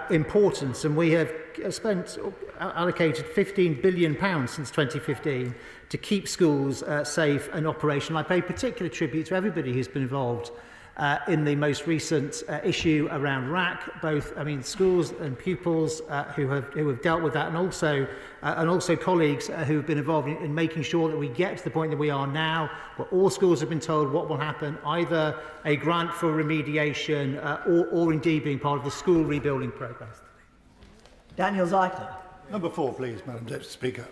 importance, and we have allocated £15 billion since 2015 to keep schools safe and operational. I pay particular tribute to everybody who's been involved in the most recent issue around RAC, both schools and pupils who have dealt with that, and also colleagues who have been involved in making sure that we get to the point that we are now, where all schools have been told what will happen, either a grant for remediation or indeed being part of the school rebuilding programme. Daniel Zeichler. Number 4, please, Madam Deputy Speaker.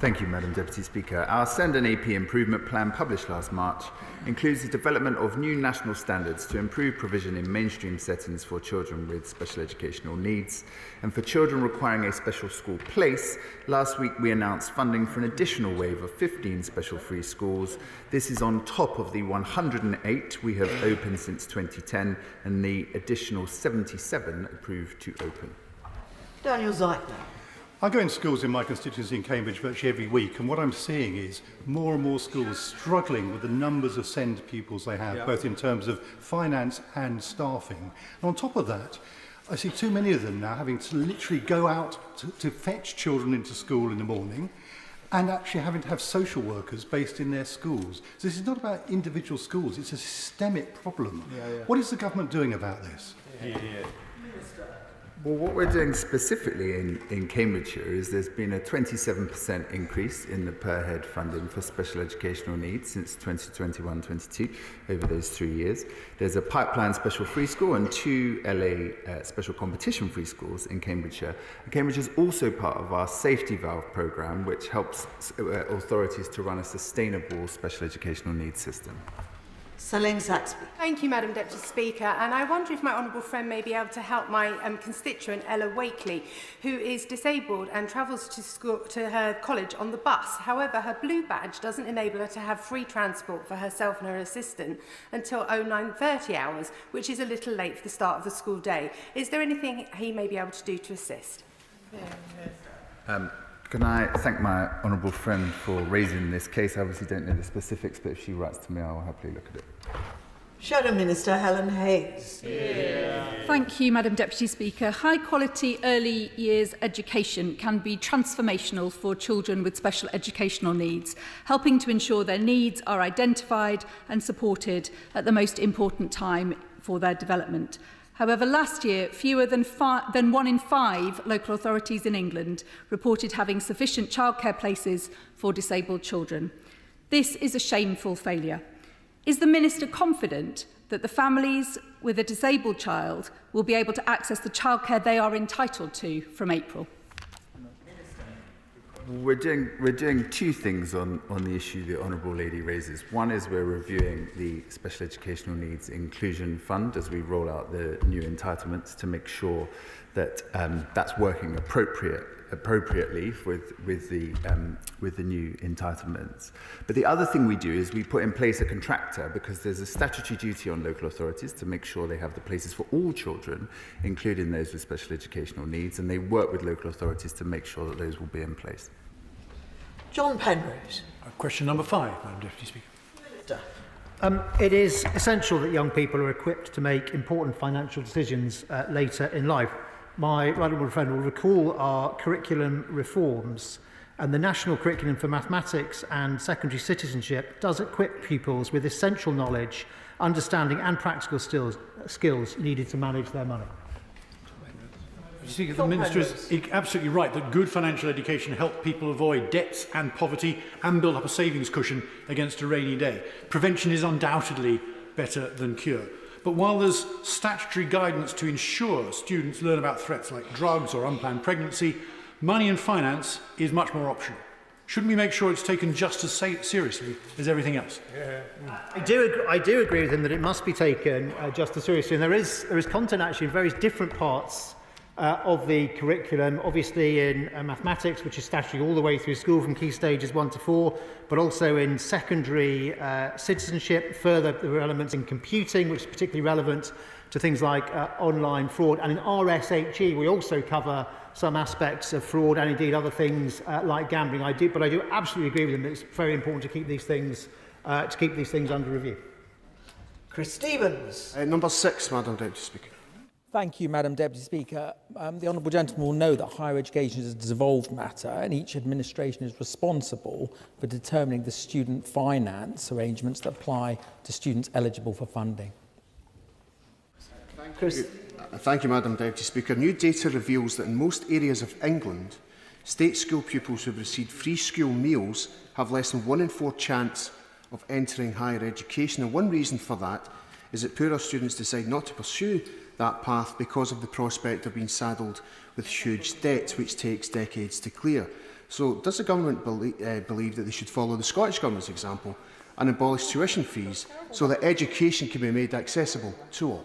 Thank you, Madam Deputy Speaker. Our Send an AP Improvement Plan, published last March, includes the development of new national standards to improve provision in mainstream settings for children with special educational needs. And for children requiring a special school place, last week we announced funding for an additional wave of 15 special free schools. This is on top of the 108 we have opened since 2010 and the additional 77 approved to open. Daniel Zeichler. I go into schools in my constituency in Cambridge virtually every week, and what I'm seeing is more and more schools struggling with the numbers of SEND pupils they have, both in terms of finance and staffing. And on top of that, I see too many of them now having to literally go out to fetch children into school in the morning, and actually having to have social workers based in their schools. So this is not about individual schools, it's a systemic problem. What is the government doing about this? Well, what we're doing specifically in Cambridgeshire is there's been a 27% increase in the per head funding for special educational needs since 2021-22 over those 3 years. There's a pipeline special free school and 2 LA special competition free schools in Cambridgeshire. And Cambridge is also part of our safety valve programme, which helps authorities to run a sustainable special educational needs system. Celine Saxby. Thank you, Madam Deputy Speaker. And I wonder if my honourable friend may be able to help my constituent, Ella Wakely, who is disabled and travels to her college on the bus. However, her blue badge doesn't enable her to have free transport for herself and her assistant until 09:30 hours, which is a little late for the start of the school day. Is there anything he may be able to do to assist? Can I thank my honourable friend for raising this case? I obviously don't know the specifics, but if she writes to me, I will happily look at it. Shadow Minister Helen Hayes. Thank you, Madam Deputy Speaker. High quality early years education can be transformational for children with special educational needs, helping to ensure their needs are identified and supported at the most important time for their development. However, last year, fewer than 1 in 5 local authorities in England reported having sufficient childcare places for disabled children. This is a shameful failure. Is the Minister confident that the families with a disabled child will be able to access the childcare they are entitled to from April? We're doing 2 things on the issue the Honourable Lady raises. One is we're reviewing the Special Educational Needs Inclusion Fund as we roll out the new entitlements to make sure that that's working appropriately with the new entitlements. But the other thing we do is we put in place a contractor, because there's a statutory duty on local authorities to make sure they have the places for all children, including those with special educational needs, and they work with local authorities to make sure that those will be in place. John Penrose. Question number 5, Madam Deputy Speaker. Minister. It is essential that young people are equipped to make important financial decisions later in life. My right honourable friend will recall our curriculum reforms, and the National Curriculum for Mathematics and Secondary Citizenship does equip pupils with essential knowledge, understanding and practical skills needed to manage their money. The Minister is absolutely right that good financial education helps people avoid debts and poverty and build up a savings cushion against a rainy day. Prevention is undoubtedly better than cure. But while there's statutory guidance to ensure students learn about threats like drugs or unplanned pregnancy, money and finance is much more optional. Shouldn't we make sure it's taken just as seriously as everything else? I do agree with him that it must be taken just as seriously, and there is content actually in various different parts of the curriculum, obviously in mathematics, which is statutory all the way through school from key stages 1 to 4, but also in secondary citizenship. Further, there are elements in computing, which is particularly relevant to things like online fraud. And in RSHE, we also cover some aspects of fraud and indeed other things like gambling. But I do absolutely agree with them that it's very important to keep these things under review. Chris Stevens. Number 6, Madam Deputy Speaker. Thank you, Madam Deputy Speaker. The Honourable Gentleman will know that higher education is a devolved matter and each administration is responsible for determining the student finance arrangements that apply to students eligible for funding. Thank you, Madam Deputy Speaker. New data reveals that in most areas of England, state school pupils who have received free school meals have less than 1 in 4 chance of entering higher education. And one reason for that is that poorer students decide not to pursue that path because of the prospect of being saddled with huge debts, which takes decades to clear. So does the Government believe that they should follow the Scottish Government's example and abolish tuition fees so that education can be made accessible to all?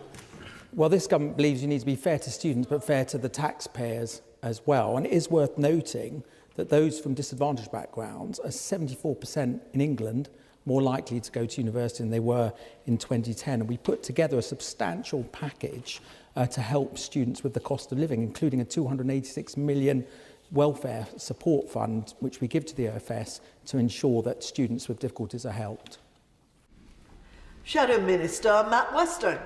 Well, this Government believes you need to be fair to students but fair to the taxpayers as well. And it is worth noting that those from disadvantaged backgrounds are 74% in England more likely to go to university than they were in 2010. And we put together a substantial package to help students with the cost of living, including a £286 million welfare support fund, which we give to the OFS to ensure that students with difficulties are helped. Shadow Minister Matt Weston.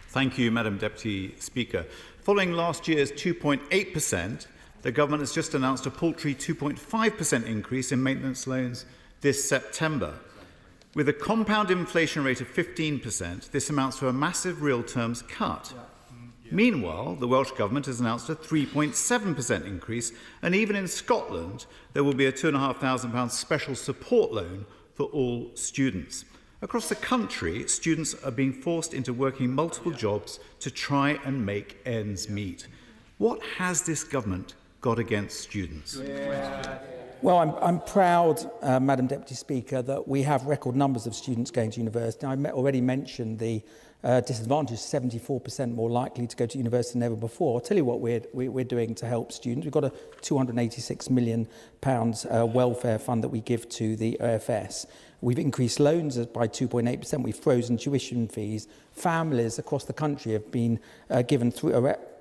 Thank you, Madam Deputy Speaker. Following last year's 2.8%, the Government has just announced a paltry 2.5% increase in maintenance loans this September. With a compound inflation rate of 15%, this amounts to a massive real terms cut. Meanwhile, the Welsh Government has announced a 3.7% increase, and even in Scotland, there will be a £2,500 special support loan for all students. Across the country, students are being forced into working multiple jobs to try and make ends meet. What has this Government got against students? Well, I'm proud, Madam Deputy Speaker, that we have record numbers of students going to university. I already mentioned the disadvantaged 74% more likely to go to university than ever before. I'll tell you what we're doing to help students. We've got a £286 million welfare fund that we give to the OFS. We've increased loans by 2.8%. We've frozen tuition fees. Families across the country have been given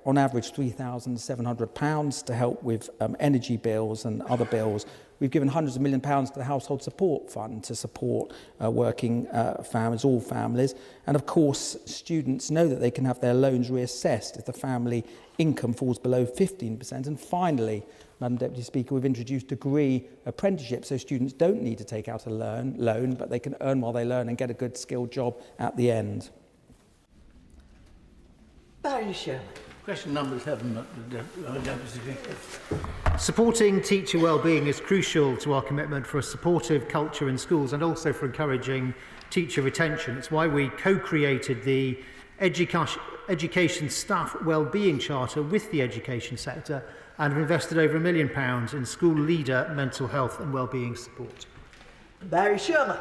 on average £3,700 to help with energy bills and other bills. We've given hundreds of £millions to the Household Support Fund to support working families, all families. And of course, students know that they can have their loans reassessed if the family income falls below 15%. And finally, Madam Deputy Speaker, we've introduced degree apprenticeships so students don't need to take out a loan, but they can earn while they learn and get a good skilled job at the end. Barry Sherman. Question number 7, Deputy Speaker. Supporting teacher wellbeing is crucial to our commitment for a supportive culture in schools and also for encouraging teacher retention. It's why we co-created the Education Staff Wellbeing Charter with the education sector and have invested over £1 million in school leader mental health and wellbeing support. Barry Sherman.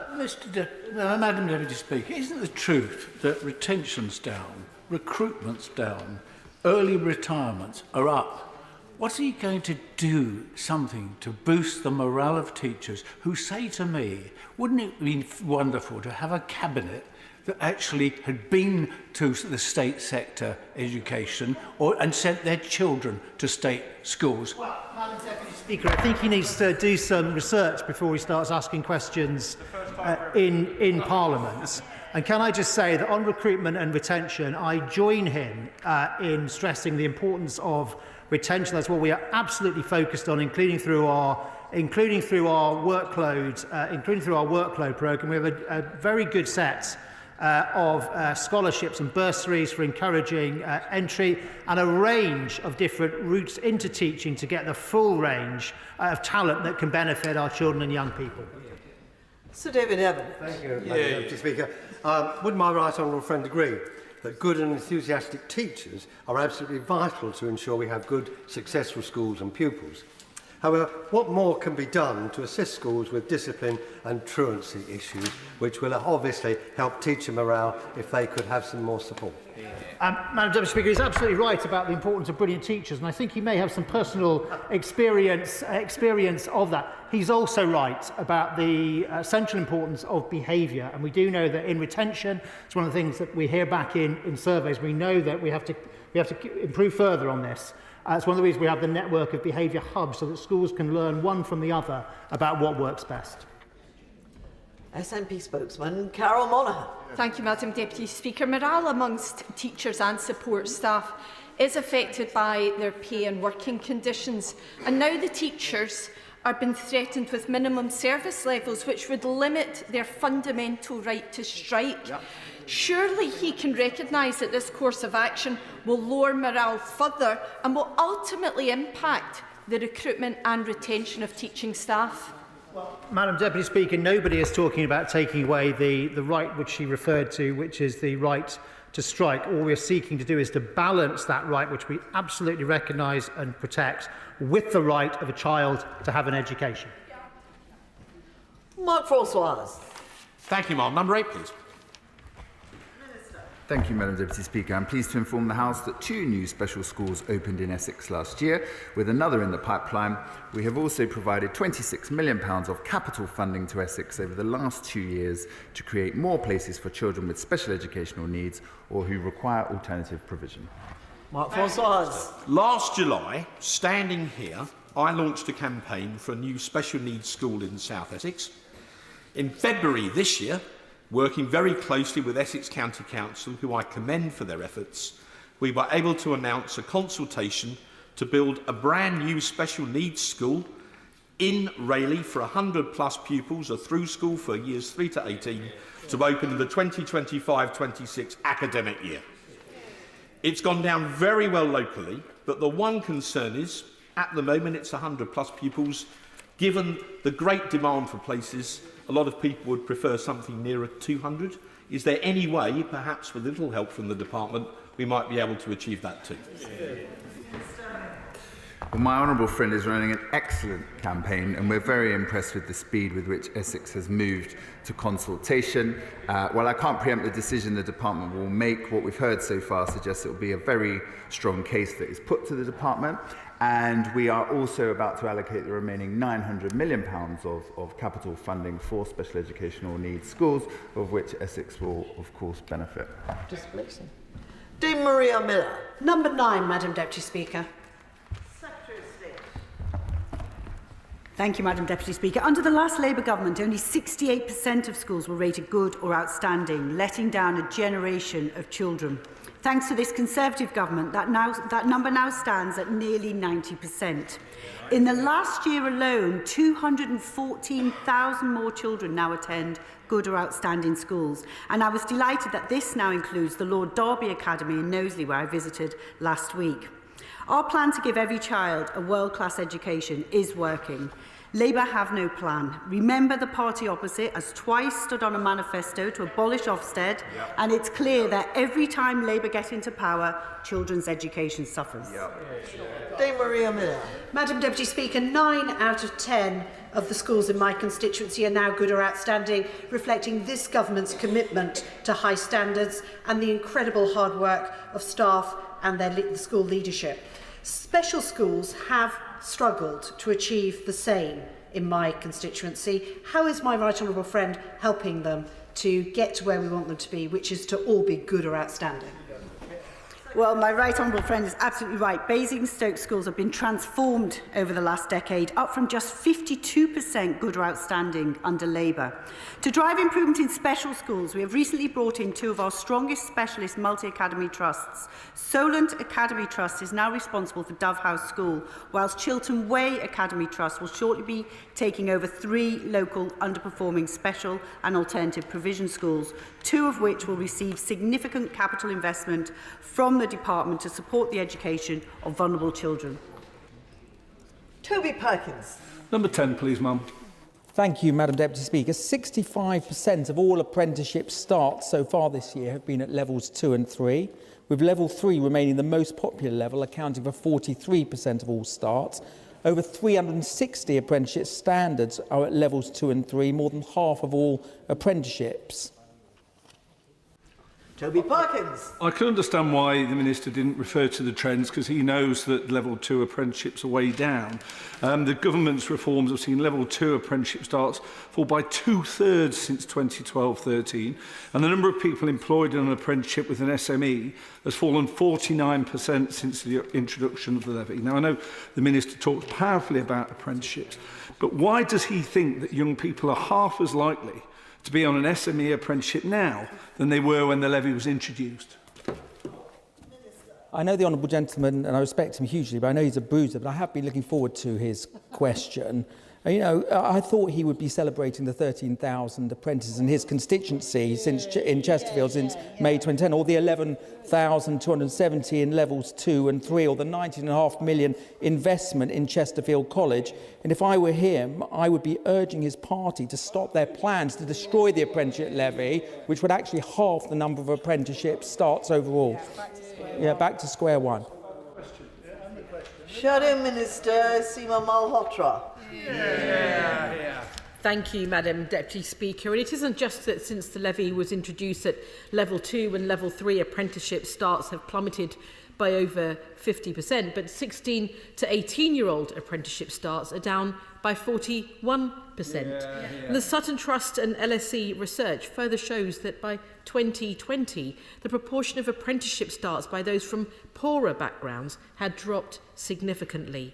Madam Deputy Speaker, isn't the truth that retention's down, recruitment's down, early retirements are up? What are you going to do something to boost the morale of teachers who say to me, wouldn't it be wonderful to have a cabinet that actually had been to the state sector education and sent their children to state schools? Well, Madam Deputy Speaker, I think he needs to do some research before he starts asking questions in Parliament. And can I just say that on recruitment and retention, I join him in stressing the importance of retention. That's what we are absolutely focused on, including through our workload programme. We have a very good set of scholarships and bursaries for encouraging entry and a range of different routes into teaching to get the full range of talent that can benefit our children and young people. Sir David Evans. Thank you, Madam Deputy Speaker. Would my right honourable friend agree that good and enthusiastic teachers are absolutely vital to ensure we have good, successful schools and pupils? However, what more can be done to assist schools with discipline and truancy issues, which will obviously help teacher morale if they could have some more support? Madam Deputy Speaker, he's absolutely right about the importance of brilliant teachers, and I think he may have some personal experience of that. He's also right about the central importance of behaviour, and we do know that in retention, it's one of the things that we hear back in surveys. We know that we have to improve further on this. It's one of the reasons we have the network of behaviour hubs so that schools can learn one from the other about what works best. SNP spokesman Carol Monaghan. Thank you, Madam Deputy Speaker. Morale amongst teachers and support staff is affected by their pay and working conditions, and now the teachers are being threatened with minimum service levels which would limit their fundamental right to strike. Yep. Surely he can recognise that this course of action will lower morale further and will ultimately impact the recruitment and retention of teaching staff. Well, Madam Deputy Speaker, nobody is talking about taking away the right which she referred to, which is the right to strike. All we are seeking to do is to balance that right, which we absolutely recognise and protect, with the right of a child to have an education. Mark Francois. Thank you, Ma'am. Number 8, please. Thank you, Madam Deputy Speaker. I'm pleased to inform the House that 2 new special schools opened in Essex last year, with another in the pipeline. We have also provided £26 million of capital funding to Essex over the last 2 years to create more places for children with special educational needs or who require alternative provision. Mark Francois. Last July, standing here, I launched a campaign for a new special needs school in South Essex. In February this year, working very closely with Essex County Council, who I commend for their efforts, we were able to announce a consultation to build a brand new special needs school in Rayleigh for 100+ pupils, a through school for years 3 to 18, to open in the 2025-26 academic year. It's gone down very well locally, but the one concern is, at the moment it's 100+ pupils. Given the great demand for places, a lot of people would prefer something nearer 200. Is there any way, perhaps with a little help from the department, we might be able to achieve that too? Well, my honourable friend is running an excellent campaign, and we're very impressed with the speed with which Essex has moved to consultation. While I can't preempt the decision the department will make, what we've heard so far suggests it will be a very strong case that is put to the department. And we are also about to allocate the remaining £900 million of capital funding for special educational needs schools, of which Essex will, of course, benefit. Displacing. Dame Maria Miller. Number 9, Madam Deputy Speaker. Secretary of State. Thank you, Madam Deputy Speaker. Under the last Labour government, only 68% of schools were rated good or outstanding, letting down a generation of children. Thanks to this Conservative government, that number now stands at nearly 90%. In the last year alone, 214,000 more children now attend good or outstanding schools. And I was delighted that this now includes the Lord Derby Academy in Knowsley, where I visited last week. Our plan to give every child a world-class education is working. Labour have no plan. Remember, the party opposite has twice stood on a manifesto to abolish Ofsted, and it's clear that every time Labour get into power, children's education suffers. Dame Maria Miller. Madam Deputy Speaker, 9 out of 10 of the schools in my constituency are now good or outstanding, reflecting this government's commitment to high standards and the incredible hard work of staff and the school leadership. Special schools have struggled to achieve the same in my constituency. How is my right honourable friend helping them to get to where we want them to be, which is to all be good or outstanding? Well, my right honourable friend is absolutely right. Basingstoke schools have been transformed over the last decade, up from just 52% good or outstanding under Labour. To drive improvement in special schools, we have recently brought in 2 of our strongest specialist multi-academy trusts. Solent Academy Trust is now responsible for Dove House School, whilst Chiltern Way Academy Trust will shortly be taking over 3 local underperforming special and alternative provision schools, 2 of which will receive significant capital investment from the department to support the education of vulnerable children. Toby Perkins. Number 10, please, Ma'am. Thank you, Madam Deputy Speaker. 65% of all apprenticeship starts so far this year have been at levels 2 and 3, with level 3 remaining the most popular level, accounting for 43% of all starts. Over 360 apprenticeship standards are at levels 2 and 3, more than half of all apprenticeships. Toby Perkins. I can understand why the Minister didn't refer to the trends, because he knows that level 2 apprenticeships are way down. The government's reforms have seen level 2 apprenticeship starts fall by 2/3 since 2012-13, and the number of people employed in an apprenticeship with an SME has fallen 49% since the introduction of the levy. Now, I know the Minister talks powerfully about apprenticeships, but why does he think that young people are half as likely to be on an SME apprenticeship now than they were when the levy was introduced? I know the honourable gentleman, and I respect him hugely, but I know he's a bruiser, but I have been looking forward to his question. You know, I thought he would be celebrating the 13,000 apprentices in his constituency in Chesterfield since May 2010, or the 11,270 in levels 2 and 3, or the 19.5 million investment in Chesterfield College. And if I were him, I would be urging his party to stop their plans to destroy the apprenticeship levy, which would actually halve the number of apprenticeship starts overall. Yeah, back to square one. Shadow Minister Seema Malhotra. Thank you, Madam Deputy Speaker. And it isn't just that since the levy was introduced at level 2 and level 3 apprenticeship starts have plummeted by over 50%, but 16 to 18-year-old apprenticeship starts are down by 41%. And the Sutton Trust and LSE research further shows that by 2020, the proportion of apprenticeship starts by those from poorer backgrounds had dropped significantly.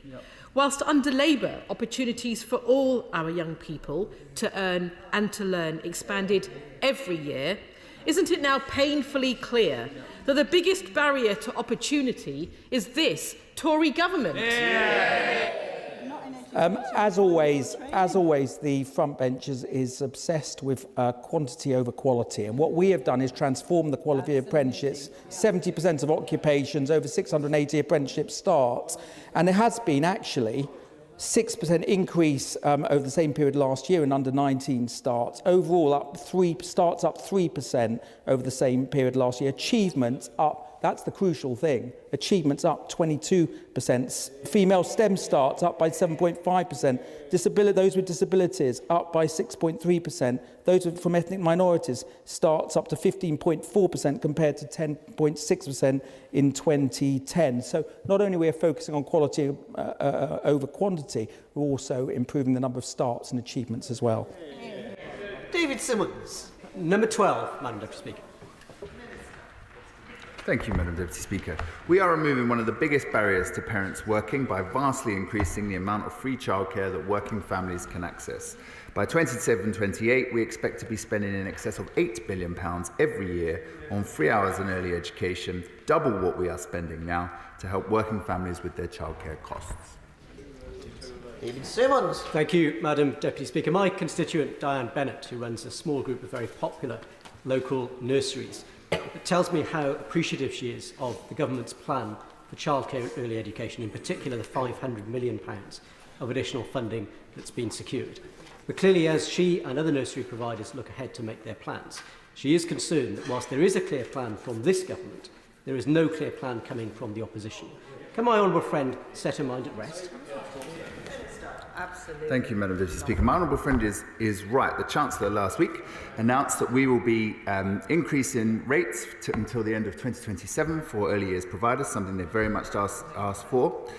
Whilst under Labour, opportunities for all our young people to earn and to learn expanded every year, isn't it now painfully clear that the biggest barrier to opportunity is this Tory government? As always, the front bench is obsessed with quantity over quality. And what we have done is transform the quality of apprenticeships, 70% of occupations, over 680 apprenticeship starts. And there has been actually 6% increase over the same period last year in under 19 starts. Overall, starts up 3% over the same period last year. Achievements up. That's the crucial thing. Achievements up 22%. Female STEM starts up by 7.5%. Those with disabilities up by 6.3%. Those from ethnic minorities starts up to 15.4% compared to 10.6% in 2010. So not only are we focusing on quality over quantity, we're also improving the number of starts and achievements as well. David Simmons. Number 12, Madam Deputy Speaker. Thank you, Madam Deputy Speaker. We are removing one of the biggest barriers to parents working by vastly increasing the amount of free childcare that working families can access. By 27-28, we expect to be spending in excess of £8 billion every year on free hours and early education, double what we are spending now, to help working families with their childcare costs. David Simmons. Thank you, Madam Deputy Speaker. My constituent, Diane Bennett, who runs a small group of very popular local nurseries, tells me how appreciative she is of the government's plan for childcare and early education, in particular the £500 million of additional funding that's been secured. But clearly, as she and other nursery providers look ahead to make their plans, she is concerned that whilst there is a clear plan from this government, there is no clear plan coming from the opposition. Can my honourable friend set her mind at rest? Absolutely. Thank you, Madam Deputy Speaker. My honourable friend is right. The Chancellor last week announced that we will be increasing rates until the end of 2027 for early years providers, something they very much asked for.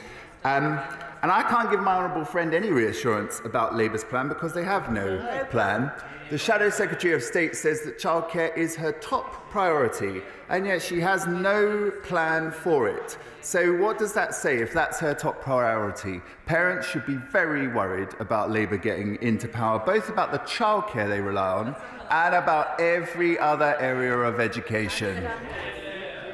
And I can't give my honourable friend any reassurance about Labour's plan because they have no plan. The Shadow Secretary of State says that childcare is her top priority, and yet she has no plan for it. So what does that say if that's her top priority? Parents should be very worried about Labour getting into power, both about the childcare they rely on and about every other area of education.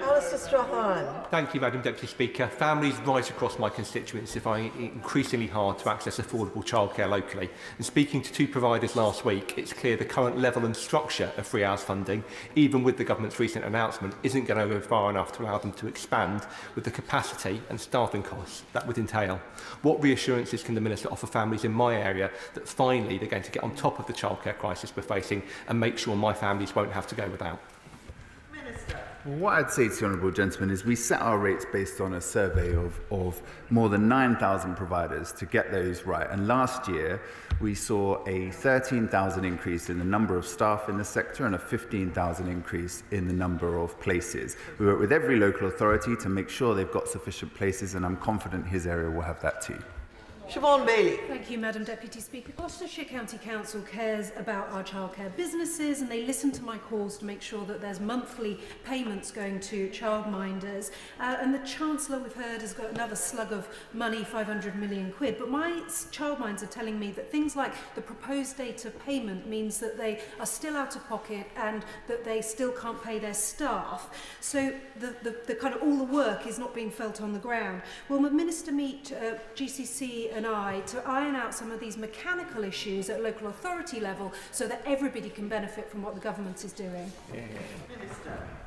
Alistair Strahan. Thank you, Madam Deputy Speaker. Families right across my constituency find it increasingly hard to access affordable childcare locally. And speaking to two providers last week, it's clear the current level and structure of free hours funding, even with the government's recent announcement, isn't going to go far enough to allow them to expand with the capacity and staffing costs that would entail. What reassurances can the Minister offer families in my area that finally they're going to get on top of the childcare crisis we're facing and make sure my families won't have to go without? What I'd say to the honourable gentleman is we set our rates based on a survey of more than 9,000 providers to get those right. And last year, we saw a 13,000 increase in the number of staff in the sector and a 15,000 increase in the number of places. We work with every local authority to make sure they've got sufficient places, and I'm confident his area will have that too. Siobhan Bailey. Thank you, Madam Deputy Speaker. Gloucestershire County Council cares about our childcare businesses, and they listen to my calls to make sure that there's monthly payments going to childminders. And the Chancellor, we've heard, has got another slug of money, 500 million quid. But my childminds are telling me that things like the proposed date of payment means that they are still out of pocket and that they still can't pay their staff. So the kind of all the work is not being felt on the ground. Will the Minister meet GCC and I to iron out some of these mechanical issues at local authority level so that everybody can benefit from what the government is doing?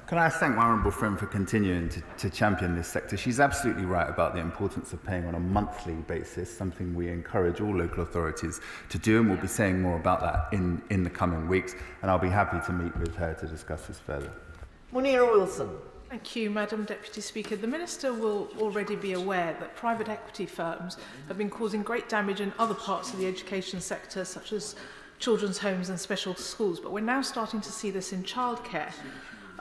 Can I thank my honourable friend for continuing to champion this sector? She's absolutely right about the importance of paying on a monthly basis, something we encourage all local authorities to do, and we'll be saying more about that in the coming weeks, and I'll be happy to meet with her to discuss this further. Munira Wilson. Thank you, Madam Deputy Speaker. The Minister will already be aware that private equity firms have been causing great damage in other parts of the education sector, such as children's homes and special schools, but we're now starting to see this in childcare.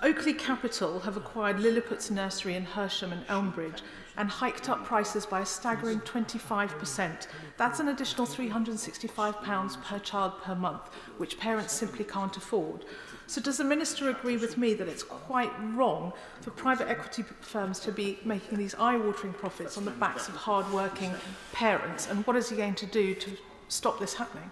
Oakley Capital have acquired Lilliput's nursery in Hersham and Elmbridge and hiked up prices by a staggering 25%. That's an additional £365 per child per month, which parents simply can't afford. So does the Minister agree with me that it's quite wrong for private equity firms to be making these eye-watering profits on the backs of hard-working parents? And what is he going to do to stop this happening?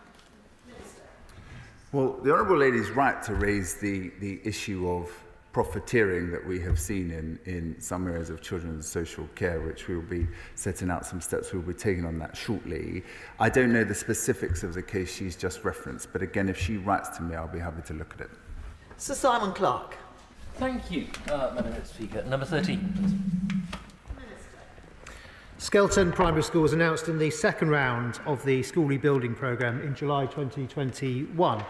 Well, the Honourable Lady is right to raise the issue of profiteering that we have seen in some areas of children's social care, which we will be setting out some steps we will be taking on that shortly. I don't know the specifics of the case she's just referenced, but again, if she writes to me, I'll be happy to look at it. Sir Simon Clarke. Thank you, Madam Speaker. Number 13, please. Skelton Primary School was announced in the second round of the school rebuilding programme in July 2021.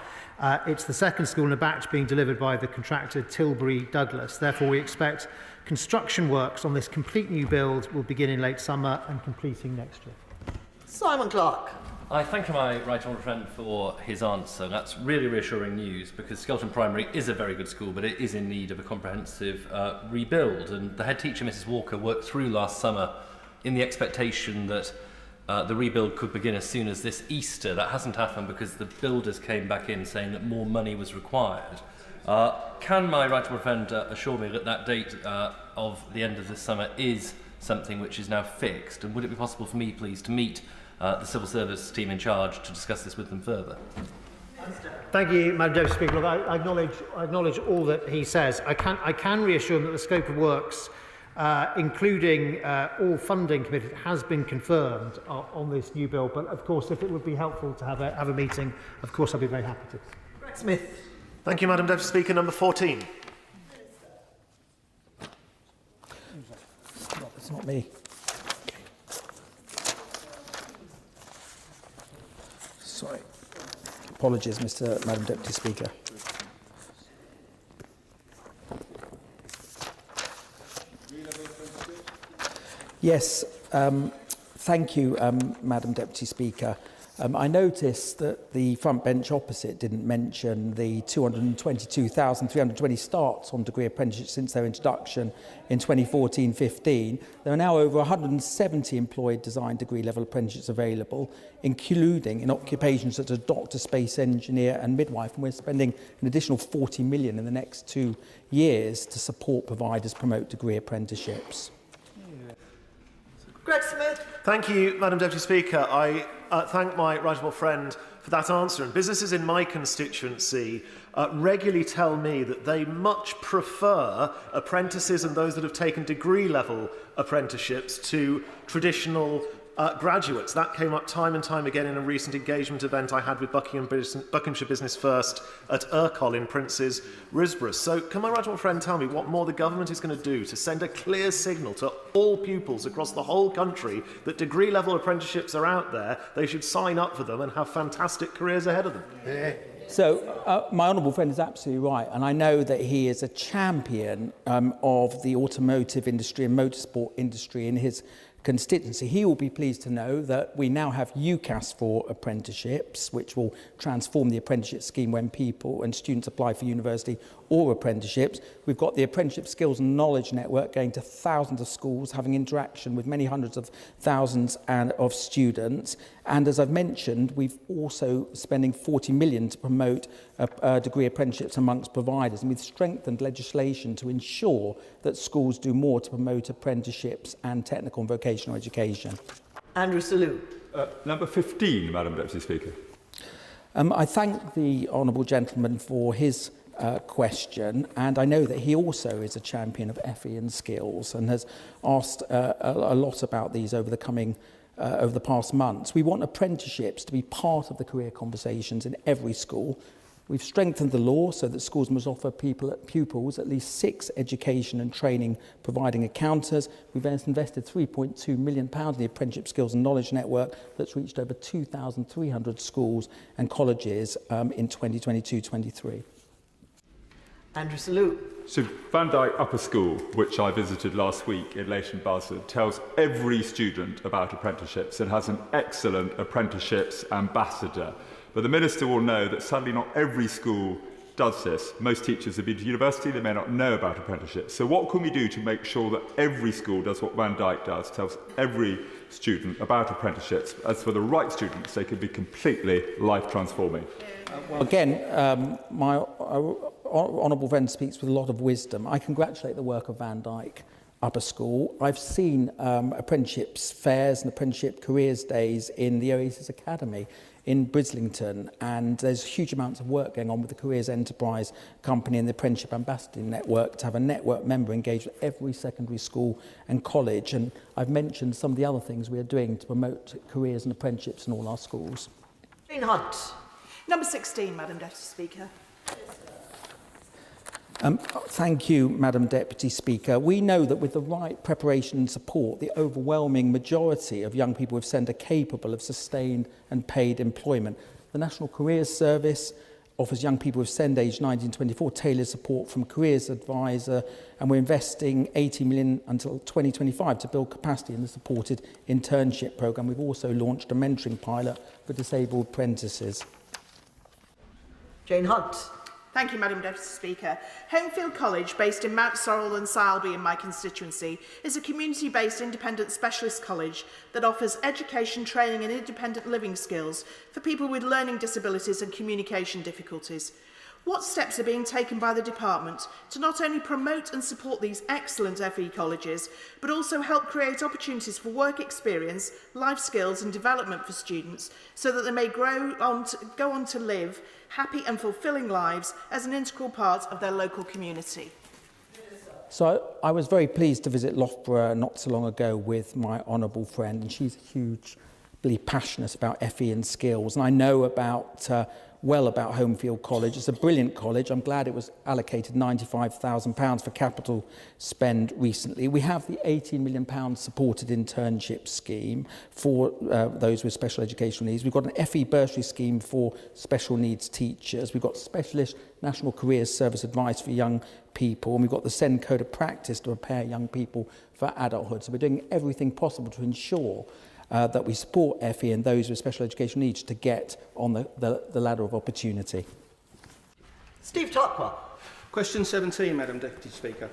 It's the second school in a batch being delivered by the contractor Tilbury Douglas. Therefore, we expect construction works on this complete new build will begin in late summer and completing next year. Simon Clarke. I thank my right honourable friend for his answer. That's really reassuring news because Skelton Primary is a very good school, but it is in need of a comprehensive rebuild. And the head teacher, Mrs Walker, worked through last summer in the expectation that the rebuild could begin as soon as this Easter. That hasn't happened because the builders came back in saying that more money was required. Can my right honourable friend assure me that that date of the end of this summer is something which is now fixed? And would it be possible for me, please, to meet the civil service team in charge to discuss this with them further? Thank you, Madam Deputy Speaker. Look, I acknowledge all that he says. I can reassure him that the scope of works, including all funding committed, has been confirmed on this new bill. But of course, if it would be helpful to have a meeting, of course I'd be very happy to. Greg Smith. Thank you, Madam Deputy Speaker. Number 14. It's not me. Sorry. Apologies, Madam Deputy Speaker. Yes, thank you, Madam Deputy Speaker. I noticed that the front bench opposite didn't mention the 222,320 starts on degree apprenticeships since their introduction in 2014-15. There are now over 170 employed design degree level apprenticeships available, including in occupations such as doctor, space engineer and midwife, and we're spending an additional 40 million in the next 2 years to support providers promote degree apprenticeships. Greg Smith. Thank you, Madam Deputy Speaker. I thank my right honourable friend for that answer. And businesses in my constituency regularly tell me that they much prefer apprentices and those that have taken degree-level apprenticeships to traditional graduates. That came up time and time again in a recent engagement event I had with Buckinghamshire Business First at Urcol in Prince's Risborough. So can my right honourable friend tell me what more the government is going to do to send a clear signal to all pupils across the whole country that degree-level apprenticeships are out there, they should sign up for them and have fantastic careers ahead of them? Yeah. So my honourable friend is absolutely right, and I know that he is a champion of the automotive industry and motorsport industry in his constituency. He will be pleased to know that we now have UCAS for apprenticeships, which will transform the apprenticeship scheme when people and students apply for university or apprenticeships. We've got the Apprenticeship Skills and Knowledge Network going to thousands of schools, having interaction with many hundreds of thousands of students. And as I've mentioned, we've also spending 40 million to promote degree apprenticeships amongst providers. And we've strengthened legislation to ensure that schools do more to promote apprenticeships and technical and vocational education. Andrew Selous. Number 15, Madam Deputy Speaker. I thank the honourable gentleman for his question, and I know that he also is a champion of FE and skills and has asked a lot about these over the past months. We want apprenticeships to be part of the career conversations in every school. We've strengthened the law so that schools must offer pupils at least 6 education and training providing encounters. We've invested £3.2 million in the Apprenticeship Skills and Knowledge Network that's reached over 2,300 schools and colleges in 2022-23. Andrew Selous. So Van Dyke Upper School, which I visited last week in Leighton Buzzard, tells every student about apprenticeships and has an excellent apprenticeships ambassador. But the Minister will know that sadly not every school does this. Most teachers have been to university, they may not know about apprenticeships. So what can we do to make sure that every school does what Van Dyke does, tells every student about apprenticeships? As for the right students, they can be completely life-transforming. Again, my honourable friend speaks with a lot of wisdom. I congratulate the work of Van Dyke Upper School. I've seen apprenticeships fairs and apprenticeship careers days in the Oasis Academy in Brislington, and there's huge amounts of work going on with the Careers Enterprise Company and the Apprenticeship Ambassador Network to have a network member engaged with every secondary school and college. And I've mentioned some of the other things we are doing to promote careers and apprenticeships in all our schools. Jane Hunt. Number 16, Madam Deputy Speaker. Thank you, Madam Deputy Speaker. We know that with the right preparation and support, the overwhelming majority of young people with SEND are capable of sustained and paid employment. The National Careers Service offers young people with SEND aged 19 to 24 tailored support from Careers Advisor, and we're investing 80 million until 2025 to build capacity in the supported internship programme. We've also launched a mentoring pilot for disabled apprentices. Jane Hunt. Thank you, Madam Deputy Speaker. Homefield College, based in Mount Sorrel and Sileby in my constituency, is a community-based independent specialist college that offers education, training and independent living skills for people with learning disabilities and communication difficulties. What steps are being taken by the department to not only promote and support these excellent FE colleges, but also help create opportunities for work experience, life skills and development for students so that they may go on to live happy and fulfilling lives as an integral part of their local community? So I was very pleased to visit Loughborough not so long ago with my honourable friend, and she's hugely passionate about FE and skills, and I know well about Homefield College. It's a brilliant college. I'm glad it was allocated £95,000 for capital spend recently. We have the £18 million supported internship scheme for those with special educational needs. We've got an FE bursary scheme for special needs teachers. We've got specialist National Careers Service advice for young people, and we've got the SEND Code of Practice to prepare young people for adulthood. So we're doing everything possible to ensure that we support FE and those with special education needs to get on the ladder of opportunity. Steve Tocqueville. Question 17, Madam Deputy Speaker.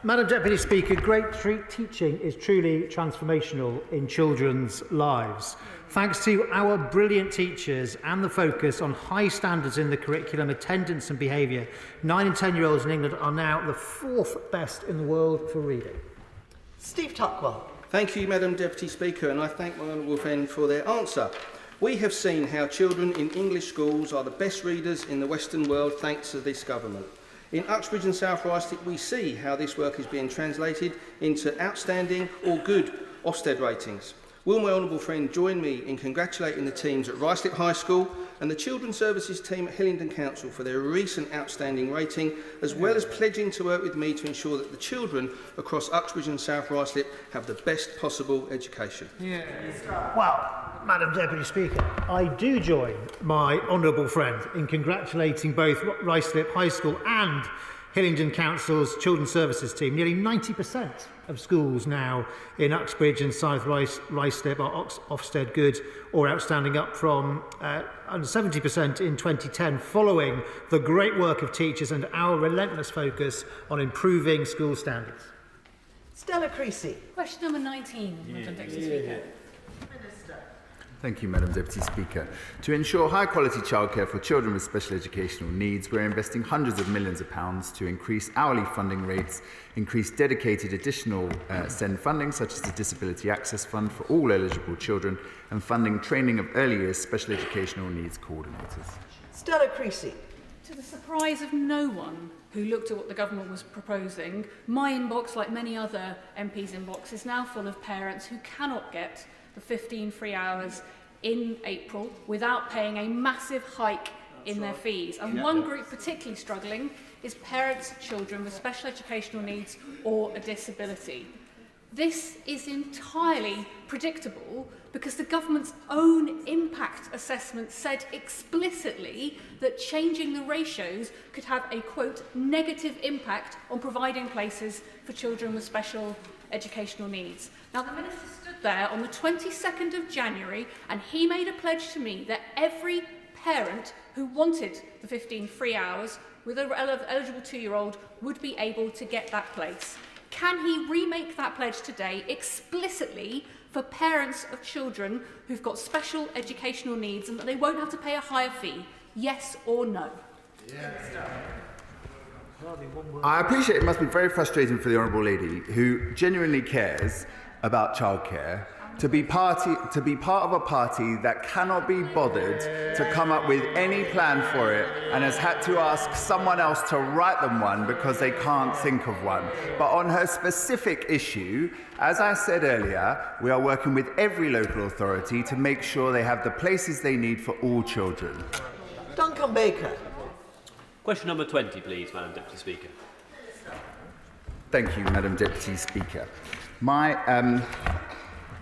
Madam Deputy Speaker, great teaching is truly transformational in children's lives. Thanks to our brilliant teachers and the focus on high standards in the curriculum, attendance and behaviour, 9 and 10-year-olds in England are now the 4th best in the world for reading. Steve Tocqueville. Thank you, Madam Deputy Speaker, and I thank my honourable friend for their answer. We have seen how children in English schools are the best readers in the Western world thanks to this government. In Uxbridge and South Ruislip, we see how this work is being translated into outstanding or good Ofsted ratings. Will my honourable friend join me in congratulating the teams at Ruislip High School and the Children's Services team at Hillingdon Council for their recent outstanding rating, as well as pledging to work with me to ensure that the children across Uxbridge and South Ruislip have the best possible education? Well, Madam Deputy Speaker, I do join my honourable friend in congratulating both Ruislip High School and Hillingdon Council's Children's Services team, nearly 90% of schools now in Uxbridge and South Ruislip are Ofsted good or outstanding, up from under 70% in 2010, following the great work of teachers and our relentless focus on improving school standards. Stella Creasy. Question number 19, Madam Deputy Speaker. Thank you, Madam Deputy Speaker. To ensure high-quality childcare for children with special educational needs, we're investing hundreds of millions of pounds to increase hourly funding rates, increase dedicated additional SEND funding, such as the Disability Access Fund for all eligible children, and funding training of early years special educational needs coordinators. Stella Creasy. To the surprise of no one who looked at what the government was proposing, my inbox, like many other MPs' inbox, is now full of parents who cannot get the 15 free hours in April without paying a massive hike in their fees. And one group particularly struggling is parents of children with special educational needs or a disability. This is entirely predictable because the government's own impact assessment said explicitly that changing the ratios could have a, quote, negative impact on providing places for children with special educational needs. Now, the Minister stood there on the 22nd of January and he made a pledge to me that every parent who wanted the 15 free hours with an eligible 2-year-old would be able to get that place. Can he remake that pledge today explicitly for parents of children who've got special educational needs and that they won't have to pay a higher fee? Yes or no? I appreciate it must be very frustrating for the Honourable Lady, who genuinely cares about childcare, to be part of a party that cannot be bothered to come up with any plan for it and has had to ask someone else to write them one because they can't think of one. But on her specific issue, as I said earlier, we are working with every local authority to make sure they have the places they need for all children. Duncan Baker. Question number 20, please, Madam Deputy Speaker. Thank you, Madam Deputy Speaker.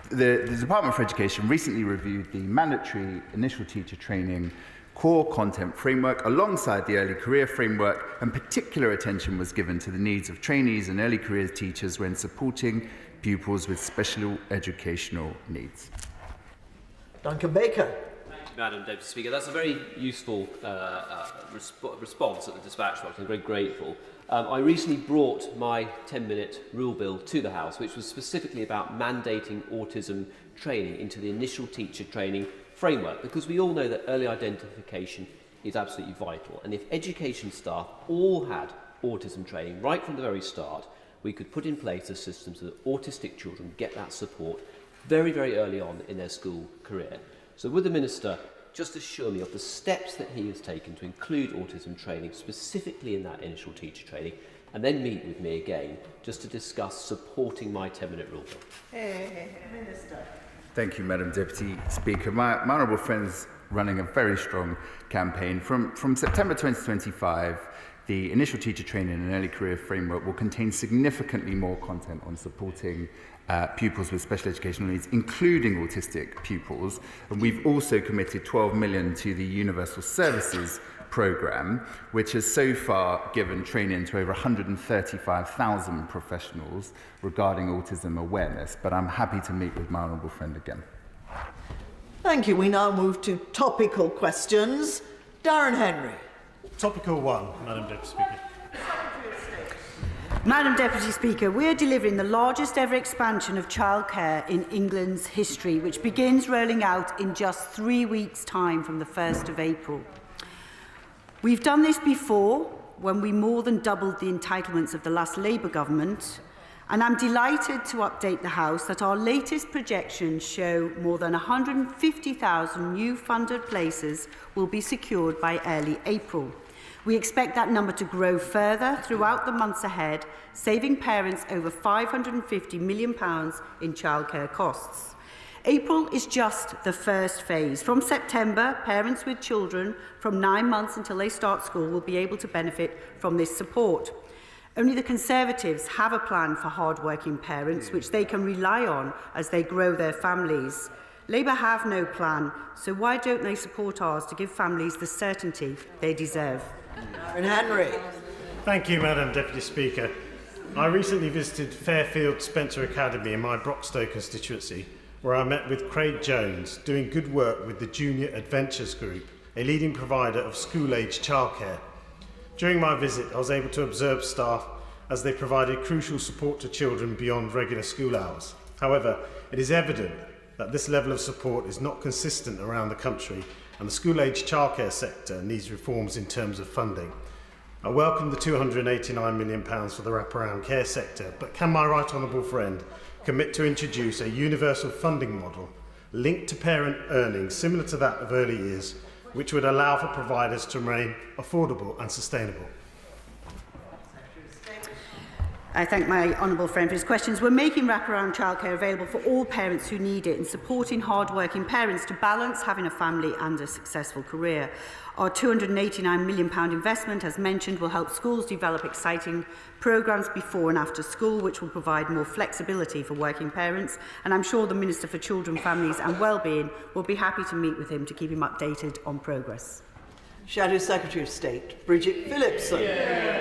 The Department for Education recently reviewed the mandatory initial teacher training core content framework alongside the early career framework, and particular attention was given to the needs of trainees and early career teachers when supporting pupils with special educational needs. Duncan Baker. Madam Deputy Speaker, that's a very useful response at the dispatch box. I'm very grateful. I recently brought my 10-minute rule bill to the House, which was specifically about mandating autism training into the initial teacher training framework, because we all know that early identification is absolutely vital. And if education staff all had autism training right from the very start, we could put in place a system so that autistic children get that support very, very early on in their school career. So would the Minister just assure me of the steps that he has taken to include autism training specifically in that initial teacher training, and then meet with me again just to discuss supporting my 10-minute rule bill? Minister. Thank you, Madam Deputy Speaker. My honourable friend's running a very strong campaign. From September 2025, the initial teacher training and early career framework will contain significantly more content on supporting pupils with special educational needs, including autistic pupils. And we've also committed 12 million to the Universal Services programme, which has so far given training to over 135,000 professionals regarding autism awareness. But I'm happy to meet with my honourable friend again. Thank you. We now move to topical questions. Darren Henry. Topical 1, Madam Deputy Speaker. Madam Deputy Speaker, we are delivering the largest ever expansion of childcare in England's history, which begins rolling out in just 3 weeks' time from the 1st of April. We've done this before, when we more than doubled the entitlements of the last Labour government, and I'm delighted to update the House that our latest projections show more than 150,000 new funded places will be secured by early April. We expect that number to grow further throughout the months ahead, saving parents over £550 million in childcare costs. April is just the first phase. From September, parents with children from 9 months until they start school will be able to benefit from this support. Only the Conservatives have a plan for hard-working parents, which they can rely on as they grow their families. Labour have no plan, so why don't they support ours to give families the certainty they deserve? And Henry. Thank you, Madam Deputy Speaker. I recently visited Fairfield Spencer Academy in my Broxtowe constituency, where I met with Craig Jones, doing good work with the Junior Adventures Group, a leading provider of school-age childcare. During my visit, I was able to observe staff as they provided crucial support to children beyond regular school hours. However, it is evident that this level of support is not consistent around the country, and the school-age childcare sector needs reforms in terms of funding. I welcome the £289 million for the wraparound care sector, but can my right honourable friend commit to introduce a universal funding model linked to parent earnings similar to that of early years, which would allow for providers to remain affordable and sustainable? I thank my honourable friend for his questions. We're making wraparound childcare available for all parents who need it and supporting hard-working parents to balance having a family and a successful career. Our £289 million investment, as mentioned, will help schools develop exciting programmes before and after school, which will provide more flexibility for working parents. And I'm sure the Minister for Children, Families and Wellbeing will be happy to meet with him to keep him updated on progress. Shadow Secretary of State, Bridget Phillipson.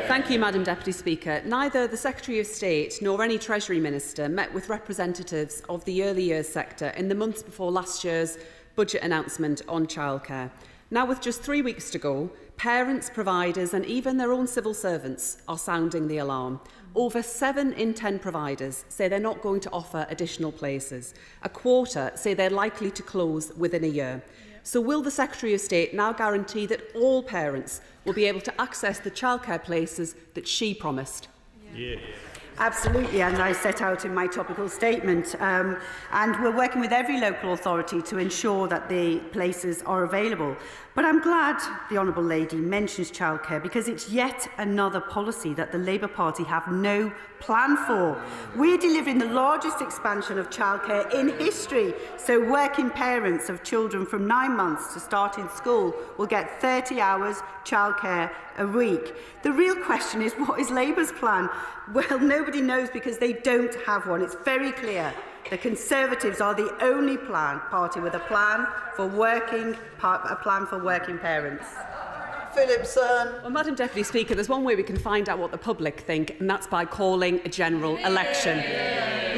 Thank you, Madam Deputy Speaker. Neither the Secretary of State nor any Treasury Minister met with representatives of the early years sector in the months before last year's budget announcement on childcare. Now, with just 3 weeks to go, parents, providers and even their own civil servants are sounding the alarm. Over 7 in 10 providers say they're not going to offer additional places. A quarter say they're likely to close within a year. So will the Secretary of State now guarantee that all parents will be able to access the childcare places that she promised? Absolutely, and I set out in my topical statement. And we're working with every local authority to ensure that the places are available. But I'm glad the Honourable Lady mentions childcare, because it's yet another policy that the Labour Party have no plan for. We're delivering the largest expansion of childcare in history, so working parents of children from 9 months to starting school will get 30 hours childcare a week. The real question is, what is Labour's plan? Well, nobody knows, because they don't have one. It's very clear. The Conservatives are the only party with a plan for working parents. Phillipson. Well, Madam Deputy Speaker, there's one way we can find out what the public think, and that's by calling a general election.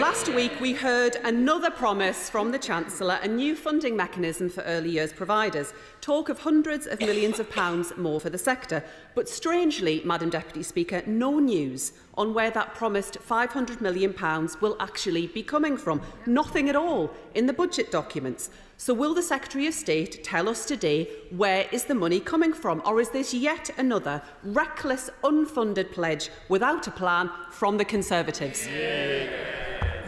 Last week, we heard another promise from the Chancellor, a new funding mechanism for early years providers. Talk of hundreds of millions of pounds more for the sector. But strangely, Madam Deputy Speaker, no news on where that promised £500 million will actually be coming from. Nothing at all in the budget documents. So will the Secretary of State tell us today where is the money coming from? Or is this yet another reckless, unfunded pledge without a plan from the Conservatives?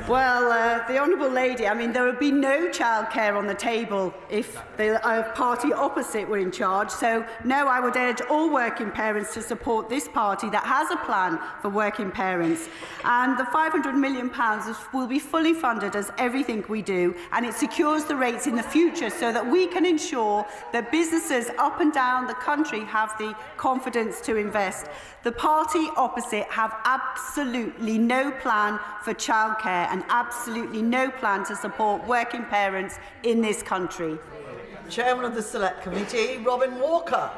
Well, the Honourable Lady, there would be no childcare on the table if the party opposite were in charge. So, no, I would urge all working parents to support this party that has a plan for working parents. And the £500 million will be fully funded as everything we do, and it secures the rates in the future so that we can ensure that businesses up and down the country have the confidence to invest. The party opposite have absolutely no plan for childcare and absolutely no plan to support working parents in this country. Chairman of the Select Committee, Robin Walker.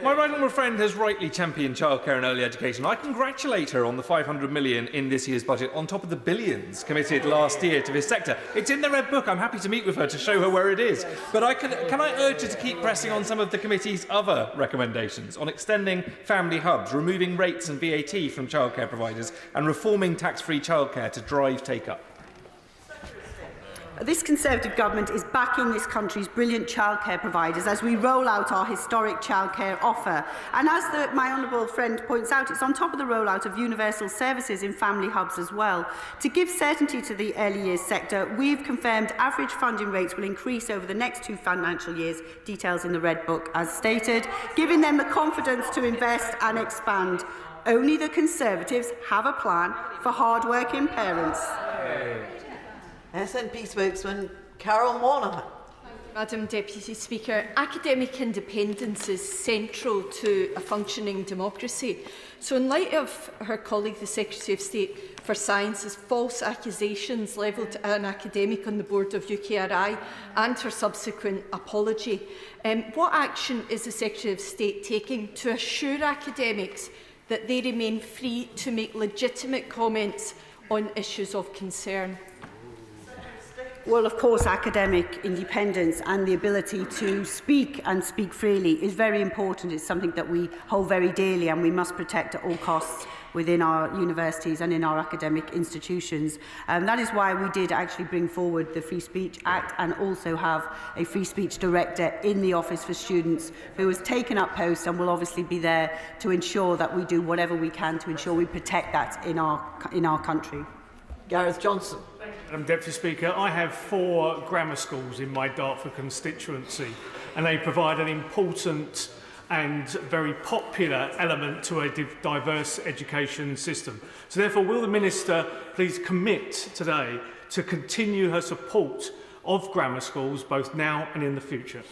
My right honourable friend has rightly championed childcare and early education. I congratulate her on the £500 million in this year's budget, on top of the billions committed last year to this sector. It's in the Red Book. I'm happy to meet with her to show her where it is. But can I urge her to keep pressing on some of the committee's other recommendations on extending family hubs, removing rates and VAT from childcare providers, and reforming tax-free childcare to drive take-up? This Conservative government is backing this country's brilliant childcare providers as we roll out our historic childcare offer. And as my honourable friend points out, it's on top of the rollout of universal services in family hubs as well. To give certainty to the early years sector, we've confirmed average funding rates will increase over the next 2 financial years, details in the Red Book as stated, giving them the confidence to invest and expand. Only the Conservatives have a plan for hard-working parents. SNP spokesman Carol Monaghan. Madam Deputy Speaker, academic independence is central to a functioning democracy. So in light of her colleague, the Secretary of State for Science's false accusations levelled at an academic on the board of UKRI and her subsequent apology, what action is the Secretary of State taking to assure academics that they remain free to make legitimate comments on issues of concern? Well, of course, academic independence and the ability to speak and speak freely is very important. It's something that we hold very dearly and we must protect at all costs within our universities and in our academic institutions. That is why we did actually bring forward the Free Speech Act and also have a Free Speech Director in the Office for Students who has taken up post and will obviously be there to ensure that we do whatever we can to ensure we protect that in our country. Gareth Johnson. Madam Deputy Speaker, I have 4 grammar schools in my Dartford constituency, and they provide an important and very popular element to a diverse education system. So therefore, will the Minister please commit today to continue her support of grammar schools both now and in the future?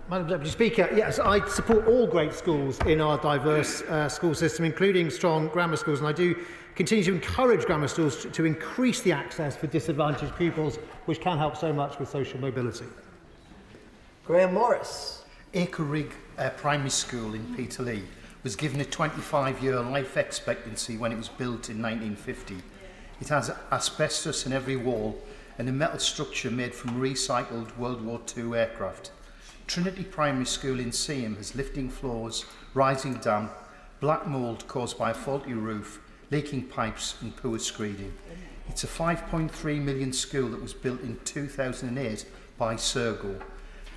Madam Deputy Speaker, yes, I support all great schools in our diverse school system, including strong grammar schools, and I do continue to encourage grammar schools to increase the access for disadvantaged pupils, which can help so much with social mobility. Graham Morris. Acre-Rig Primary School in Peterlee was given a 25-year life expectancy when it was built in 1950. It has asbestos in every wall and a metal structure made from recycled World War II aircraft. Trinity Primary School in Seaham has lifting floors, rising damp, black mould caused by a faulty roof, leaking pipes and poor screeding. It's a 5.3 million school that was built in 2008 by Sergo.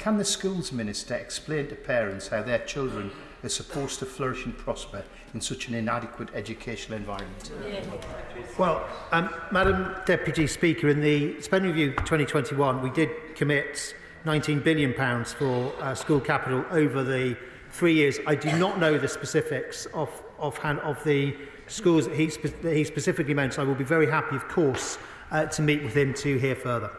Can the Schools Minister explain to parents how their children are supposed to flourish and prosper in such an inadequate educational environment? Well, Madam Deputy Speaker, in the Spending Review 2021, we did commit £19 billion for school capital over the 3 years. I do not know the specifics offhand of the schools that he specifically mentioned. I will be very happy, of course, to meet with him to hear further.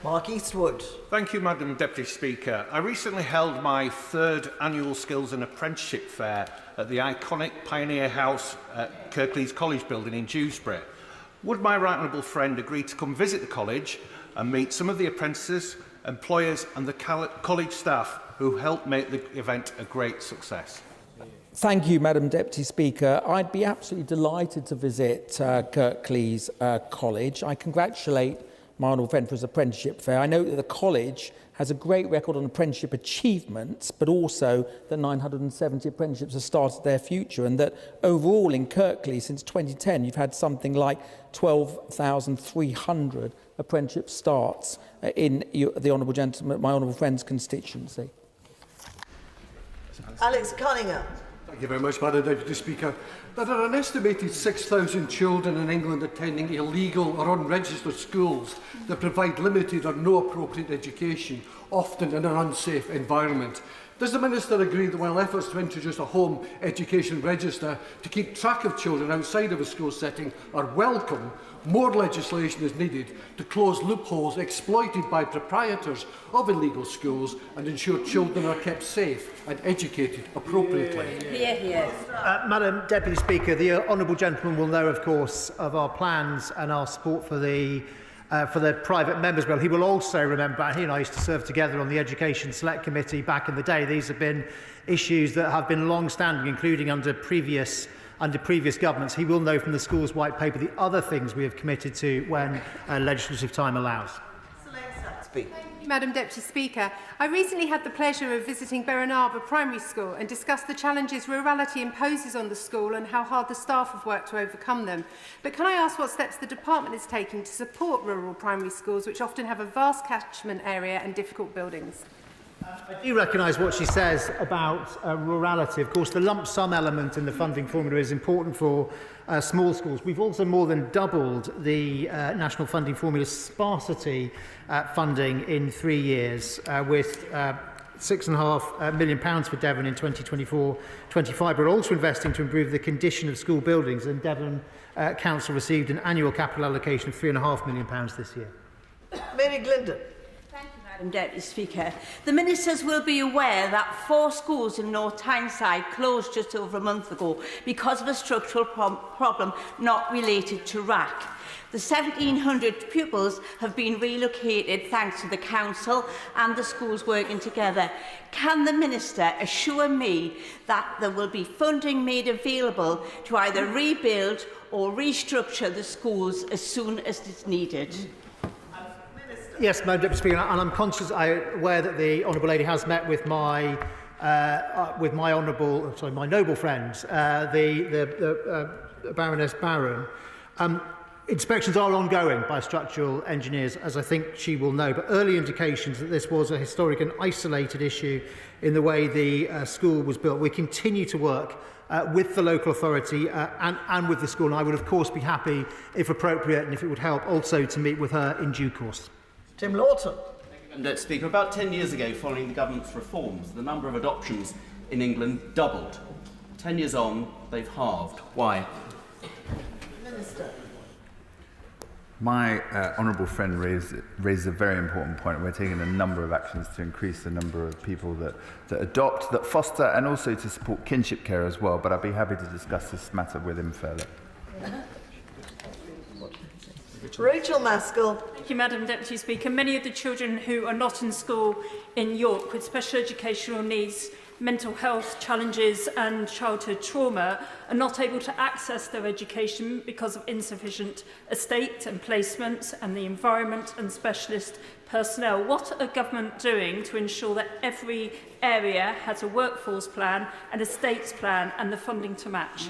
Mark Eastwood. Thank you, Madam Deputy Speaker. I recently held my 3rd annual Skills and Apprenticeship Fair at the iconic Pioneer House at Kirklees College building in Dewsbury. Would my right honourable friend agree to come visit the college and meet some of the apprentices, employers and the college staff who helped make the event a great success? Thank you, Madam Deputy Speaker. I'd be absolutely delighted to visit Kirklees College. I congratulate my honourable friend for his apprenticeship fair. I know that the college has a great record on apprenticeship achievements, but also that 970 apprenticeships have started their future, and that overall in Kirklees since 2010 you've had something like 12,300 apprenticeship starts in the honourable gentleman, my honourable friend's constituency. Alex Cunningham. Thank you very much, Madam Deputy Speaker. There are an estimated 6,000 children in England attending illegal or unregistered schools that provide limited or no appropriate education, often in an unsafe environment. Does the Minister agree that while efforts to introduce a home education register to keep track of children outside of a school setting are welcome, more legislation is needed to close loopholes exploited by proprietors of illegal schools and ensure children are kept safe and educated appropriately? Madam Deputy Speaker, the honourable gentleman will know, of course, of our plans and our support for the private members bill. He will also remember, he and I used to serve together on the Education Select Committee back in the day. These have been issues that have been long-standing, including under previous governments. He will know from the Schools White Paper the other things we have committed to when legislative time allows. Madam Deputy Speaker, I recently had the pleasure of visiting Berrin Arbour Primary School and discussed the challenges rurality imposes on the school and how hard the staff have worked to overcome them. But can I ask what steps the department is taking to support rural primary schools, which often have a vast catchment area and difficult buildings? I do recognise what she says about rurality. Of course, the lump sum element in the funding formula is important for small schools. We've also more than doubled the national funding formula sparsity funding in 3 years, with £6.5 million for Devon in 2024-25. We're also investing to improve the condition of school buildings, and Devon Council received an annual capital allocation of £3.5 million this year. Mary Glindon. Madam Deputy Speaker, the Ministers will be aware that 4 schools in North Tyneside closed just over a month ago because of a structural problem not related to RAC. The 1,700 pupils have been relocated thanks to the council and the schools working together. Can the Minister assure me that there will be funding made available to either rebuild or restructure the schools as soon as it's needed? Yes, Madam Deputy Speaker, and I'm aware that the Honourable Lady has met with my my noble friend, the Baroness Barron. Inspections are ongoing by structural engineers, as I think she will know, but early indications that this was a historic and isolated issue in the way the school was built. We continue to work with the local authority and with the school, and I would of course be happy, if appropriate and if it would help, also to meet with her in due course. Tim Lawton. Mr. Speaker, about 10 years ago, following the government's reforms, the number of adoptions in England doubled. 10 years on, they've halved. Why? Minister. My honourable friend raised a very important point. We're taking a number of actions to increase the number of people that adopt, that foster, and also to support kinship care as well. But I'd be happy to discuss this matter with him further. Rachel Maskell. Thank you, Madam Deputy Speaker. Many of the children who are not in school in York with special educational needs, mental health challenges and childhood trauma are not able to access their education because of insufficient estate and placement and the environment and specialist personnel. What are government doing to ensure that every area has a workforce plan, an estates plan and the funding to match?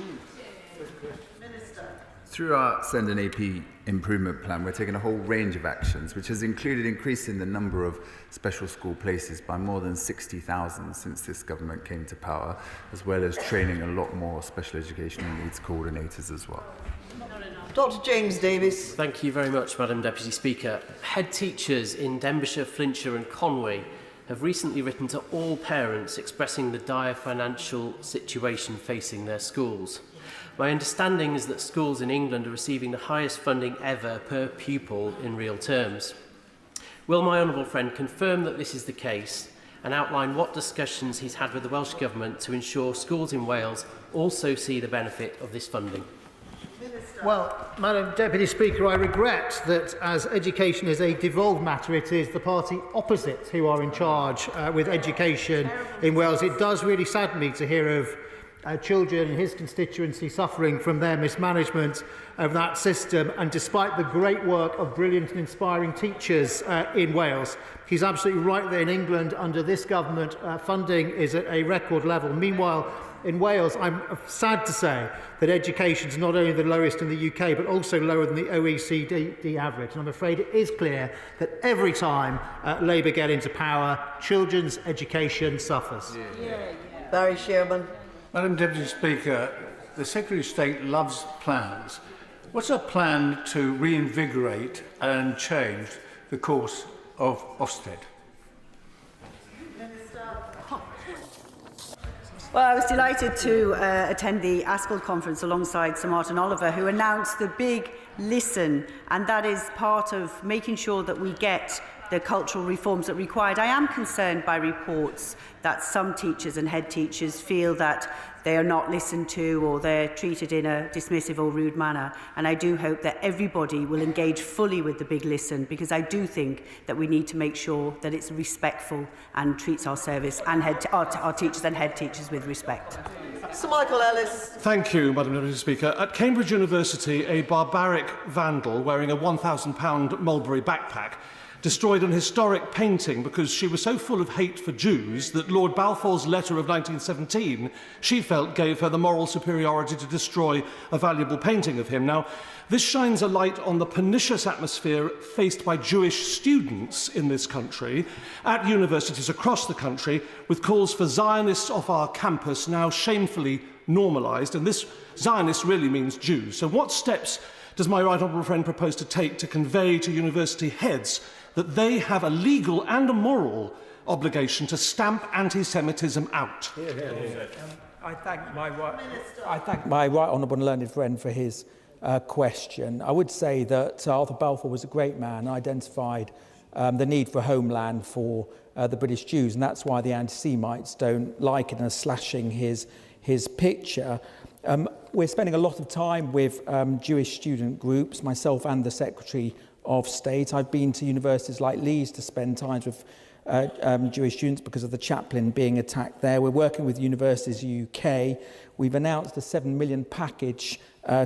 Through our Send an AP improvement plan, we're taking a whole range of actions, which has included increasing the number of special school places by more than 60,000 since this government came to power, as well as training a lot more special educational needs coordinators as well. Dr. James Davis. Thank you very much, Madam Deputy Speaker. Head teachers in Denbighshire, Flintshire and Conway have recently written to all parents expressing the dire financial situation facing their schools. My understanding is that schools in England are receiving the highest funding ever per pupil in real terms. Will my honourable friend confirm that this is the case and outline what discussions he's had with the Welsh Government to ensure schools in Wales also see the benefit of this funding? Well, Madam Deputy Speaker, I regret that as education is a devolved matter, it is the party opposite who are in charge with education in Wales. It does really sadden me to hear of children in his constituency suffering from their mismanagement of that system, and despite the great work of brilliant and inspiring teachers in Wales, he's absolutely right that in England under this government funding is at a record level. Meanwhile, in Wales, I'm sad to say that education is not only the lowest in the UK but also lower than the OECD average, and I'm afraid it is clear that every time Labour get into power, children's education suffers. Barry Sherman. Madam Deputy Speaker, the Secretary of State loves plans. What's a plan to reinvigorate and change the course of Ofsted? Well, I was delighted to attend the ASCL conference alongside Sir Martin Oliver, who announced the big listen, and that is part of making sure that we get the cultural reforms that are required. I am concerned by reports that some teachers and head teachers feel that they are not listened to or they're treated in a dismissive or rude manner. And I do hope that everybody will engage fully with the big listen, because I do think that we need to make sure that it's respectful and treats our service and our teachers and head teachers with respect. Sir Michael Ellis. Thank you, Madam Deputy Speaker. At Cambridge University, a barbaric vandal wearing a £1,000 Mulberry backpack destroyed an historic painting because she was so full of hate for Jews that Lord Balfour's letter of 1917, she felt, gave her the moral superiority to destroy a valuable painting of him. Now, this shines a light on the pernicious atmosphere faced by Jewish students in this country, at universities across the country, with calls for Zionists off our campus now shamefully normalised, and this Zionist really means Jews. So what steps does my right honourable friend propose to take to convey to university heads that they have a legal and a moral obligation to stamp anti-Semitism out? I thank my right honourable and learned friend for his question. I would say that Arthur Balfour was a great man, identified the need for a homeland for the British Jews, and that's why the anti-Semites don't like it and are slashing his picture. We're spending a lot of time with Jewish student groups, myself and the Secretary of State. I've been to universities like Leeds to spend time with Jewish students because of the chaplain being attacked there. We're working with Universities UK. We've announced a £7 million package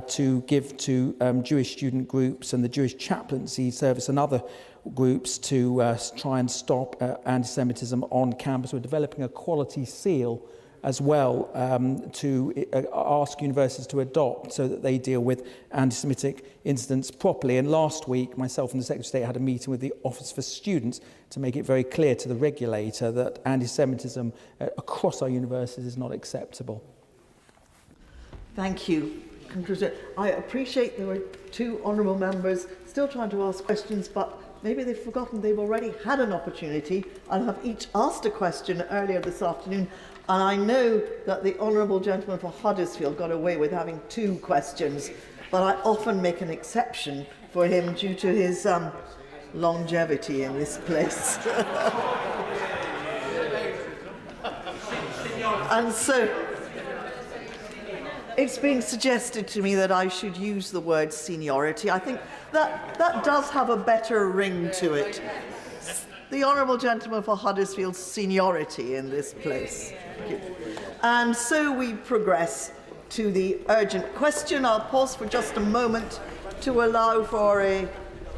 to give to Jewish student groups and the Jewish chaplaincy service and other groups to try and stop anti-Semitism on campus. We're developing a quality seal as well to ask universities to adopt so that they deal with anti-Semitic incidents properly. And last week, myself and the Secretary of State had a meeting with the Office for Students to make it very clear to the regulator that anti-Semitism across our universities is not acceptable. Thank you. I appreciate there were two honourable members still trying to ask questions, but maybe they've forgotten they've already had an opportunity and have each asked a question earlier this afternoon. And I know that the honourable gentleman for Huddersfield got away with having 2 questions, but I often make an exception for him due to his longevity in this place. And so it's been suggested to me that I should use the word seniority. I think that does have a better ring to it. The honourable gentleman for Huddersfield's seniority in this place. And so we progress to the urgent question. I'll pause for just a moment to allow for a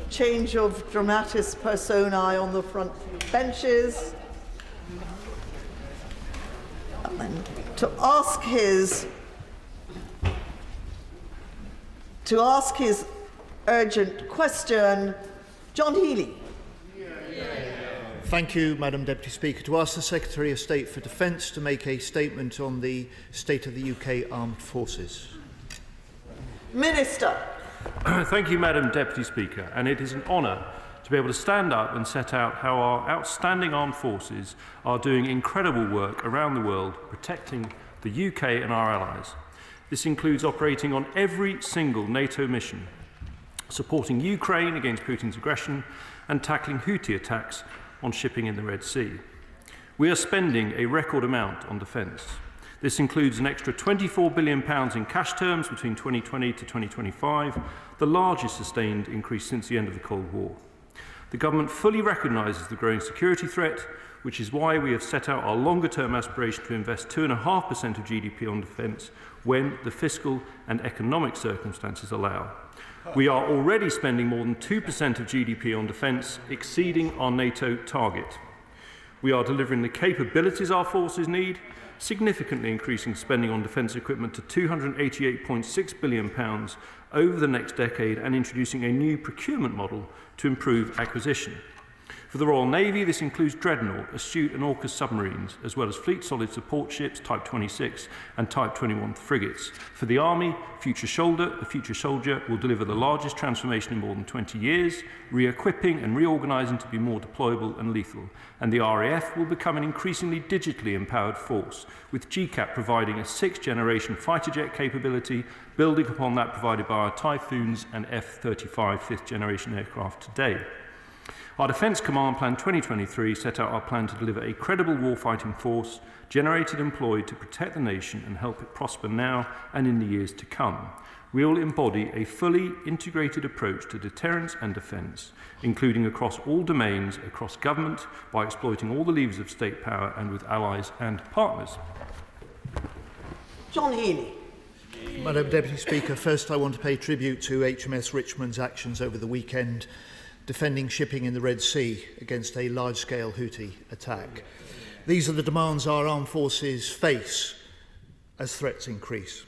change of dramatis personae on the front benches. And to ask his urgent question, John Healy. Thank you, Madam Deputy Speaker. To ask the Secretary of State for Defence to make a statement on the state of the UK Armed Forces. Minister. Thank you, Madam Deputy Speaker. And it is an honour to be able to stand up and set out how our outstanding armed forces are doing incredible work around the world, protecting the UK and our allies. This includes operating on every single NATO mission, supporting Ukraine against Putin's aggression, and tackling Houthi attacks on shipping in the Red Sea. We are spending a record amount on defence. This includes an extra £24 billion in cash terms between 2020 to 2025, the largest sustained increase since the end of the Cold War. The government fully recognises the growing security threat, which is why we have set out our longer-term aspiration to invest 2.5% of GDP on defence when the fiscal and economic circumstances allow. We are already spending more than 2% of GDP on defence, exceeding our NATO target. We are delivering the capabilities our forces need, significantly increasing spending on defence equipment to £288.6 billion over the next decade and introducing a new procurement model to improve acquisition. For the Royal Navy, this includes Dreadnought, Astute and AUKUS submarines, as well as Fleet Solid Support Ships Type 26 and Type 21 frigates. For the Army, the Future Soldier will deliver the largest transformation in more than 20 years, re-equipping and reorganising to be more deployable and lethal. And the RAF will become an increasingly digitally empowered force, with GCAP providing a 6th-generation fighter jet capability, building upon that provided by our Typhoons and F-35 5th-generation aircraft today. Our Defence Command Plan 2023 set out our plan to deliver a credible warfighting force, generated and employed to protect the nation and help it prosper now and in the years to come. We will embody a fully integrated approach to deterrence and defence, including across all domains, across government, by exploiting all the levers of state power and with allies and partners. John Healy. Madam Deputy Speaker, first I want to pay tribute to HMS Richmond's actions over the weekend, defending shipping in the Red Sea against a large-scale Houthi attack. These are the demands our armed forces face as threats increase.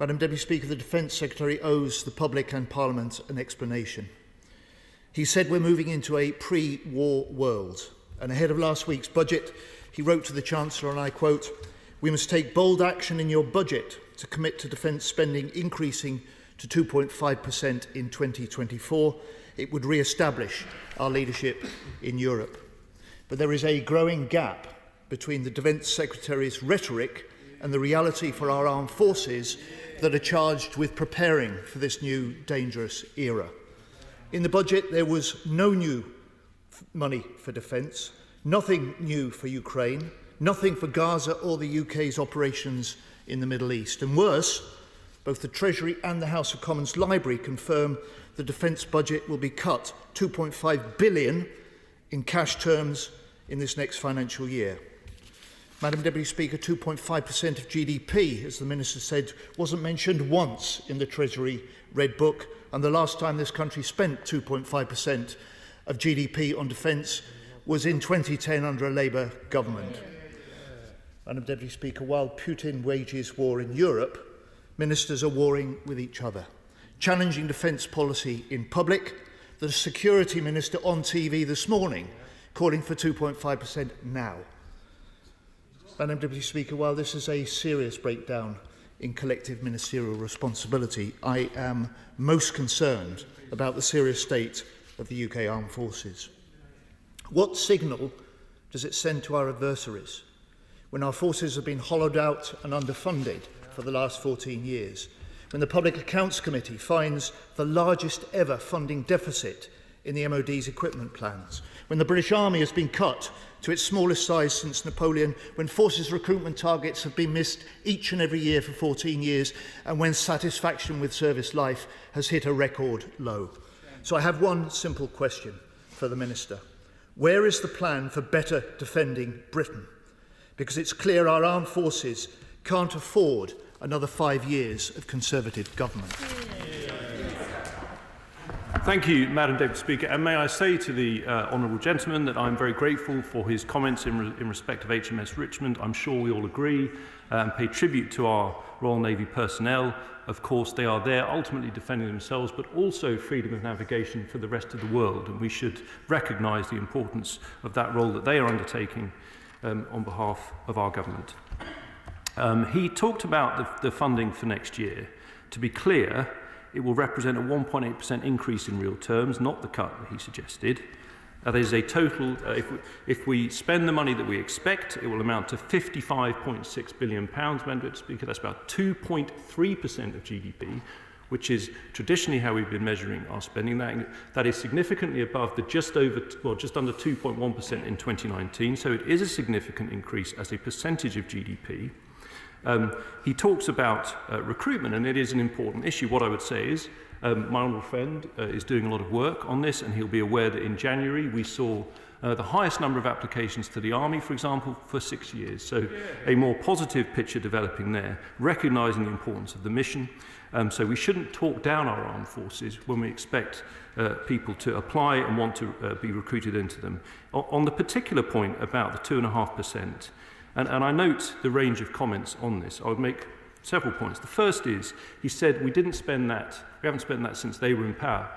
Madam Deputy Speaker, the Defence Secretary owes the public and Parliament an explanation. He said we're moving into a pre-war world, and ahead of last week's budget, he wrote to the Chancellor, and I quote, "We must take bold action in your budget to commit to defence spending increasing to 2.5% in 2024. It would re-establish our leadership in Europe." But there is a growing gap between the Defence Secretary's rhetoric and the reality for our armed forces that are charged with preparing for this new dangerous era. In the budget, there was no new money for defence, nothing new for Ukraine, nothing for Gaza or the UK's operations in the Middle East. And worse, both the Treasury and the House of Commons Library confirm the defence budget will be cut 2.5 billion in cash terms in this next financial year. Madam Deputy Speaker, 2.5% of GDP, as the Minister said, wasn't mentioned once in the Treasury Red Book, and the last time this country spent 2.5% of GDP on defence was in 2010 under a Labour government. Madam Deputy Speaker, while Putin wages war in Europe, ministers are warring with each other, challenging defence policy in public. The Security Minister on TV this morning calling for 2.5% now. Madam Deputy Speaker, while this is a serious breakdown in collective ministerial responsibility, I am most concerned about the serious state of the UK Armed Forces. What signal does it send to our adversaries when our forces have been hollowed out and underfunded for the last 14 years, when the Public Accounts Committee finds the largest ever funding deficit in the MOD's equipment plans, when the British Army has been cut to its smallest size since Napoleon, when forces recruitment targets have been missed each and every year for 14 years, and when satisfaction with service life has hit a record low. So I have one simple question for the Minister. Where is the plan for better defending Britain? Because it's clear our armed forces can't afford another 5 years of Conservative government. Thank you, Madam Deputy Speaker. And may I say to the honourable gentleman that I'm very grateful for his comments in respect of HMS Richmond. I'm sure we all agree and pay tribute to our Royal Navy personnel. Of course, they are there ultimately defending themselves, but also freedom of navigation for the rest of the world. And we should recognise the importance of that role that they are undertaking on behalf of our government. He talked about the funding for next year. To be clear, it will represent a 1.8% increase in real terms, not the cut that he suggested. That is a total, if we spend the money that we expect, it will amount to £55.6 billion, Madam Speaker. That's about 2.3% of GDP, which is traditionally how we've been measuring our spending. That is significantly above the just under 2.1% in 2019, so it is a significant increase as a percentage of GDP. He talks about recruitment, and it is an important issue. What I would say is my honourable friend is doing a lot of work on this, and he'll be aware that in January we saw the highest number of applications to the Army, for example, for 6 years. So a more positive picture developing there, recognising the importance of the mission. So we shouldn't talk down our armed forces when we expect people to apply and want to be recruited into them. On the particular point about the 2.5%, and I note the range of comments on this, I would make several points. The first is, he said we haven't spent that since they were in power.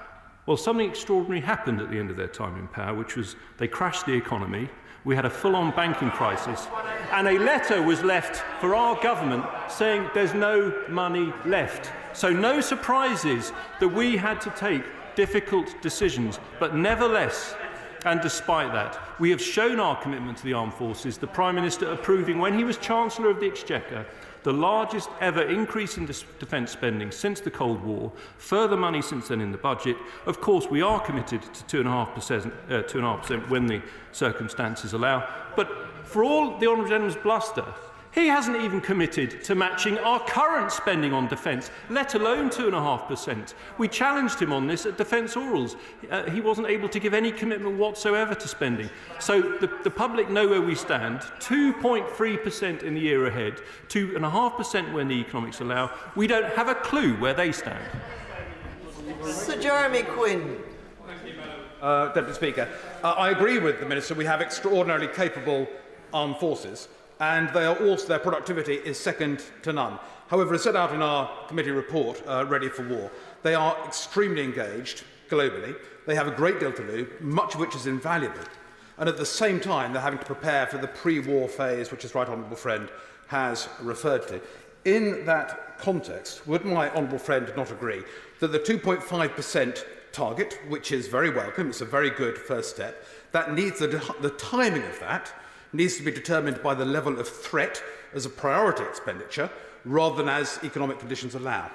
Well, something extraordinary happened at the end of their time in power, which was they crashed the economy, we had a full-on banking crisis, and a letter was left for our government saying there's no money left. So no surprises that we had to take difficult decisions, but nevertheless, and despite that, we have shown our commitment to the armed forces, the Prime Minister approving, when he was Chancellor of the Exchequer, the largest ever increase in defence spending since the Cold War, further money since then in the budget. Of course, we are committed to 2.5% when the circumstances allow. But for all the Honourable Gentleman's bluster, he hasn't even committed to matching our current spending on defence, let alone 2.5%. We challenged him on this at Defence Orals. He wasn't able to give any commitment whatsoever to spending. So the public know where we stand. 2.3% in the year ahead, 2.5% when the economics allow. We don't have a clue where they stand. Sir Jeremy Quinn. Deputy Speaker, I agree with the Minister. We have extraordinarily capable armed forces, and they are also, their productivity is second to none. However, as set out in our committee report, Ready for War, they are extremely engaged globally. They have a great deal to do, much of which is invaluable. And at the same time, they're having to prepare for the pre-war phase, which his right honourable friend has referred to. In that context, would my honourable friend not agree that the 2.5% target, which is very welcome, it's a very good first step, that needs the timing of that needs to be determined by the level of threat as a priority expenditure rather than as economic conditions allow.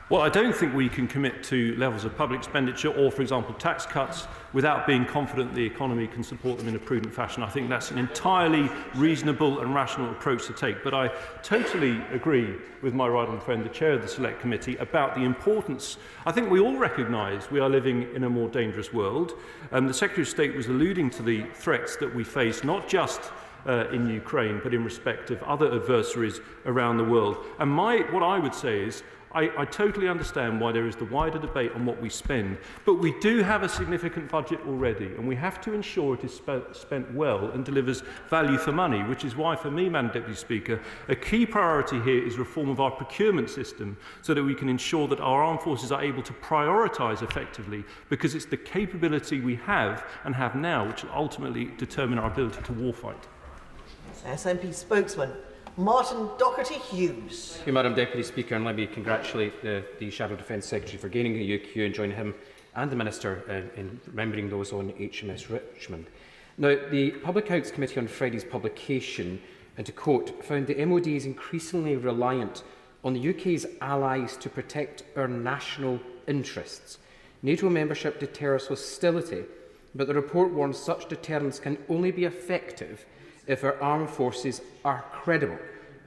Well, I don't think we can commit to levels of public expenditure or, for example, tax cuts without being confident the economy can support them in a prudent fashion. I think that's an entirely reasonable and rational approach to take. But I totally agree with my right honourable friend, the chair of the Select Committee, about the importance. I think we all recognise we are living in a more dangerous world. The Secretary of State was alluding to the threats that we face, not just in Ukraine, but in respect of other adversaries around the world. And what I would say is, I totally understand why there is the wider debate on what we spend, but we do have a significant budget already, and we have to ensure it is spent well and delivers value for money, which is why, for me, Madam Deputy Speaker, a key priority here is reform of our procurement system so that we can ensure that our armed forces are able to prioritise effectively, because it's the capability we have and have now which will ultimately determine our ability to warfight. SNP spokesman Martin Docherty-Hughes. Thank you, Madam Deputy Speaker, and let me congratulate the Shadow Defence Secretary for gaining the UQ and join him and the Minister in remembering those on HMS Richmond. Now, the Public Accounts Committee on Friday's publication, and to quote, found the MOD is increasingly reliant on the UK's allies to protect our national interests. NATO membership deters hostility, but the report warns such deterrence can only be effective if our armed forces are credible.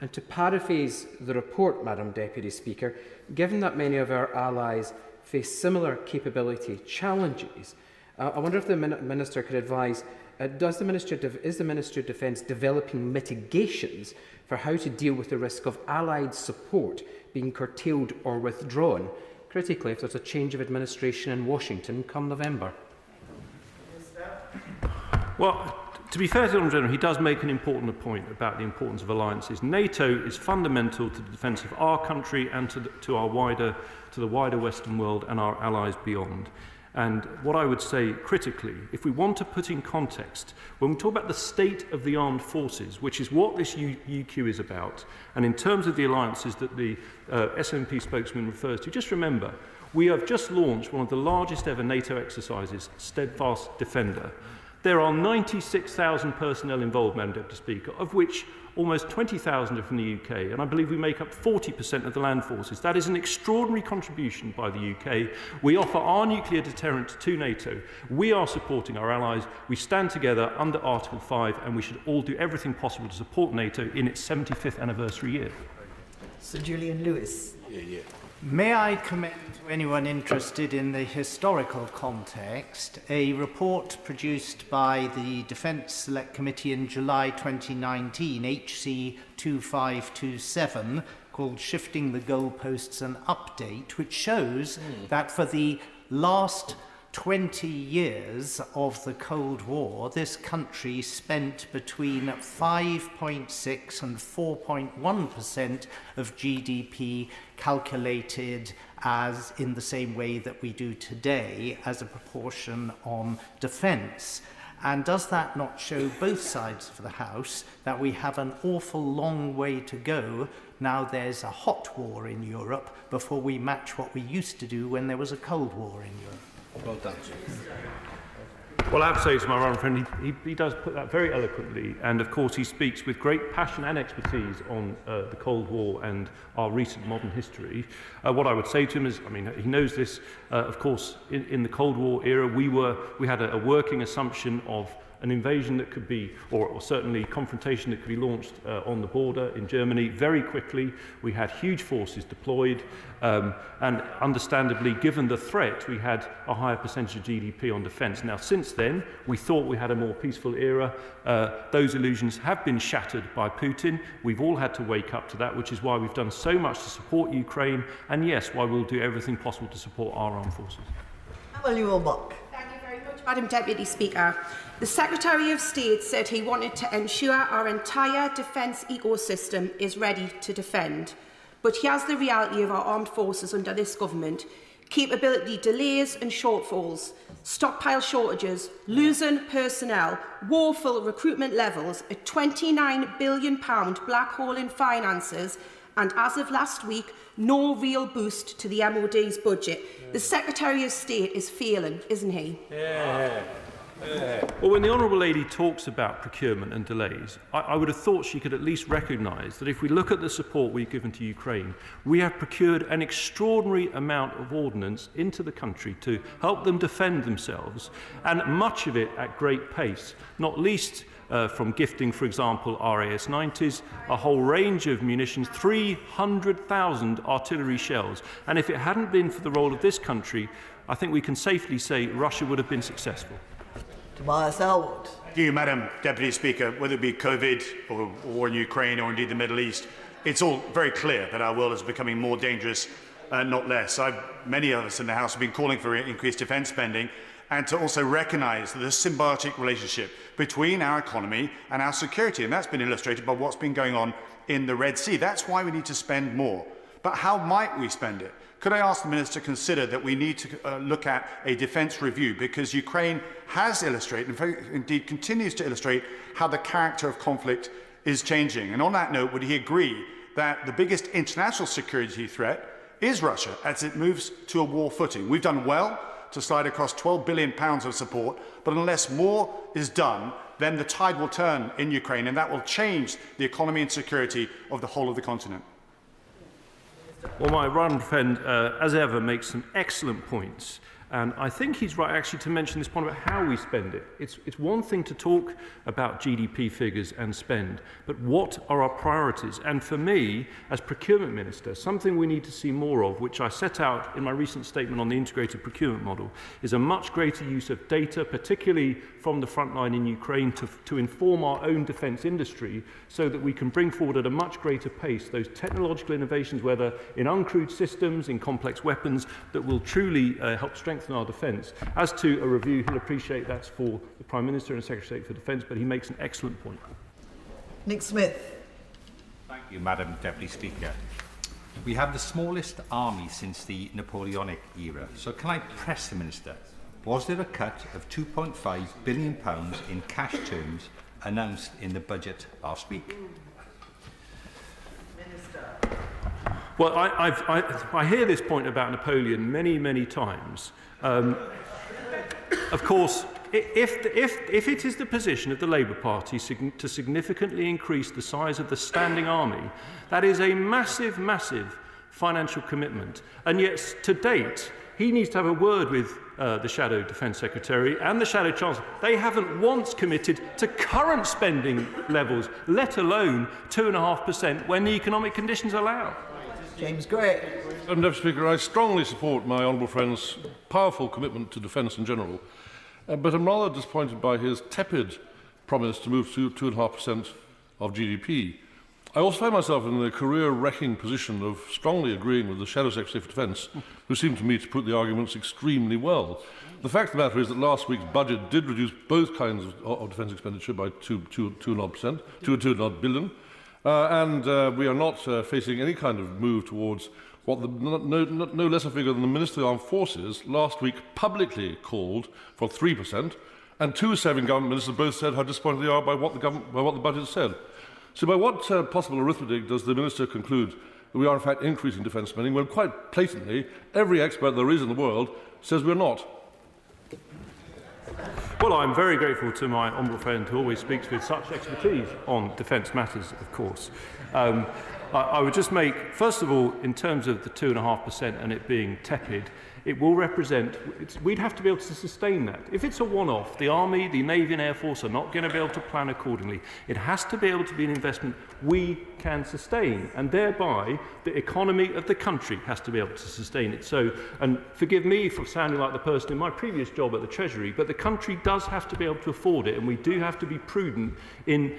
And to paraphrase the report, Madam Deputy Speaker, given that many of our allies face similar capability challenges, I wonder if the Minister could advise, is the Ministry of Defence developing mitigations for how to deal with the risk of allied support being curtailed or withdrawn, critically if there's a change of administration in Washington come November? Well, to be fair to the Honourable General, he does make an important point about the importance of alliances. NATO is fundamental to the defence of our country and to the wider Western world and our allies beyond. And what I would say critically, if we want to put in context, when we talk about the state of the armed forces, which is what this UQ is about, and in terms of the alliances that the SNP spokesman refers to, just remember, we have just launched one of the largest ever NATO exercises, Steadfast Defender. There are 96,000 personnel involved, Madam Deputy Speaker, of which almost 20,000 are from the UK, and I believe we make up 40% of the land forces. That is an extraordinary contribution by the UK. We offer our nuclear deterrent to NATO. We are supporting our allies. We stand together under Article 5, and we should all do everything possible to support NATO in its 75th anniversary year. Sir Julian Lewis. May I commend to anyone interested in the historical context a report produced by the Defence Select Committee in July 2019, HC 2527, called Shifting the Goalposts and Update, which shows that for the last 20 years of the Cold War, this country spent between 5.6 and 4.1% of GDP calculated as in the same way that we do today as a proportion on defence. And does that not show both sides of the House that we have an awful long way to go now there's a hot war in Europe before we match what we used to do when there was a Cold War in Europe? Well done. Well, I have to say to my right friend, he does put that very eloquently, and of course he speaks with great passion and expertise on the Cold War and our recent modern history. What I would say to him is, I mean, he knows this, of course, in the Cold War era, we had a working assumption of an invasion that could be, or certainly confrontation that could be launched on the border in Germany very quickly. We had huge forces deployed, and understandably, given the threat, we had a higher percentage of GDP on defence. Now, since then, we thought we had a more peaceful era. Those illusions have been shattered by Putin. We've all had to wake up to that, which is why we've done so much to support Ukraine, and yes, why we'll do everything possible to support our armed forces. Emmanuel Buck. Thank you very much, Madam Deputy Speaker. The Secretary of State said he wanted to ensure our entire defence ecosystem is ready to defend. But here's the reality of our armed forces under this government. Capability delays and shortfalls, stockpile shortages, losing personnel, woeful recruitment levels, a £29 billion black hole in finances, and as of last week, no real boost to the MOD's budget. The Secretary of State is failing, isn't he? Yeah. Well, when the Honourable Lady talks about procurement and delays, I would have thought she could at least recognise that if we look at the support we've given to Ukraine, we have procured an extraordinary amount of ordnance into the country to help them defend themselves, and much of it at great pace, not least from gifting, for example, RAS-90s, a whole range of munitions, 300,000 artillery shells. And if it hadn't been for the role of this country, I think we can safely say Russia would have been successful. Tobias Elwood. Thank you, Madam Deputy Speaker. Whether it be COVID or war in Ukraine or indeed the Middle East, it's all very clear that our world is becoming more dangerous, not less. Many of us in the House have been calling for increased defence spending and to also recognise the symbiotic relationship between our economy and our security. And that's been illustrated by what's been going on in the Red Sea. That's why we need to spend more. But how might we spend it? Could I ask the Minister to consider that we need to look at a defence review, because Ukraine has illustrated, and indeed continues to illustrate, how the character of conflict is changing. And on that note, would he agree that the biggest international security threat is Russia as it moves to a war footing? We've done well to slide across £12 billion of support, but unless more is done, then the tide will turn in Ukraine, and that will change the economy and security of the whole of the continent. Well, my right friend, as ever, makes some excellent points. And I think he's right, actually, to mention this point about how we spend it. It's one thing to talk about GDP figures and spend, but what are our priorities? And for me, as Procurement Minister, something we need to see more of, which I set out in my recent statement on the integrated procurement model, is a much greater use of data, particularly from the front line in Ukraine, to inform our own defence industry, so that we can bring forward at a much greater pace those technological innovations, whether in uncrewed systems, in complex weapons, that will truly help strengthen our defence. As to a review, he'll appreciate that's for the Prime Minister and the Secretary of State for Defence, but he makes an excellent point. Nick Smith. Thank you, Madam Deputy Speaker. We have the smallest army since the Napoleonic era. So can I press the Minister? Was there a cut of £2.5 billion in cash terms announced in the budget last week? Well, I hear this point about Napoleon many, many times. Of course, if it is the position of the Labour Party to significantly increase the size of the standing army, that is a massive, massive financial commitment. And yet, to date, he needs to have a word with the Shadow Defence Secretary and the Shadow Chancellor. They haven't once committed to current spending levels, let alone 2.5% when the economic conditions allow. James Gray. Madam Deputy Speaker, I strongly support my honourable friend's powerful commitment to defence in general, but I'm rather disappointed by his tepid promise to move to 2.5% of GDP. I also find myself in the career-wrecking position of strongly agreeing with the Shadow Secretary for Defence, who seemed to me to put the arguments extremely well. The fact of the matter is that last week's budget did reduce both kinds of defence expenditure by 2.5%, to 2.5 billion, and we are not facing any kind of move towards what no less a figure than the Minister of the Armed Forces last week publicly called for 3%, and two serving government ministers both said how disappointed they are by what the budget said. So by what possible arithmetic does the Minister conclude that we are in fact increasing defence spending when quite blatantly every expert there is in the world says we're not? Well, I'm very grateful to my honourable friend who always speaks with such expertise on defence matters, of course. I would just make, first of all, in terms of the 2.5% and it being tepid, it will represent, we'd have to be able to sustain that. If it's a one-off, the Army, the Navy and Air Force are not going to be able to plan accordingly. It has to be able to be an investment we can sustain, and thereby the economy of the country has to be able to sustain it. So, and forgive me for sounding like the person in my previous job at the Treasury, but the country does have to be able to afford it, and we do have to be prudent in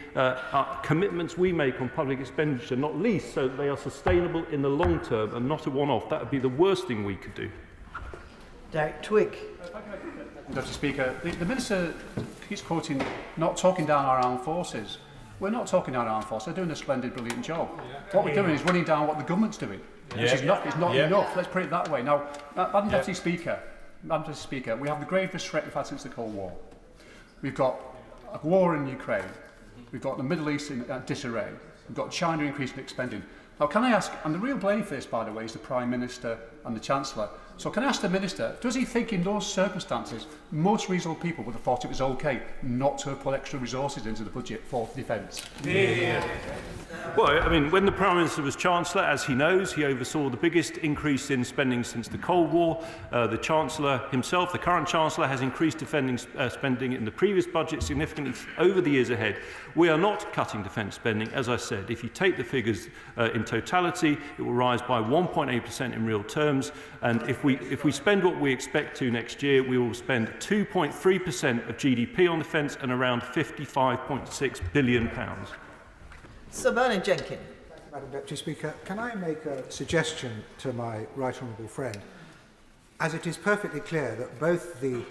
commitments we make on public expenditure, not least so that they are sustainable in the long term and not a one-off. That would be the worst thing we could do. Derek Twigg. Mr. Speaker, the Minister keeps quoting not talking down our armed forces. We're not talking down our armed forces. They're doing a splendid, brilliant job. What we're doing is running down what the government's doing, which is not enough. Let's put it that way. Now, Madam Deputy Speaker, we have the gravest threat we've had since the Cold War. We've got a war in Ukraine. We've got the Middle East in disarray. We've got China increasing expending. Now, can I ask, and the real blame for this, by the way, is the Prime Minister and the Chancellor. So can I ask the Minister, does he think in those circumstances most reasonable people would have thought it was okay not to put extra resources into the budget for defence? Yeah. Well, I mean, when the Prime Minister was Chancellor, as he knows, he oversaw the biggest increase in spending since the Cold War. The Chancellor himself, the current Chancellor, has increased spending in the previous budget significantly over the years ahead. We are not cutting defence spending, as I said. If you take the figures in totality, it will rise by 1.8% in real terms, and if we spend what we expect to next year, we will spend 2.3% of GDP on defence and around £55.6 billion. Sir Bernard Jenkins. Madam Deputy Speaker, can I make a suggestion to my right honourable friend? As it is perfectly clear that both the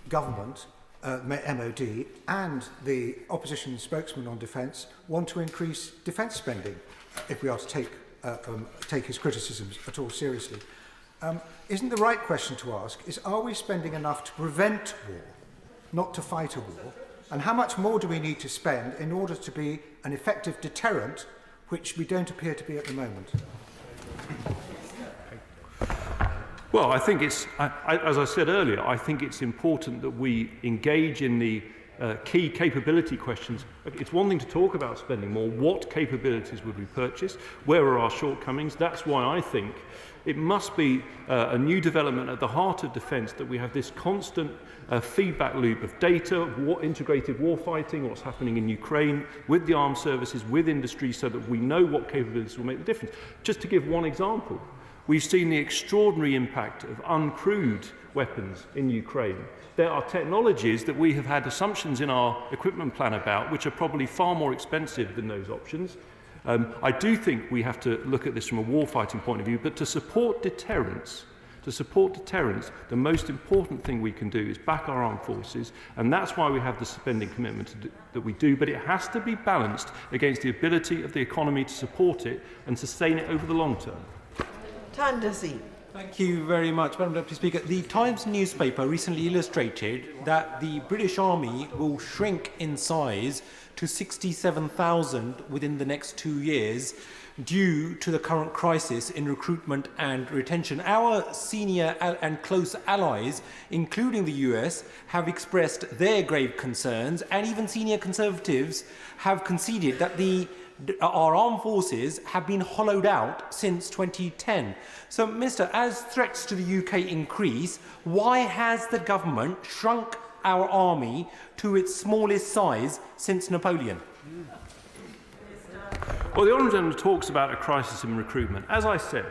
government, MOD, and the opposition spokesman on defence want to increase defence spending, if we are to take his criticisms at all seriously. Isn't the right question to ask is, are we spending enough to prevent war, not to fight a war? And how much more do we need to spend in order to be an effective deterrent, which we don't appear to be at the moment? Well, I think it's, as I said earlier, I think it's important that we engage in the key capability questions. It's one thing to talk about spending more. What capabilities would we purchase? Where are our shortcomings? That's why I think it must be a new development at the heart of defence, that we have this constant feedback loop of data, integrated warfighting, what's happening in Ukraine, with the armed services, with industry, so that we know what capabilities will make the difference. Just to give one example, we've seen the extraordinary impact of uncrewed weapons in Ukraine. There are technologies that we have had assumptions in our equipment plan about, which are probably far more expensive than those options. I do think we have to look at this from a warfighting point of view, but to support deterrence, the most important thing we can do is back our armed forces, and that's why we have the spending commitment that we do, but it has to be balanced against the ability of the economy to support it and sustain it over the long term. Tandasi. Thank you very much, Madam Deputy Speaker. The Times newspaper recently illustrated that the British Army will shrink in size to 67,000 within the next 2 years due to the current crisis in recruitment and retention. Our senior and close allies, including the US, have expressed their grave concerns, and even senior Conservatives have conceded that our armed forces have been hollowed out since 2010. So, Minister, as threats to the UK increase, why has the government shrunk our army to its smallest size since Napoleon? Well, the Honourable Gentleman talks about a crisis in recruitment. As I said,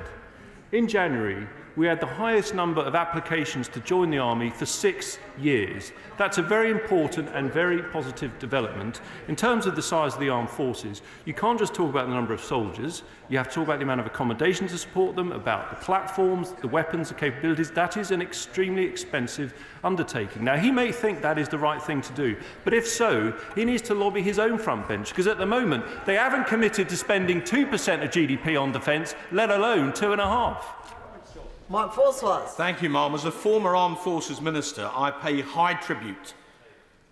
in January, we had the highest number of applications to join the Army for 6 years. That's a very important and very positive development. In terms of the size of the armed forces, you can't just talk about the number of soldiers. You have to talk about the amount of accommodation to support them, about the platforms, the weapons, the capabilities. That is an extremely expensive undertaking. Now, he may think that is the right thing to do, but if so, he needs to lobby his own front bench, because at the moment, they haven't committed to spending 2% of GDP on defence, let alone 2.5%. Mark Forsworth. Thank you, Ma'am. As a former Armed Forces Minister, I pay high tribute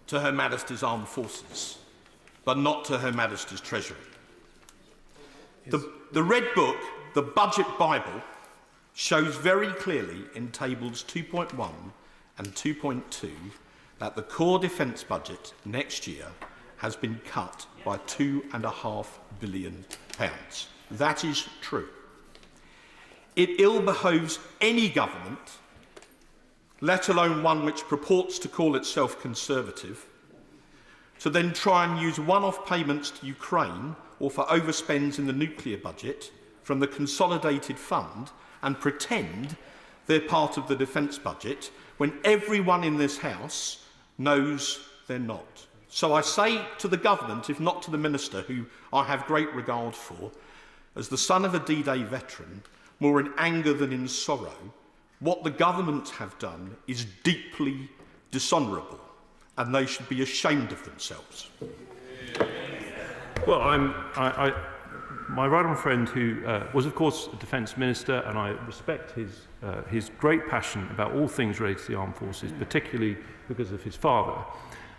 to Her Majesty's Armed Forces, but not to Her Majesty's Treasury. The Red Book, the Budget Bible, shows very clearly in tables 2.1 and 2.2 that the core defence budget next year has been cut by £2.5 billion. That is true. It ill-behoves any government, let alone one which purports to call itself conservative, to then try and use one-off payments to Ukraine or for overspends in the nuclear budget from the consolidated fund and pretend they're part of the defence budget when everyone in this House knows they're not. So I say to the government, if not to the Minister, who I have great regard for, as the son of a D-Day veteran, more in anger than in sorrow, what the government have done is deeply dishonourable, and they should be ashamed of themselves. Well, my right honourable friend, who was, of course, a defence minister, and I respect his great passion about all things related to the armed forces, particularly because of his father,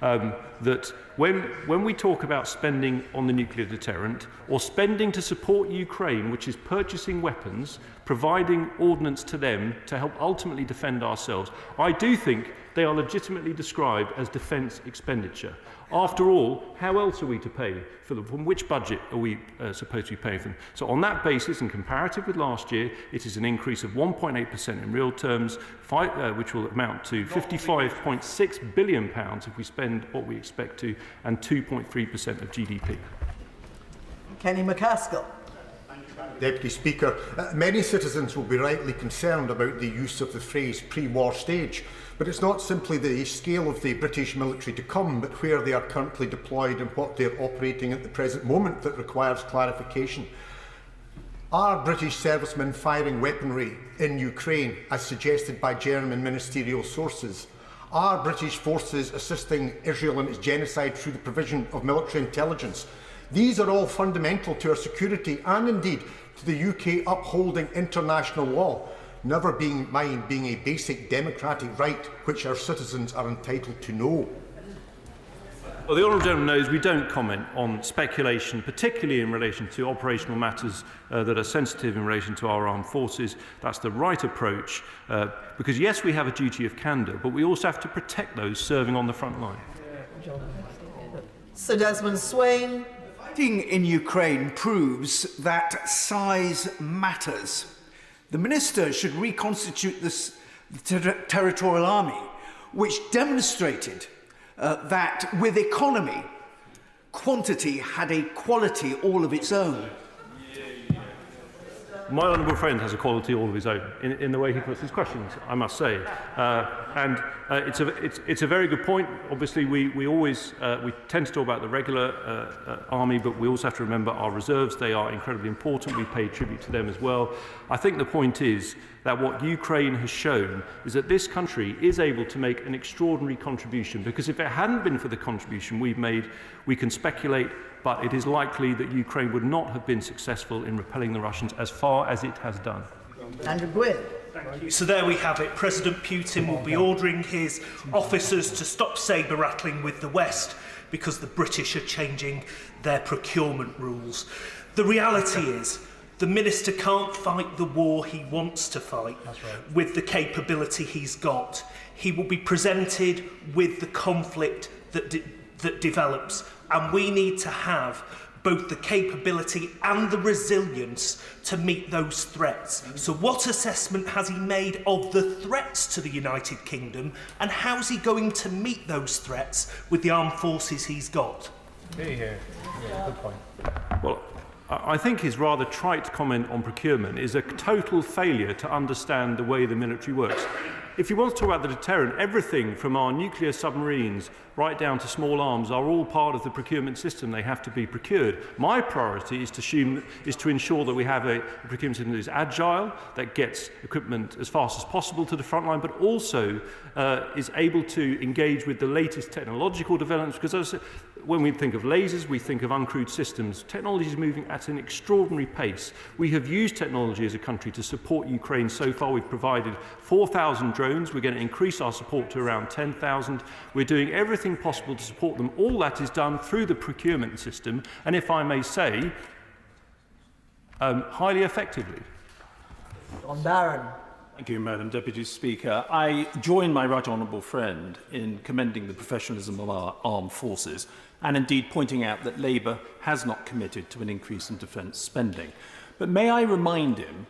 that when we talk about spending on the nuclear deterrent or spending to support Ukraine, which is purchasing weapons, providing ordnance to them to help ultimately defend ourselves, I do think they are legitimately described as defence expenditure. After all, how else are we to pay for them? From which budget are we supposed to be paying for them? So on that basis, and comparative with last year, it is an increase of 1.8% in real terms, which will amount to £55.6 billion if we spend what we expect to, and 2.3% of GDP. Kenny McCaskill. Deputy Speaker, many citizens will be rightly concerned about the use of the phrase pre-war stage, but it's not simply the scale of the British military to come, but where they are currently deployed and what they are operating at the present moment that requires clarification. Are British servicemen firing weaponry in Ukraine, as suggested by German ministerial sources? Are British forces assisting Israel in its genocide through the provision of military intelligence? These are all fundamental to our security and indeed to the UK upholding international law, never mind being a basic democratic right which our citizens are entitled to know. Well, the Honourable Gentleman knows we don't comment on speculation, particularly in relation to operational matters that are sensitive in relation to our armed forces. That's the right approach, because yes, we have a duty of candour, but we also have to protect those serving on the front line. Sir Desmond Swain. Fighting in Ukraine proves that size matters. The Minister should reconstitute the Territorial Army, which demonstrated that with economy, quantity had a quality all of its own. My honourable friend has a quality all of his own in the way he puts his questions, I must say. It's a very good point. Obviously, we tend to talk about the regular army, but we also have to remember our reserves. They are incredibly important. We pay tribute to them as well. I think the point is that what Ukraine has shown is that this country is able to make an extraordinary contribution, because if it hadn't been for the contribution we've made, we can speculate, but it is likely that Ukraine would not have been successful in repelling the Russians as far as it has done. Andrew Gwynn. Thank you. So there we have it. President Putin will be ordering his officers to stop sabre rattling with the West because the British are changing their procurement rules. The reality is the Minister can't fight the war he wants to fight with the capability he's got. He will be presented with the conflict that develops, and we need to have both the capability and the resilience to meet those threats. So what assessment has he made of the threats to the United Kingdom, and how's he going to meet those threats with the armed forces he's got? Yeah, good point. Well, I think his rather trite comment on procurement is a total failure to understand the way the military works. If you want to talk about the deterrent, everything from our nuclear submarines right down to small arms are all part of the procurement system. They have to be procured. My priority is to ensure that we have a procurement system that is agile, that gets equipment as fast as possible to the front line, but also is able to engage with the latest technological developments. Because as when we think of lasers, we think of uncrewed systems. Technology is moving at an extraordinary pace. We have used technology as a country to support Ukraine so far. We've provided 4,000 drones. We're going to increase our support to around 10,000. We're doing everything possible to support them. All that is done through the procurement system, and if I may say, highly effectively. John Barron. Thank you, Madam Deputy Speaker. I join my right honourable friend in commending the professionalism of our armed forces and indeed pointing out that Labour has not committed to an increase in defence spending. But may I remind him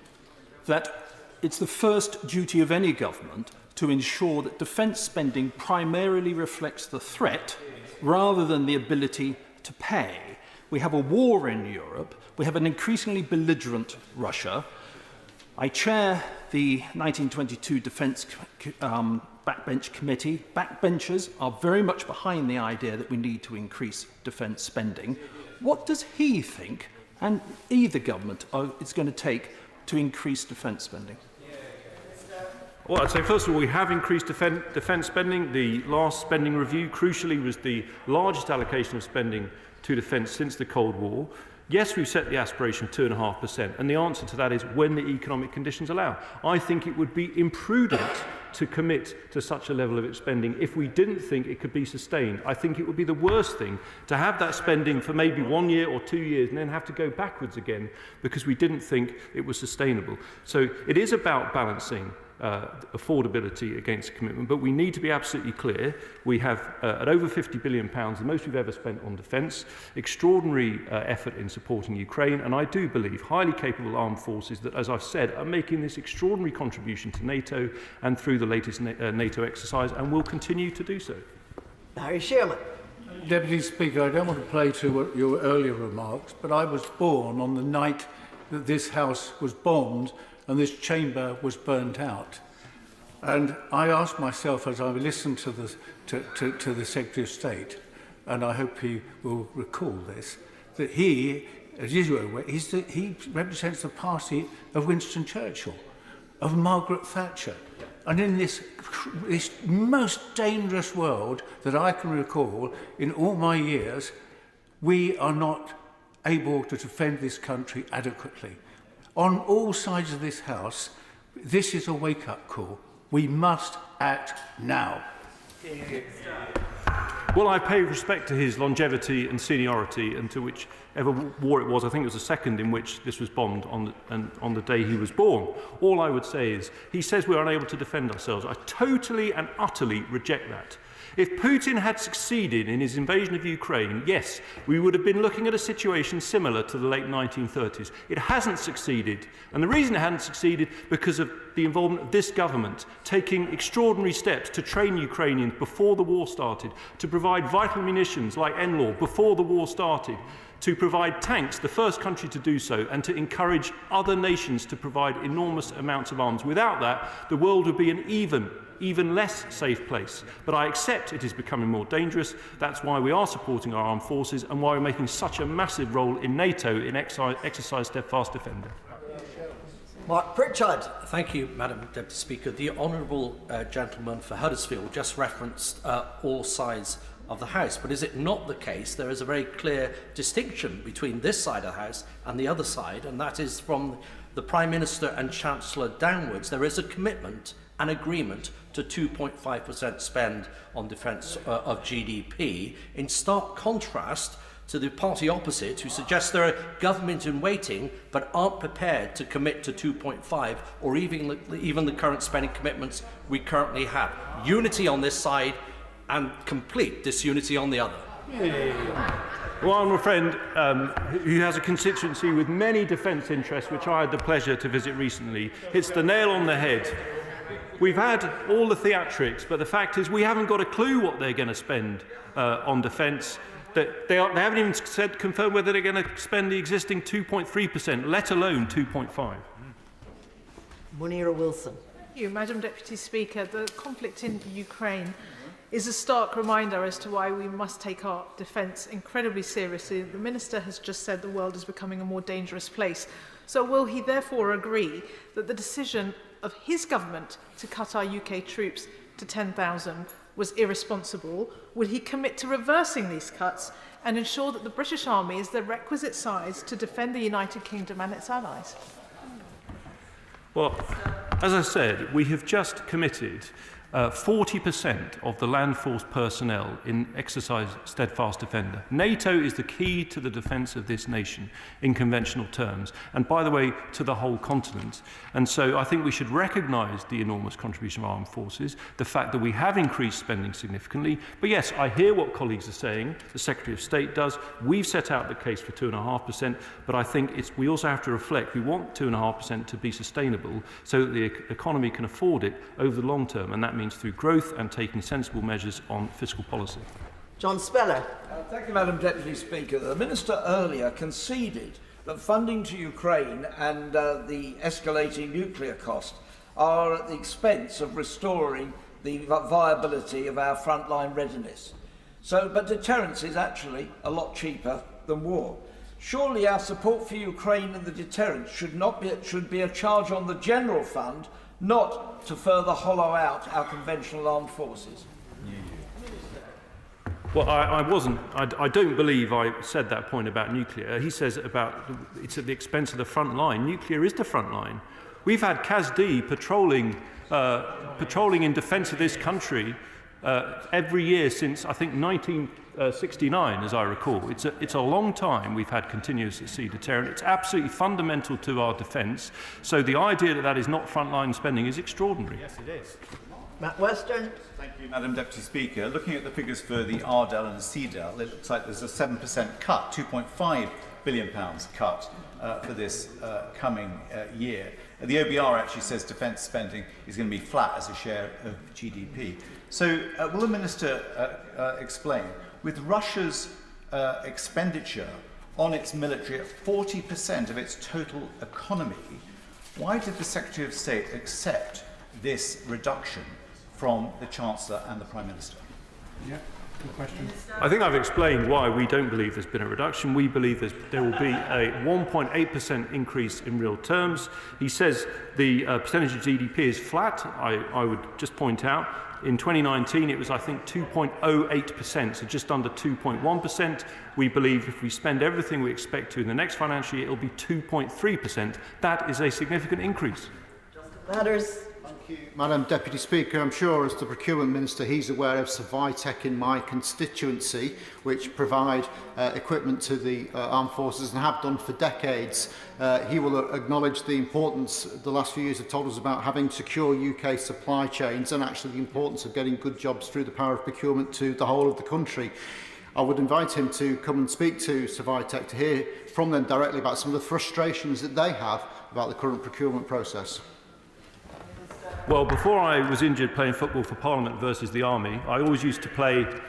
that it's the first duty of any government to ensure that defence spending primarily reflects the threat rather than the ability to pay. We have a war in Europe. We have an increasingly belligerent Russia. I chair the 1922 Defence Backbench Committee. Backbenchers are very much behind the idea that we need to increase defence spending. What does he think, and either government, is going to take to increase defence spending? Well, I'd say, first of all, we have increased defence spending. The last spending review, crucially, was the largest allocation of spending to defence since the Cold War. Yes, we've set the aspiration of 2.5%, and the answer to that is when the economic conditions allow. I think it would be imprudent to commit to such a level of spending if we didn't think it could be sustained. I think it would be the worst thing to have that spending for maybe 1 year or 2 years and then have to go backwards again because we didn't think it was sustainable. So it is about balancing affordability against commitment, but we need to be absolutely clear. We have at over £50 billion, the most we've ever spent on defence, extraordinary effort in supporting Ukraine, and I do believe highly capable armed forces that, as I've said, are making this extraordinary contribution to NATO and through the latest NATO exercise, and will continue to do so. Barry Shearman. Deputy Speaker, I don't want to play to your earlier remarks, but I was born on the night that this House was bombed and this chamber was burnt out. And I asked myself as I listened to the Secretary of State, and I hope he will recall this, that he, as you're aware, he represents the party of Winston Churchill, of Margaret Thatcher. And in this most dangerous world that I can recall in all my years, we are not able to defend this country adequately. On all sides of this House, this is a wake-up call. We must act now. Well, I pay respect to his longevity and seniority, and to whichever war it was. I think it was the second in which this was bombed on the day he was born. All I would say is, he says we're unable to defend ourselves. I totally and utterly reject that. If Putin had succeeded in his invasion of Ukraine, yes, we would have been looking at a situation similar to the late 1930s. It hasn't succeeded. And the reason it hadn't succeeded because of the involvement of this government taking extraordinary steps to train Ukrainians before the war started, to provide vital munitions like NLAW before the war started, to provide tanks, the first country to do so, and to encourage other nations to provide enormous amounts of arms. Without that, the world would be an even less safe place. But I accept it is becoming more dangerous. That's why we are supporting our armed forces and why we're making such a massive role in NATO in exercise steadfast defender. Mark Pritchard. Thank you, Madam Deputy Speaker. The honourable gentleman for Huddersfield just referenced all sides of the House, but is it not the case there is a very clear distinction between this side of the House and the other side, and that is from the Prime Minister and Chancellor downwards. There is a commitment, an agreement to 2.5% spend on defence of GDP, in stark contrast to the party opposite, who suggests they're a government in waiting but aren't prepared to commit to 2.5 or even the current spending commitments we currently have. Unity on this side and complete disunity on the other. Well, I'm a friend who has a constituency with many defence interests, which I had the pleasure to visit recently. Hits the nail on the head. We've had all the theatrics, but the fact is we haven't got a clue what they're going to spend on defence. They haven't even confirmed whether they're going to spend the existing 2.3%, let alone 2.5. Munira Wilson. Thank you, Madam Deputy Speaker. The conflict in Ukraine is a stark reminder as to why we must take our defence incredibly seriously. The Minister has just said the world is becoming a more dangerous place. So will he therefore agree that the decision of his government to cut our UK troops to 10,000 was irresponsible? Will he commit to reversing these cuts and ensure that the British Army is the requisite size to defend the United Kingdom and its allies? Well, as I said, we have just committed 40% of the land force personnel in exercise steadfast defender. NATO is the key to the defence of this nation in conventional terms, and by the way, to the whole continent. And so I think we should recognise the enormous contribution of armed forces, the fact that we have increased spending significantly. But yes, I hear what colleagues are saying, the Secretary of State does. We've set out the case for 2.5%, but I think we also have to reflect we want 2.5% to be sustainable so that the economy can afford it over the long term, and that means through growth and taking sensible measures on fiscal policy. John Speller. Thank you, Madam Deputy Speaker. The Minister earlier conceded that funding to Ukraine and the escalating nuclear cost are at the expense of restoring the viability of our frontline readiness. But deterrence is actually a lot cheaper than war. Surely our support for Ukraine and the deterrence should be a charge on the general fund, not to further hollow out our conventional armed forces. Well, I don't believe I said that point about nuclear. He says it's at the expense of the front line. Nuclear is the front line. We've had CASD patrolling in defence of this country every year since, I think, 1969, as I recall. It's a long time we've had continuous at sea deterrent. It's absolutely fundamental to our defence. So the idea that that is not frontline spending is extraordinary. Yes, it is. Matt Western. Thank you, Madam Deputy Speaker. Looking at the figures for the RDEL and CDEL, it looks like there's a 7% cut, £2.5 billion cut for this coming year. The OBR actually says defence spending is going to be flat as a share of GDP. So will the Minister explain, with Russia's expenditure on its military at 40% of its total economy, why did the Secretary of State accept this reduction from the Chancellor and the Prime Minister? Yeah, good question. I think I've explained why we don't believe there's been a reduction. We believe there will be a 1.8% increase in real terms. He says the percentage of GDP is flat. I would just point out, in 2019 it was, I think, 2.08%, so just under 2.1%. We believe if we spend everything we expect to in the next financial year, it will be 2.3%. That is a significant increase. Matters. Thank you, Madam Deputy Speaker. I'm sure as the Procurement Minister he's aware of Survitec in my constituency, which provide equipment to the armed forces and have done for decades. He will acknowledge the importance the last few years have told us about having secure UK supply chains and actually the importance of getting good jobs through the power of procurement to the whole of the country. I would invite him to come and speak to Survitec to hear from them directly about some of the frustrations that they have about the current procurement process. Well, before I was injured playing football for Parliament versus the Army, I always used to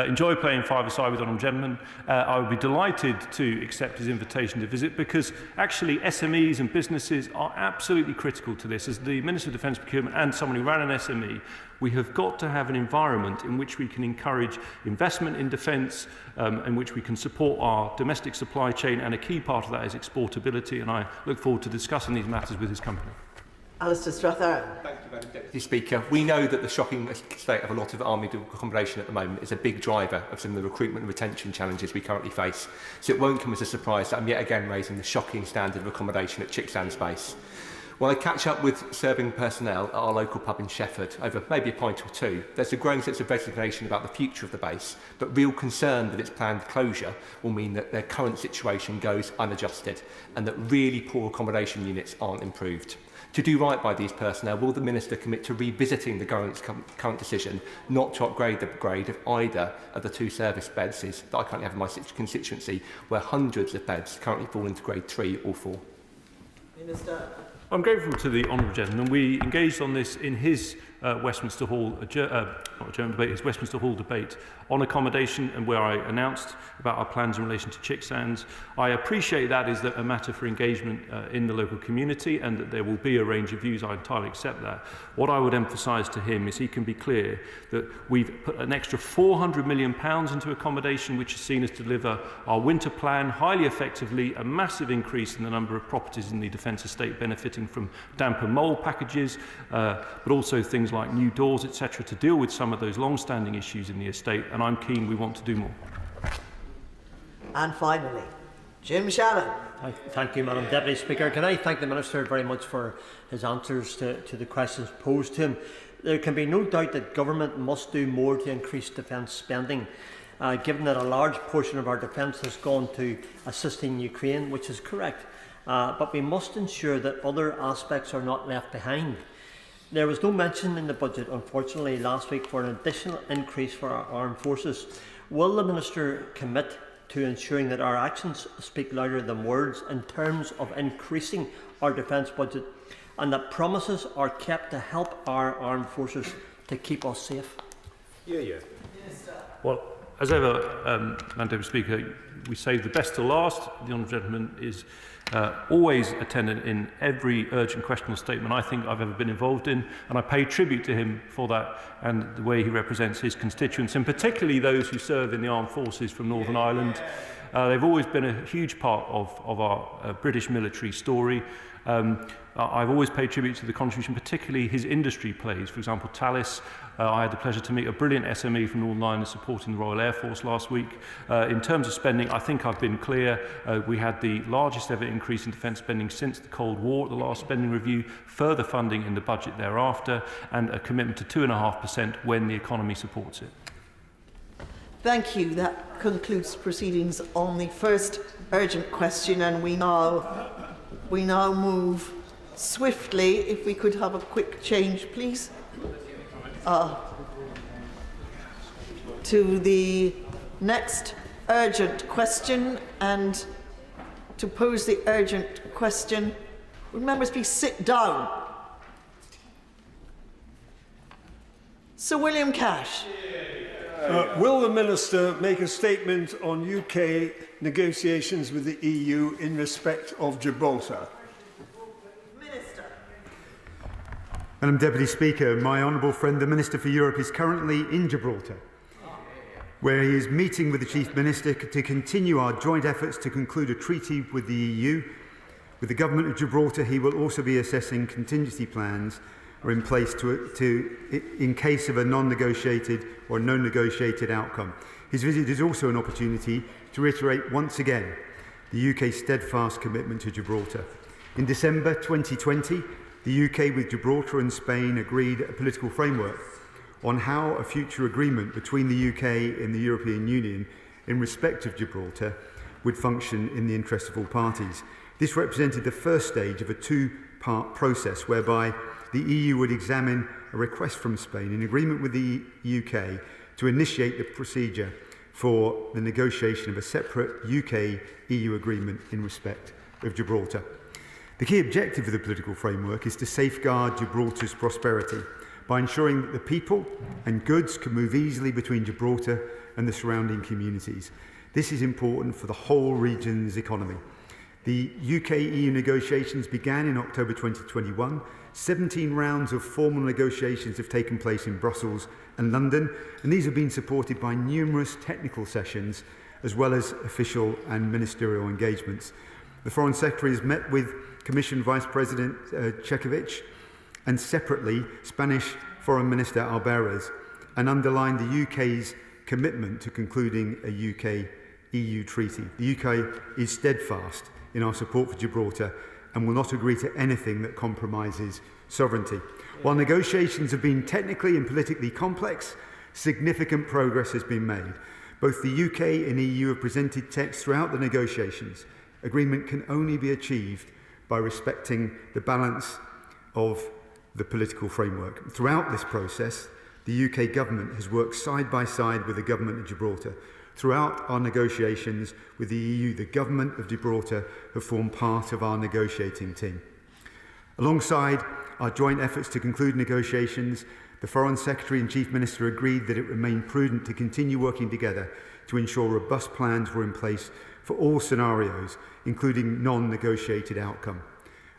enjoy playing five-a-side with honourable gentlemen. I would be delighted to accept his invitation to visit because actually SMEs and businesses are absolutely critical to this. As the Minister of Defence Procurement and someone who ran an SME, we have got to have an environment in which we can encourage investment in defence, in which we can support our domestic supply chain, and a key part of that is exportability, and I look forward to discussing these matters with his company. Alistair Strathern. Thank you, Madam Deputy Speaker. We know that the shocking state of a lot of army accommodation at the moment is a big driver of some of the recruitment and retention challenges we currently face. So it won't come as a surprise that I'm yet again raising the shocking standard of accommodation at Chicksands Base. When I catch up with serving personnel at our local pub in Shefford over maybe a pint or two, there's a growing sense of resignation about the future of the base, but real concern that its planned closure will mean that their current situation goes unadjusted and that really poor accommodation units aren't improved. To do right by these personnel, will the Minister commit to revisiting the current decision not to upgrade the grade of either of the two service bases that I currently have in my constituency, where hundreds of beds currently fall into grade 3 or 4? Minister. I'm grateful to the honourable gentleman. We engaged on this in his Westminster Hall, his Westminster Hall debate on accommodation, and where I announced about our plans in relation to Chicksands. I appreciate that is a matter for engagement in the local community, and that there will be a range of views. I entirely accept that. What I would emphasise to him is he can be clear that we've put an extra £400 million into accommodation, which is seen as to deliver our winter plan highly effectively, a massive increase in the number of properties in the defence estate benefiting from damp and mould packages, but also things like new doors, etc., to deal with some of those long-standing issues in the estate, and I'm keen we want to do more. And finally, Jim Shannon. Thank you, Madam Deputy Speaker. Can I thank the Minister very much for his answers to the questions posed to him. There can be no doubt that government must do more to increase defence spending, given that a large portion of our defence has gone to assisting Ukraine, which is correct. But we must ensure that other aspects are not left behind. There was no mention in the budget, unfortunately, last week for an additional increase for our armed forces. Will the Minister commit to ensuring that our actions speak louder than words in terms of increasing our defence budget, and that promises are kept to help our armed forces to keep us safe? Well, as ever, Madam Deputy Speaker, we save the best to last. The honourable gentleman is always attendant in every urgent question or statement I think I've ever been involved in, and I pay tribute to him for that and the way he represents his constituents, and particularly those who serve in the armed forces from Northern Ireland. They've always been a huge part of our British military story. I've always paid tribute to the contribution, particularly his industry plays. For example, Thales, I had the pleasure to meet a brilliant SME from Northern Ireland supporting the Royal Air Force last week. In terms of spending, I think I've been clear. We had the largest ever increase in defence spending since the Cold War at the last spending review, further funding in the budget thereafter, and a commitment to 2.5% when the economy supports it. Thank you. That concludes proceedings on the first urgent question, and we now move swiftly, if we could have a quick change, please, to the next urgent question. And to pose the urgent question, would members please sit down? Sir William Cash. Will the Minister make a statement on UK negotiations with the EU in respect of Gibraltar? Madam Deputy Speaker, my honourable friend, the Minister for Europe, is currently in Gibraltar, where he is meeting with the Chief Minister to continue our joint efforts to conclude a treaty with the EU. With the Government of Gibraltar, he will also be assessing contingency plans are in place in case of a non-negotiated or no negotiated outcome. His visit is also an opportunity to reiterate once again the UK's steadfast commitment to Gibraltar. In December 2020, the UK with Gibraltar and Spain agreed a political framework on how a future agreement between the UK and the European Union in respect of Gibraltar would function in the interest of all parties. This represented the first stage of a two-part process whereby the EU would examine a request from Spain in agreement with the UK to initiate the procedure for the negotiation of a separate UK-EU agreement in respect of Gibraltar. The key objective of the political framework is to safeguard Gibraltar's prosperity by ensuring that the people and goods can move easily between Gibraltar and the surrounding communities. This is important for the whole region's economy. The UK-EU negotiations began in October 2021. 17 rounds of formal negotiations have taken place in Brussels and London, and these have been supported by numerous technical sessions as well as official and ministerial engagements. The Foreign Secretary has met with Commission Vice President Cekovic and separately Spanish Foreign Minister Albares, and underlined the UK's commitment to concluding a UK-EU treaty. The UK is steadfast in our support for Gibraltar and will not agree to anything that compromises sovereignty. While negotiations have been technically and politically complex, significant progress has been made. Both the UK and EU have presented texts throughout the negotiations. Agreement can only be achieved by respecting the balance of the political framework. Throughout this process, the UK government has worked side by side with the government of Gibraltar. Throughout our negotiations with the EU, the government of Gibraltar have formed part of our negotiating team. Alongside our joint efforts to conclude negotiations, the Foreign Secretary and Chief Minister agreed that it remained prudent to continue working together to ensure robust plans were in place for all scenarios, including non-negotiated outcome.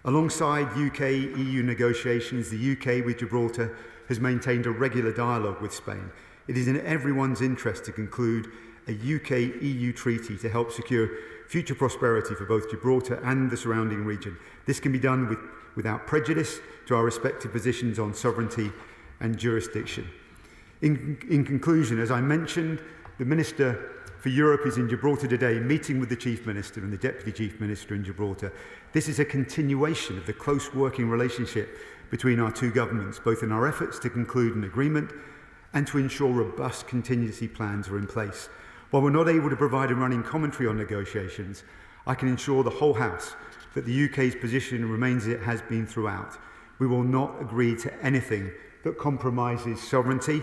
Alongside UK-EU negotiations, the UK with Gibraltar has maintained a regular dialogue with Spain. It is in everyone's interest to conclude a UK-EU treaty to help secure future prosperity for both Gibraltar and the surrounding region. This can be done without prejudice to our respective positions on sovereignty and jurisdiction. In conclusion, as I mentioned, the Minister for Europe is in Gibraltar today, meeting with the Chief Minister and the Deputy Chief Minister in Gibraltar. This is a continuation of the close working relationship between our two governments, both in our efforts to conclude an agreement and to ensure robust contingency plans are in place. While we're not able to provide a running commentary on negotiations, I can assure the whole House that the UK's position remains as it has been throughout. We will not agree to anything that compromises sovereignty.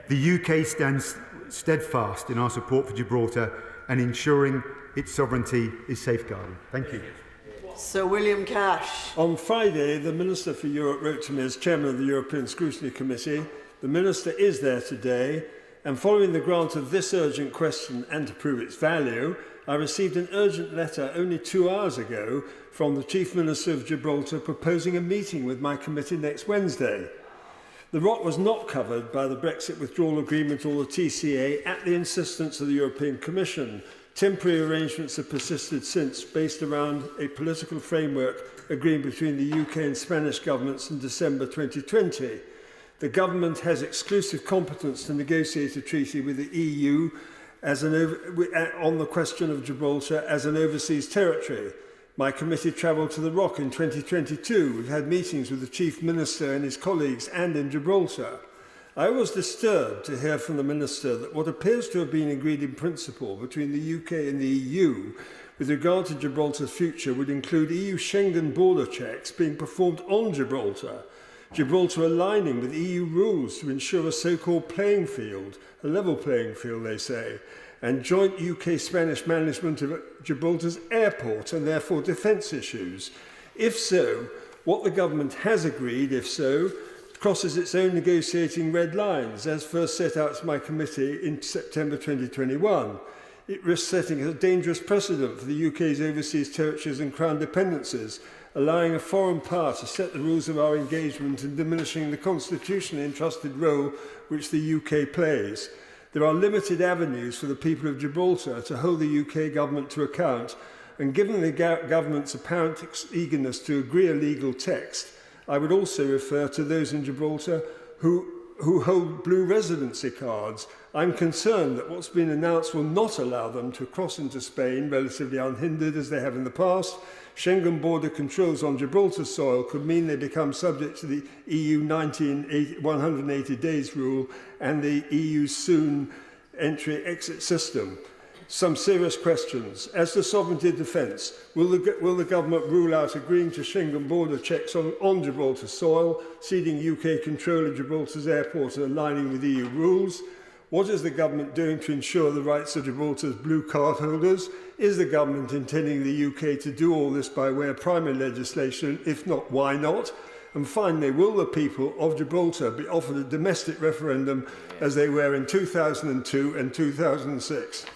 The UK stands steadfast in our support for Gibraltar and ensuring its sovereignty is safeguarded. Thank you. Sir William Cash. On Friday, the Minister for Europe wrote to me as Chairman of the European Scrutiny Committee. The Minister is there today, and following the grant of this urgent question and to prove its value, I received an urgent letter only 2 hours ago from the Chief Minister of Gibraltar proposing a meeting with my committee next Wednesday. The ROT was not covered by the Brexit withdrawal agreement or the TCA at the insistence of the European Commission, Temporary arrangements have persisted since, based around a political framework agreed between the UK and Spanish governments in December 2020. The government has exclusive competence to negotiate a treaty with the EU on the question of Gibraltar as an overseas territory. My committee travelled to the Rock in 2022. We've had meetings with the Chief Minister and his colleagues and in Gibraltar. I was disturbed to hear from the Minister that what appears to have been agreed in principle between the UK and the EU with regard to Gibraltar's future would include EU Schengen border checks being performed on Gibraltar, Gibraltar aligning with EU rules to ensure a so-called playing field, a level playing field, they say, and joint UK-Spanish management of Gibraltar's airport and therefore defence issues. If so, what the government has agreed, if so, crosses its own negotiating red lines, as first set out to my committee in September 2021. It risks setting a dangerous precedent for the UK's overseas territories and crown dependencies, allowing a foreign power to set the rules of our engagement and diminishing the constitutionally entrusted role which the UK plays. There are limited avenues for the people of Gibraltar to hold the UK government to account, and given the government's apparent eagerness to agree a legal text, I would also refer to those in Gibraltar who hold blue residency cards. I'm concerned that what's been announced will not allow them to cross into Spain relatively unhindered as they have in the past. Schengen border controls on Gibraltar soil could mean they become subject to the EU 180 days rule and the EU's soon entry-exit system. Some serious questions. As to sovereignty and defence, will the government rule out agreeing to Schengen border checks on Gibraltar soil, ceding UK control of Gibraltar's airport and aligning with EU rules? What is the government doing to ensure the rights of Gibraltar's blue card holders? Is the government intending the UK to do all this by way of primary legislation? If not, why not? And finally, will the people of Gibraltar be offered a domestic referendum as they were in 2002 and 2006?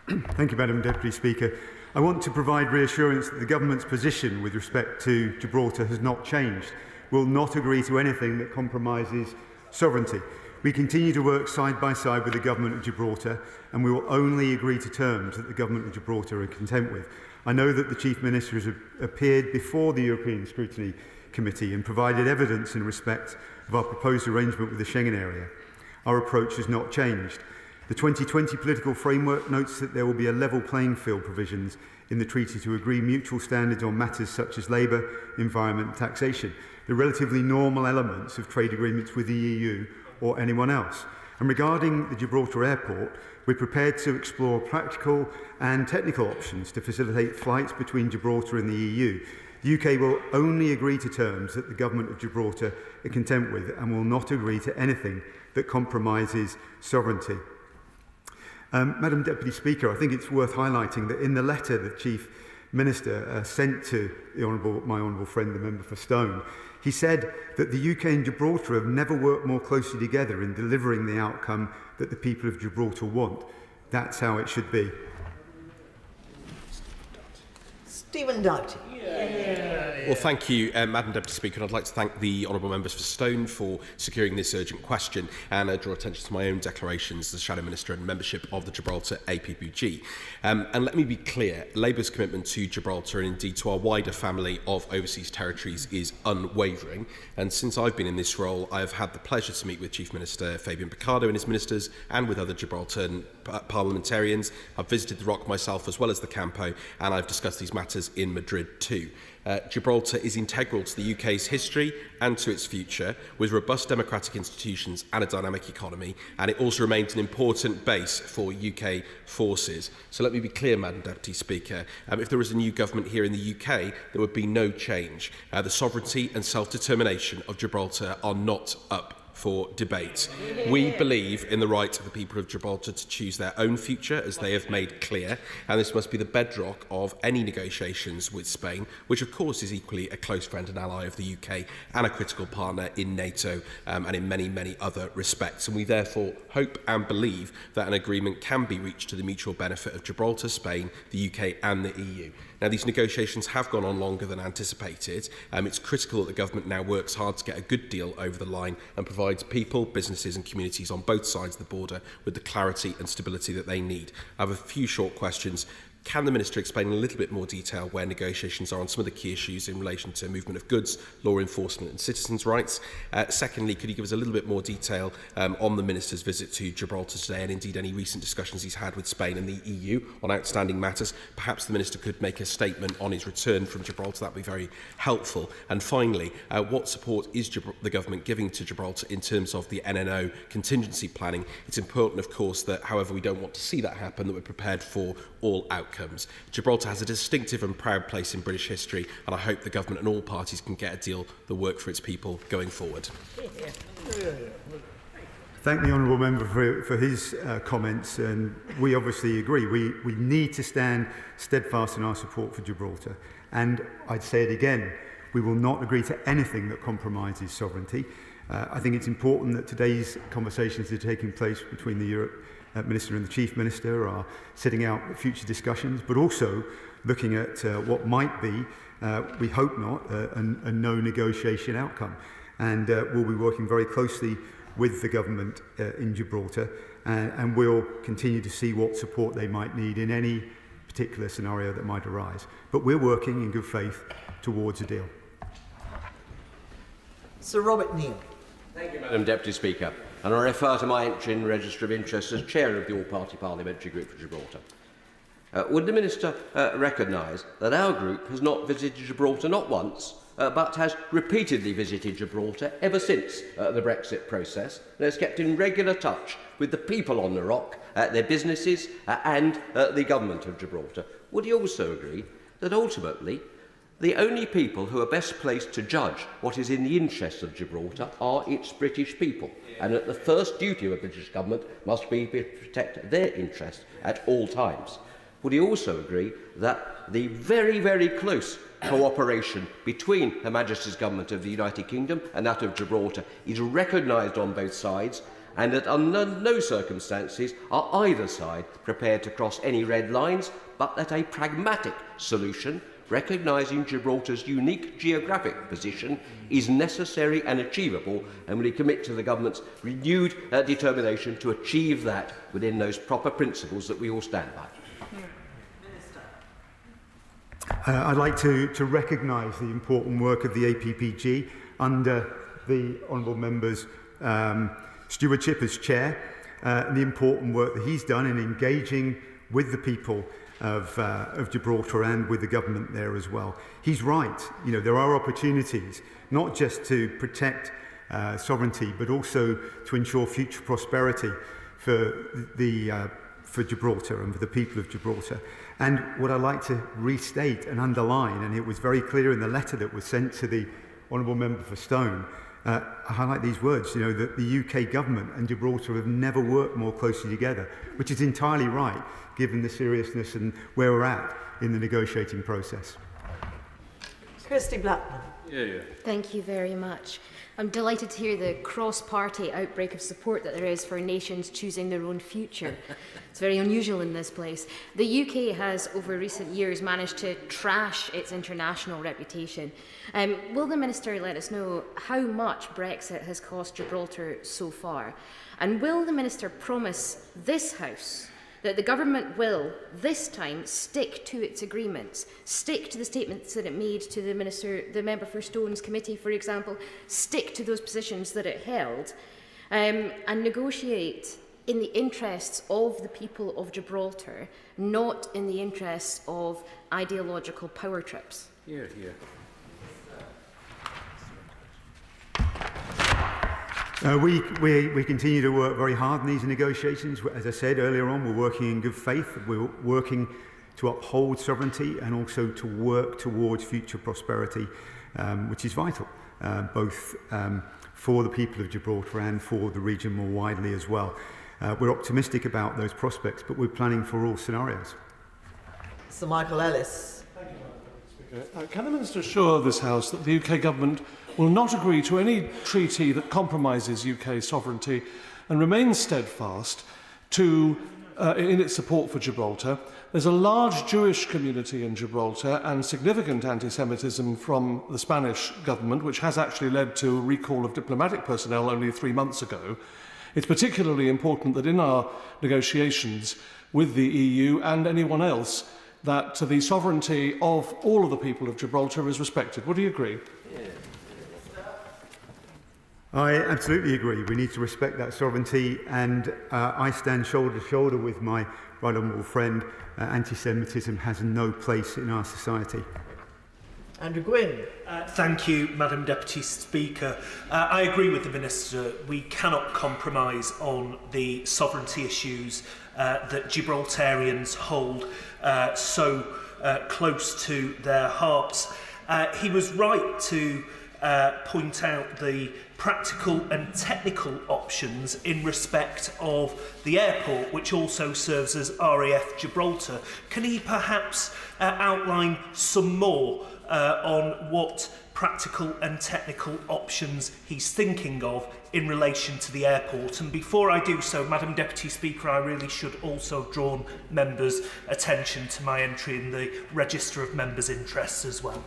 Thank you, Madam Deputy Speaker. I want to provide reassurance that the government's position with respect to Gibraltar has not changed. We'll not agree to anything that compromises sovereignty. We continue to work side by side with the government of Gibraltar, and we will only agree to terms that the government of Gibraltar are content with. I know that the Chief Minister has appeared before the European Scrutiny Committee and provided evidence in respect of our proposed arrangement with the Schengen area. Our approach has not changed. The 2020 political framework notes that there will be a level playing field provisions in the treaty to agree mutual standards on matters such as labour, environment and taxation, the relatively normal elements of trade agreements with the EU or anyone else. And regarding the Gibraltar airport, we're prepared to explore practical and technical options to facilitate flights between Gibraltar and the EU. The UK will only agree to terms that the government of Gibraltar are content with and will not agree to anything that compromises sovereignty. Madam Deputy Speaker, I think it's worth highlighting that in the letter the Chief Minister sent to my honourable friend, the member for Stone, he said that the UK and Gibraltar have never worked more closely together in delivering the outcome that the people of Gibraltar want. That's how it should be. Stephen Doughty. Well, thank you, Madam Deputy Speaker, and I'd like to thank the honourable members for Stone for securing this urgent question and draw attention to my own declarations as Shadow Minister and membership of the Gibraltar APPG. And let me be clear, Labour's commitment to Gibraltar and indeed to our wider family of overseas territories is unwavering. And since I've been in this role, I have had the pleasure to meet with Chief Minister Fabian Picardo and his ministers and with other Gibraltar parliamentarians. I've visited the Rock myself as well as the Campo, and I've discussed these matters in Madrid too. Gibraltar is integral to the UK's history and to its future, with robust democratic institutions and a dynamic economy, and it also remains an important base for UK forces. So let me be clear, Madam Deputy Speaker, if there is a new government here in the UK, there would be no change. The sovereignty and self-determination of Gibraltar are not up for debate. We believe in the right of the people of Gibraltar to choose their own future, as they have made clear, and this must be the bedrock of any negotiations with Spain, which of course is equally a close friend and ally of the UK and a critical partner in NATO and in many, many other respects. And we therefore hope and believe that an agreement can be reached to the mutual benefit of Gibraltar, Spain, the UK and the EU. Now, these negotiations have gone on longer than anticipated. It's critical that the government now works hard to get a good deal over the line and provides people, businesses and communities on both sides of the border with the clarity and stability that they need. I have a few short questions. Can the Minister explain in a little bit more detail where negotiations are on some of the key issues in relation to movement of goods, law enforcement and citizens' rights? Secondly, could you give us a little bit more detail on the Minister's visit to Gibraltar today and indeed any recent discussions he's had with Spain and the EU on outstanding matters? Perhaps the Minister could make a statement on his return from Gibraltar. That would be very helpful. And finally, what support is the government giving to Gibraltar in terms of the NNO contingency planning? It's important, of course, that however we don't want to see that happen, that we're prepared for all outcomes. Gibraltar has a distinctive and proud place in British history, and I hope the government and all parties can get a deal that works for its people going forward. Thank the honourable member for his comments, and we obviously agree. We need to stand steadfast in our support for Gibraltar, and I'd say it again, we will not agree to anything that compromises sovereignty. I think it's important that today's conversations are taking place between the Europe Minister and the Chief Minister are setting out future discussions, but also looking at what might be, we hope not, a no negotiation outcome. And we'll be working very closely with the government in Gibraltar, and we'll continue to see what support they might need in any particular scenario that might arise. But we're working in good faith towards a deal. Sir Robert Neal. Thank you, Madam Deputy Speaker. And I refer to my entry in the Register of Interest as Chair of the All-Party Parliamentary Group for Gibraltar. Would the Minister recognise that our group has not visited Gibraltar not once, but has repeatedly visited Gibraltar ever since the Brexit process, and has kept in regular touch with the people on the rock, their businesses and the government of Gibraltar? Would he also agree that ultimately the only people who are best placed to judge what is in the interests of Gibraltar are its British people, and that the first duty of a British government must be to protect their interests at all times? Would he also agree that the very, very close cooperation between Her Majesty's Government of the United Kingdom and that of Gibraltar is recognised on both sides, and that under no circumstances are either side prepared to cross any red lines, but that a pragmatic solution recognising Gibraltar's unique geographic position is necessary and achievable, and will he commit to the government's renewed determination to achieve that within those proper principles that we all stand by? I'd like to recognise the important work of the APPG under the honourable member's stewardship as chair, and the important work that he's done in engaging with the people of Gibraltar and with the government there as well. He's right. You know, there are opportunities not just to protect sovereignty, but also to ensure future prosperity for Gibraltar and for the people of Gibraltar. And what I'd like to restate and underline, and it was very clear in the letter that was sent to the honourable member for Stone, I highlight these words, you know, that the UK government and Gibraltar have never worked more closely together, which is entirely right, given the seriousness and where we're at in the negotiating process. Kirsty Blackman. Thank you very much. I'm delighted to hear the cross-party outbreak of support that there is for nations choosing their own future. It's very unusual in this place. The UK has, over recent years, managed to trash its international reputation. Will the Minister let us know how much Brexit has cost Gibraltar so far? And will the Minister promise this House that the government will, this time, stick to its agreements, stick to the statements that it made to the member for Stone's committee, for example, stick to those positions that it held, and negotiate in the interests of the people of Gibraltar, not in the interests of ideological power trips? We continue to work very hard in these negotiations. As I said earlier on, we're working in good faith. We're working to uphold sovereignty and also to work towards future prosperity, which is vital, both for the people of Gibraltar and for the region more widely as well. We're optimistic about those prospects, but we're planning for all scenarios. Sir Michael Ellis. Can the Minister assure this House that the UK government will not agree to any treaty that compromises UK sovereignty and remains steadfast in its support for Gibraltar, There's a large Jewish community in Gibraltar and significant anti-Semitism from the Spanish government, which has actually led to a recall of diplomatic personnel only 3 months ago. It's particularly important that in our negotiations with the EU and anyone else, that the sovereignty of all of the people of Gibraltar is respected. Would you agree? I absolutely agree. We need to respect that sovereignty, and I stand shoulder to shoulder with my right honourable friend. Anti-Semitism has no place in our society. Andrew Gwynn. Thank you, Madam Deputy Speaker. I agree with the Minister. We cannot compromise on the sovereignty issues that Gibraltarians hold so close to their hearts. He was right to point out the practical and technical options in respect of the airport, which also serves as RAF Gibraltar. Can he perhaps outline some more on what practical and technical options he's thinking of in relation to the airport? And before I do so, Madam Deputy Speaker, I really should also have drawn members' attention to my entry in the Register of Members' Interests as well.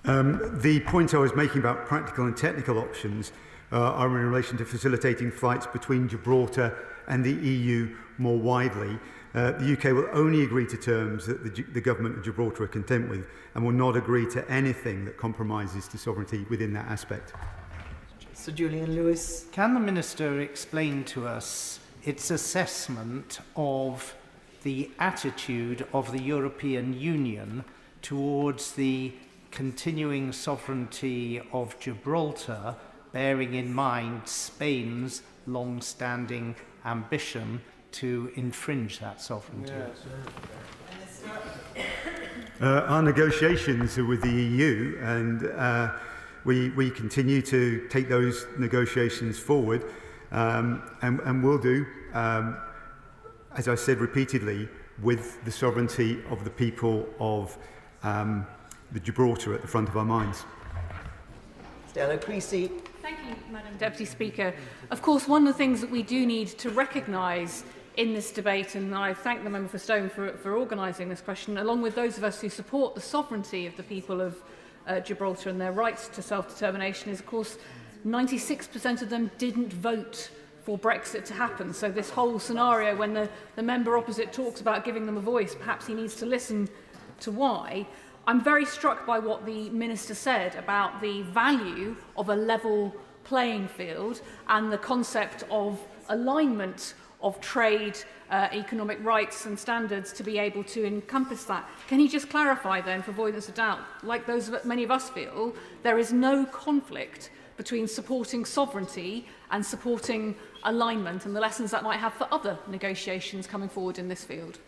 The point I was making about practical and technical options are in relation to facilitating flights between Gibraltar and the EU more widely. The UK will only agree to terms that the government of Gibraltar are content with, and will not agree to anything that compromises the sovereignty within that aspect. Sir Julian Lewis. Can the Minister explain to us its assessment of the attitude of the European Union towards the continuing sovereignty of Gibraltar, bearing in mind Spain's long-standing ambition to infringe that sovereignty? Our negotiations are with the EU, and we continue to take those negotiations forward, and will do, as I said repeatedly, with the sovereignty of the people of the Gibraltar at the front of our minds. Stella Creasy. Thank you, Madam Deputy Speaker. Of course, one of the things that we do need to recognise in this debate, and I thank the member for Stone for organising this question, along with those of us who support the sovereignty of the people of Gibraltar and their rights to self-determination, is, of course, 96% of them didn't vote for Brexit to happen. So this whole scenario, when the member opposite talks about giving them a voice, perhaps he needs to listen to why. I'm very struck by what the Minister said about the value of a level playing field and the concept of alignment of trade, economic rights and standards to be able to encompass that. Can he just clarify then, for avoidance of doubt, like many of us feel, there is no conflict between supporting sovereignty and supporting alignment, and the lessons that might have for other negotiations coming forward in this field?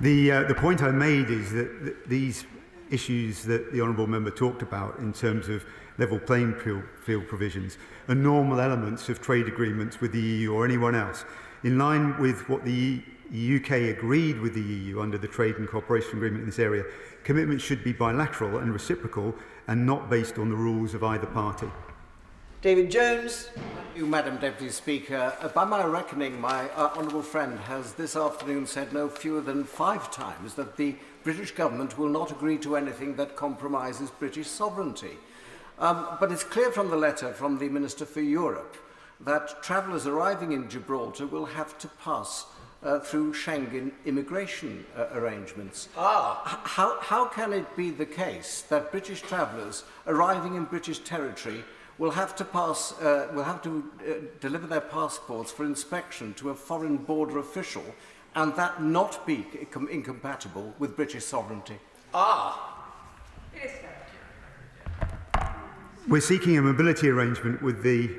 The point I made is that these issues that the honourable member talked about in terms of level playing field provisions are normal elements of trade agreements with the EU or anyone else. In line with what the UK agreed with the EU under the Trade and Cooperation Agreement in this area, commitments should be bilateral and reciprocal and not based on the rules of either party. David Jones. Thank you, Madam Deputy Speaker. By my reckoning, my honourable friend has this afternoon said no fewer than 5 times that the British government will not agree to anything that compromises British sovereignty. But it's clear from the letter from the Minister for Europe that travellers arriving in Gibraltar will have to pass through Schengen immigration arrangements. How can it be the case that British travellers arriving in British territory will have to deliver their passports for inspection to a foreign border official, and that not be incompatible with British sovereignty? We're seeking a mobility arrangement with the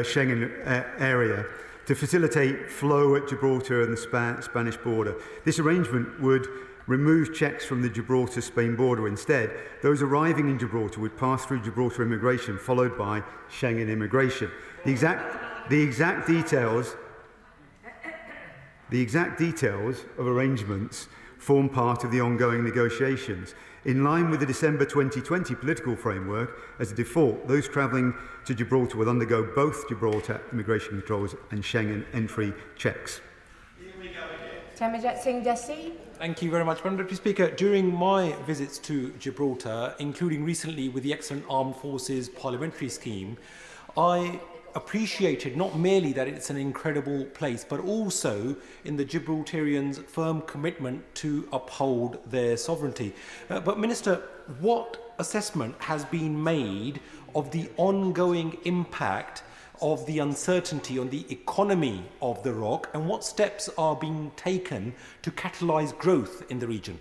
Schengen area to facilitate flow at Gibraltar and the Spanish border. This arrangement would remove checks from the Gibraltar-Spain border. Instead, those arriving in Gibraltar would pass through Gibraltar immigration, followed by Schengen immigration. The exact details of arrangements form part of the ongoing negotiations. In line with the December 2020 political framework, as a default, those travelling to Gibraltar will undergo both Gibraltar immigration controls and Schengen entry checks. Thank you very much, Madam Deputy Speaker. During my visits to Gibraltar, including recently with the excellent Armed Forces Parliamentary Scheme, I appreciated not merely that it's an incredible place, but also in the Gibraltarians' firm commitment to uphold their sovereignty. But Minister, what assessment has been made of the ongoing impact of the uncertainty on the economy of the ROC, and what steps are being taken to catalyse growth in the region?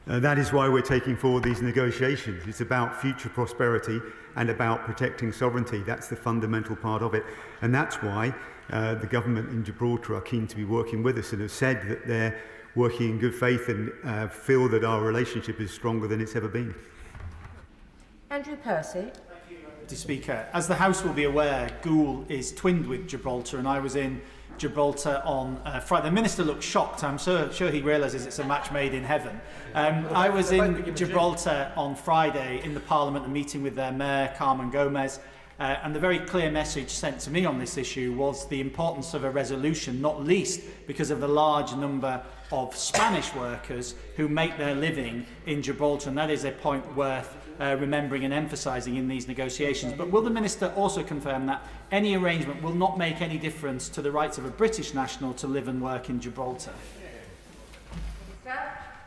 That is why we're taking forward these negotiations. It's about future prosperity and about protecting sovereignty. That's the fundamental part of it. And that's why the government in Gibraltar are keen to be working with us and have said that they're working in good faith and feel that our relationship is stronger than it's ever been. Andrew Percy. Mr. Speaker, as the House will be aware, Goole is twinned with Gibraltar, and I was in Gibraltar on Friday. The Minister looked shocked. I'm sure he realises it's a match made in heaven. I was in Gibraltar on Friday in the Parliament, a meeting with their Mayor, Carmen Gomez, and the very clear message sent to me on this issue was the importance of a resolution, not least because of the large number of Spanish workers who make their living in Gibraltar, and that is a point worth remembering and emphasising in these negotiations. But will the Minister also confirm that any arrangement will not make any difference to the rights of a British national to live and work in Gibraltar?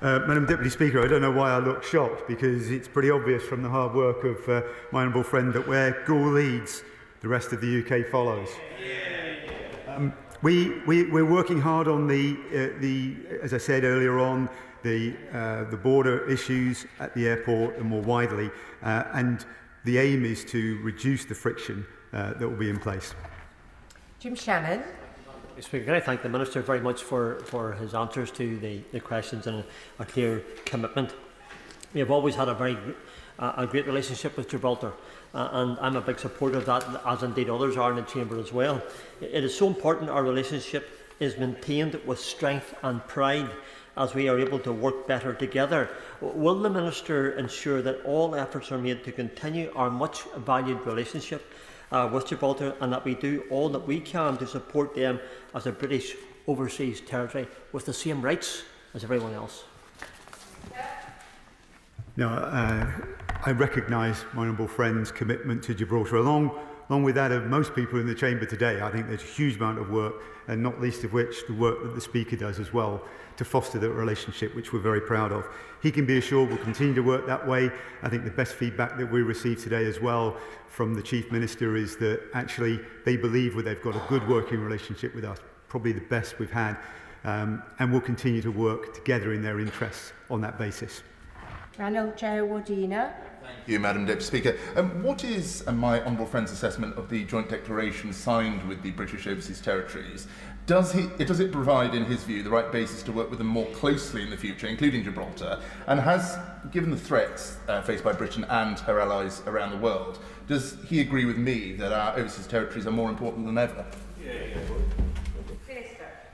Madam Deputy Speaker, I don't know why I look shocked, because it's pretty obvious from the hard work of my honourable friend that where Goole leads, the rest of the UK follows. We're working hard on the as I said earlier on, the border issues at the airport and more widely, and the aim is to reduce the friction that will be in place. Jim Shannon. Mr. Speaker, can I thank the Minister very much for his answers to the questions and a clear commitment. We have always had a great relationship with Gibraltar, and I'm a big supporter of that, as indeed others are in the Chamber as well. It is so important our relationship is maintained with strength and pride as we are able to work better together. Will the Minister ensure that all efforts are made to continue our much valued relationship with Gibraltar, and that we do all that we can to support them as a British overseas territory with the same rights as everyone else? Now, I recognise my honourable friend's commitment to Gibraltar, along with that of most people in the Chamber today. I think there's a huge amount of work, and not least of which the work that the Speaker does as well, to foster that relationship, which we're very proud of. He can be assured we'll continue to work that way. I think the best feedback that we received today as well from the Chief Minister is that actually they believe they've got a good working relationship with us, probably the best we've had, and we'll continue to work together in their interests on that basis. Ranulph Jayawardena. Thank you, Madam Deputy Speaker. What is my honourable friend's assessment of the joint declaration signed with the British Overseas Territories? Does it provide, in his view, the right basis to work with them more closely in the future, including Gibraltar? And given the threats faced by Britain and her allies around the world, does he agree with me that our overseas territories are more important than ever?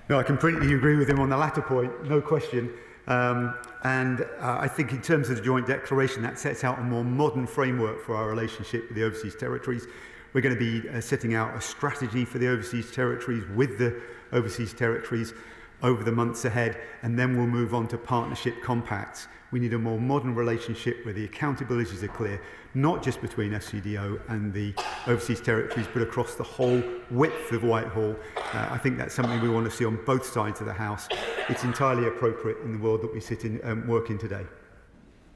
No, I completely agree with him on the latter point, no question. I think in terms of the joint declaration, that sets out a more modern framework for our relationship with the overseas territories. We're going to be setting out a strategy for the overseas territories with the overseas territories over the months ahead, and then we'll move on to partnership compacts. We need a more modern relationship where the accountabilities are clear, not just between FCDO and the overseas territories, but across the whole width of Whitehall. I think that's something we want to see on both sides of the House. It's entirely appropriate in the world that we sit in and work in today.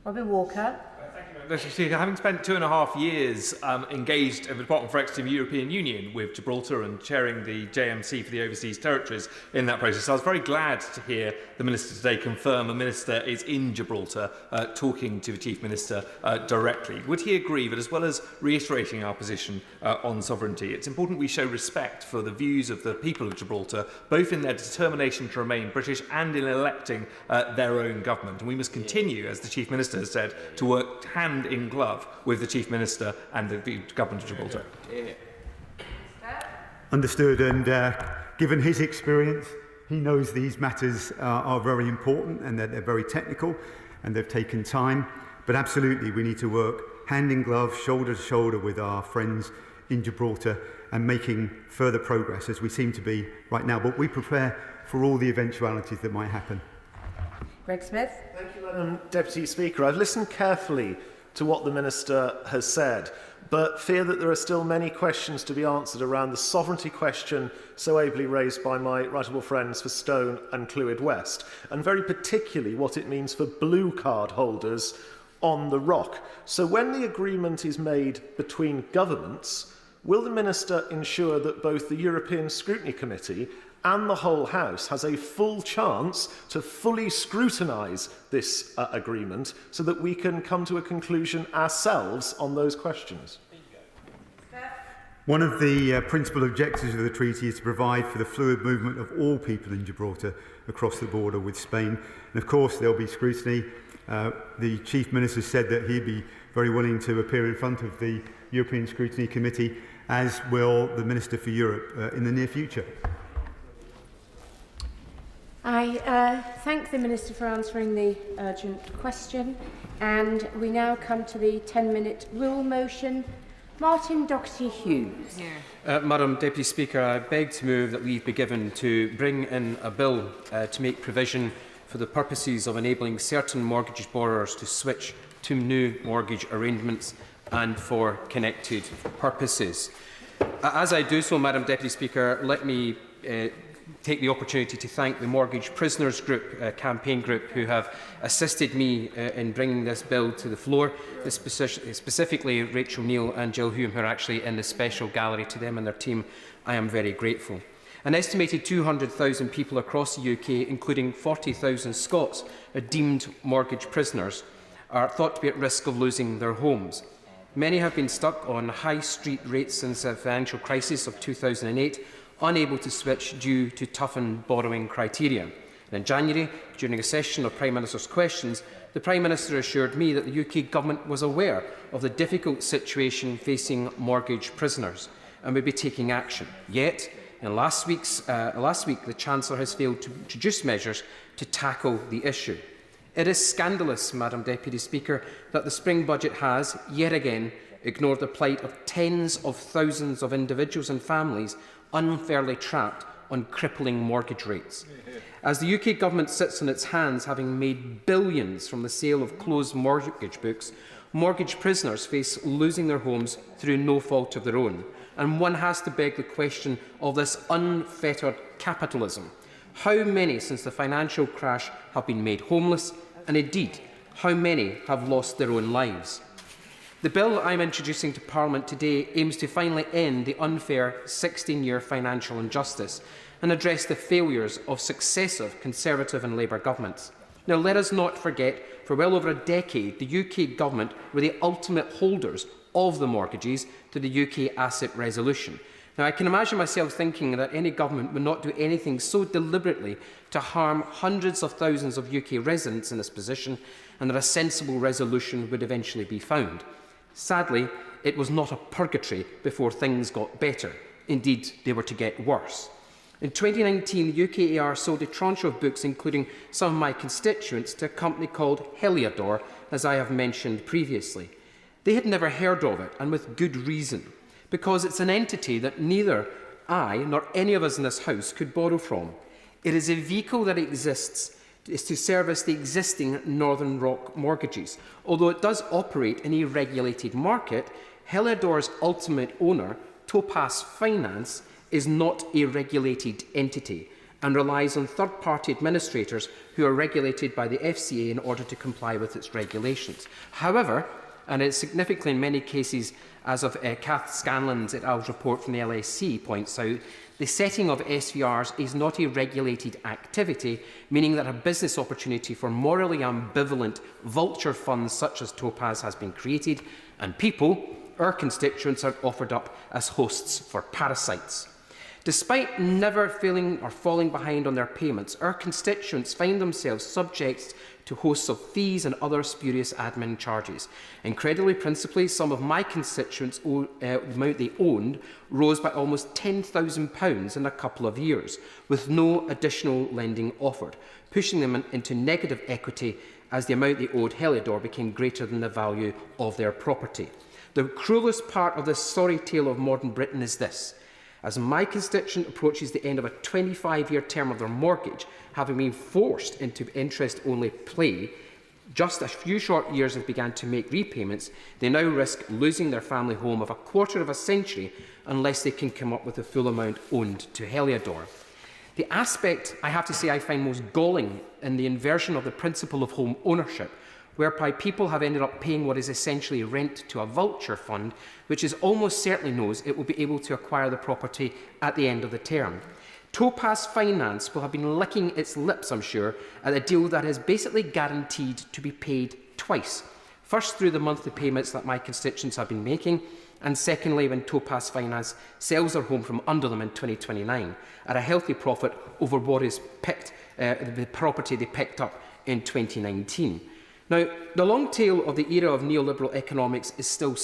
Robin Walker. Having spent 2.5 years engaged in the Department for Executive European Union with Gibraltar and chairing the JMC for the overseas territories in that process, I was very glad to hear the Minister today confirm a Minister is in Gibraltar talking to the Chief Minister directly. Would he agree that, as well as reiterating our position on sovereignty, it's important we show respect for the views of the people of Gibraltar, both in their determination to remain British and in electing their own government? And we must continue, as the Chief Minister has said, to work hand in glove with the Chief Minister and the Government of Gibraltar. Understood, and given his experience, He knows these matters are very important and that they're very technical and they've taken time. But absolutely, we need to work hand in glove, shoulder to shoulder with our friends in Gibraltar and making further progress as we seem to be right now. But we prepare for all the eventualities that might happen. Greg Smith. Thank you, Madam Deputy Speaker. I've listened carefully to what the Minister has said, but fear that there are still many questions to be answered around the sovereignty question so ably raised by my right honourable friends for Stone and Clwyd West, and very particularly what it means for blue card holders on the Rock. So when the agreement is made between governments, will the Minister ensure that both the European Scrutiny Committee and the whole House has a full chance to fully scrutinise this agreement so that we can come to a conclusion ourselves on those questions? One of the principal objectives of the treaty is to provide for the fluid movement of all people in Gibraltar across the border with Spain. And of course, there'll be scrutiny. The Chief Minister said that he'd be very willing to appear in front of the European Scrutiny Committee, as will the Minister for Europe in the near future. I thank the Minister for answering the urgent question, and we now come to the 10-minute rule motion. Martin Doherty-Hughes. Madam Deputy Speaker, I beg to move that leave be given to bring in a bill to make provision for the purposes of enabling certain mortgage borrowers to switch to new mortgage arrangements and for connected purposes. As I do so, Madam Deputy Speaker, let me take the opportunity to thank the Mortgage Prisoners Group, campaign group, who have assisted me in bringing this bill to the floor, specifically Rachel Neal and Jill Hume, who are actually in the special gallery. To them and their team, I am very grateful. An estimated 200,000 people across the UK, including 40,000 Scots, are deemed mortgage prisoners, are thought to be at risk of losing their homes. Many have been stuck on high street rates since the financial crisis of 2008, unable to switch due to toughened borrowing criteria. And in January, during a session of Prime Minister's questions, the Prime Minister assured me that the UK Government was aware of the difficult situation facing mortgage prisoners and would be taking action. Yet, in last week, the Chancellor has failed to introduce measures to tackle the issue. It is scandalous, Madam Deputy Speaker, that the spring budget has, yet again, ignored the plight of tens of thousands of individuals and families unfairly trapped on crippling mortgage rates. As the UK Government sits on its hands, having made billions from the sale of closed mortgage books, mortgage prisoners face losing their homes through no fault of their own. And one has to beg the question of this unfettered capitalism. How many since the financial crash have been made homeless? And indeed, how many have lost their own lives? The bill I am introducing to Parliament today aims to finally end the unfair 16-year financial injustice and address the failures of successive Conservative and Labour governments. Now, let us not forget, for well over a decade, the UK Government were the ultimate holders of the mortgages to the UK Asset Resolution. Now, I can imagine myself thinking that any government would not do anything so deliberately to harm hundreds of thousands of UK residents in this position, and that a sensible resolution would eventually be found. Sadly, it was not a purgatory before things got better. Indeed, they were to get worse. In 2019, the UKAR sold a tranche of books, including some of my constituents, to a company called Heliodor, as I have mentioned previously. They had never heard of it, and with good reason, because it's an entity that neither I nor any of us in this House could borrow from. It is a vehicle that exists is to service the existing Northern Rock mortgages. Although it does operate in a regulated market, Heliodor's ultimate owner, Topaz Finance, is not a regulated entity and relies on third-party administrators who are regulated by the FCA in order to comply with its regulations. However, and it's significant in many cases, as of Kath Scanlon's et al. Report from the LSC points out, the setting of SVRs is not a regulated activity, meaning that a business opportunity for morally ambivalent vulture funds such as Topaz has been created, and people, our constituents, are offered up as hosts for parasites. Despite never failing or falling behind on their payments, our constituents find themselves subject to hosts of fees and other spurious admin charges. Incredibly, principally, some of my constituents' the amount they owned rose by almost £10,000 in a couple of years, with no additional lending offered, pushing them into negative equity as the amount they owed Heliodor became greater than the value of their property. The cruelest part of this sorry tale of modern Britain is this. As my constituent approaches the end of a 25-year term of their mortgage, having been forced into interest-only play, just a few short years as they began to make repayments, they now risk losing their family home of a quarter of a century unless they can come up with the full amount owed to Heliodor. The aspect, I have to say, I find most galling in the inversion of the principle of home ownership, whereby people have ended up paying what is essentially rent to a vulture fund, which is almost certainly knows it will be able to acquire the property at the end of the term. Topaz Finance will have been licking its lips, I'm sure, at a deal that is basically guaranteed to be paid twice. First, through the monthly payments that my constituents have been making, and secondly, when Topaz Finance sells their home from under them in 2029 at a healthy profit over what is the property they picked up in 2019. Now, the long tail of the era of neoliberal economics is still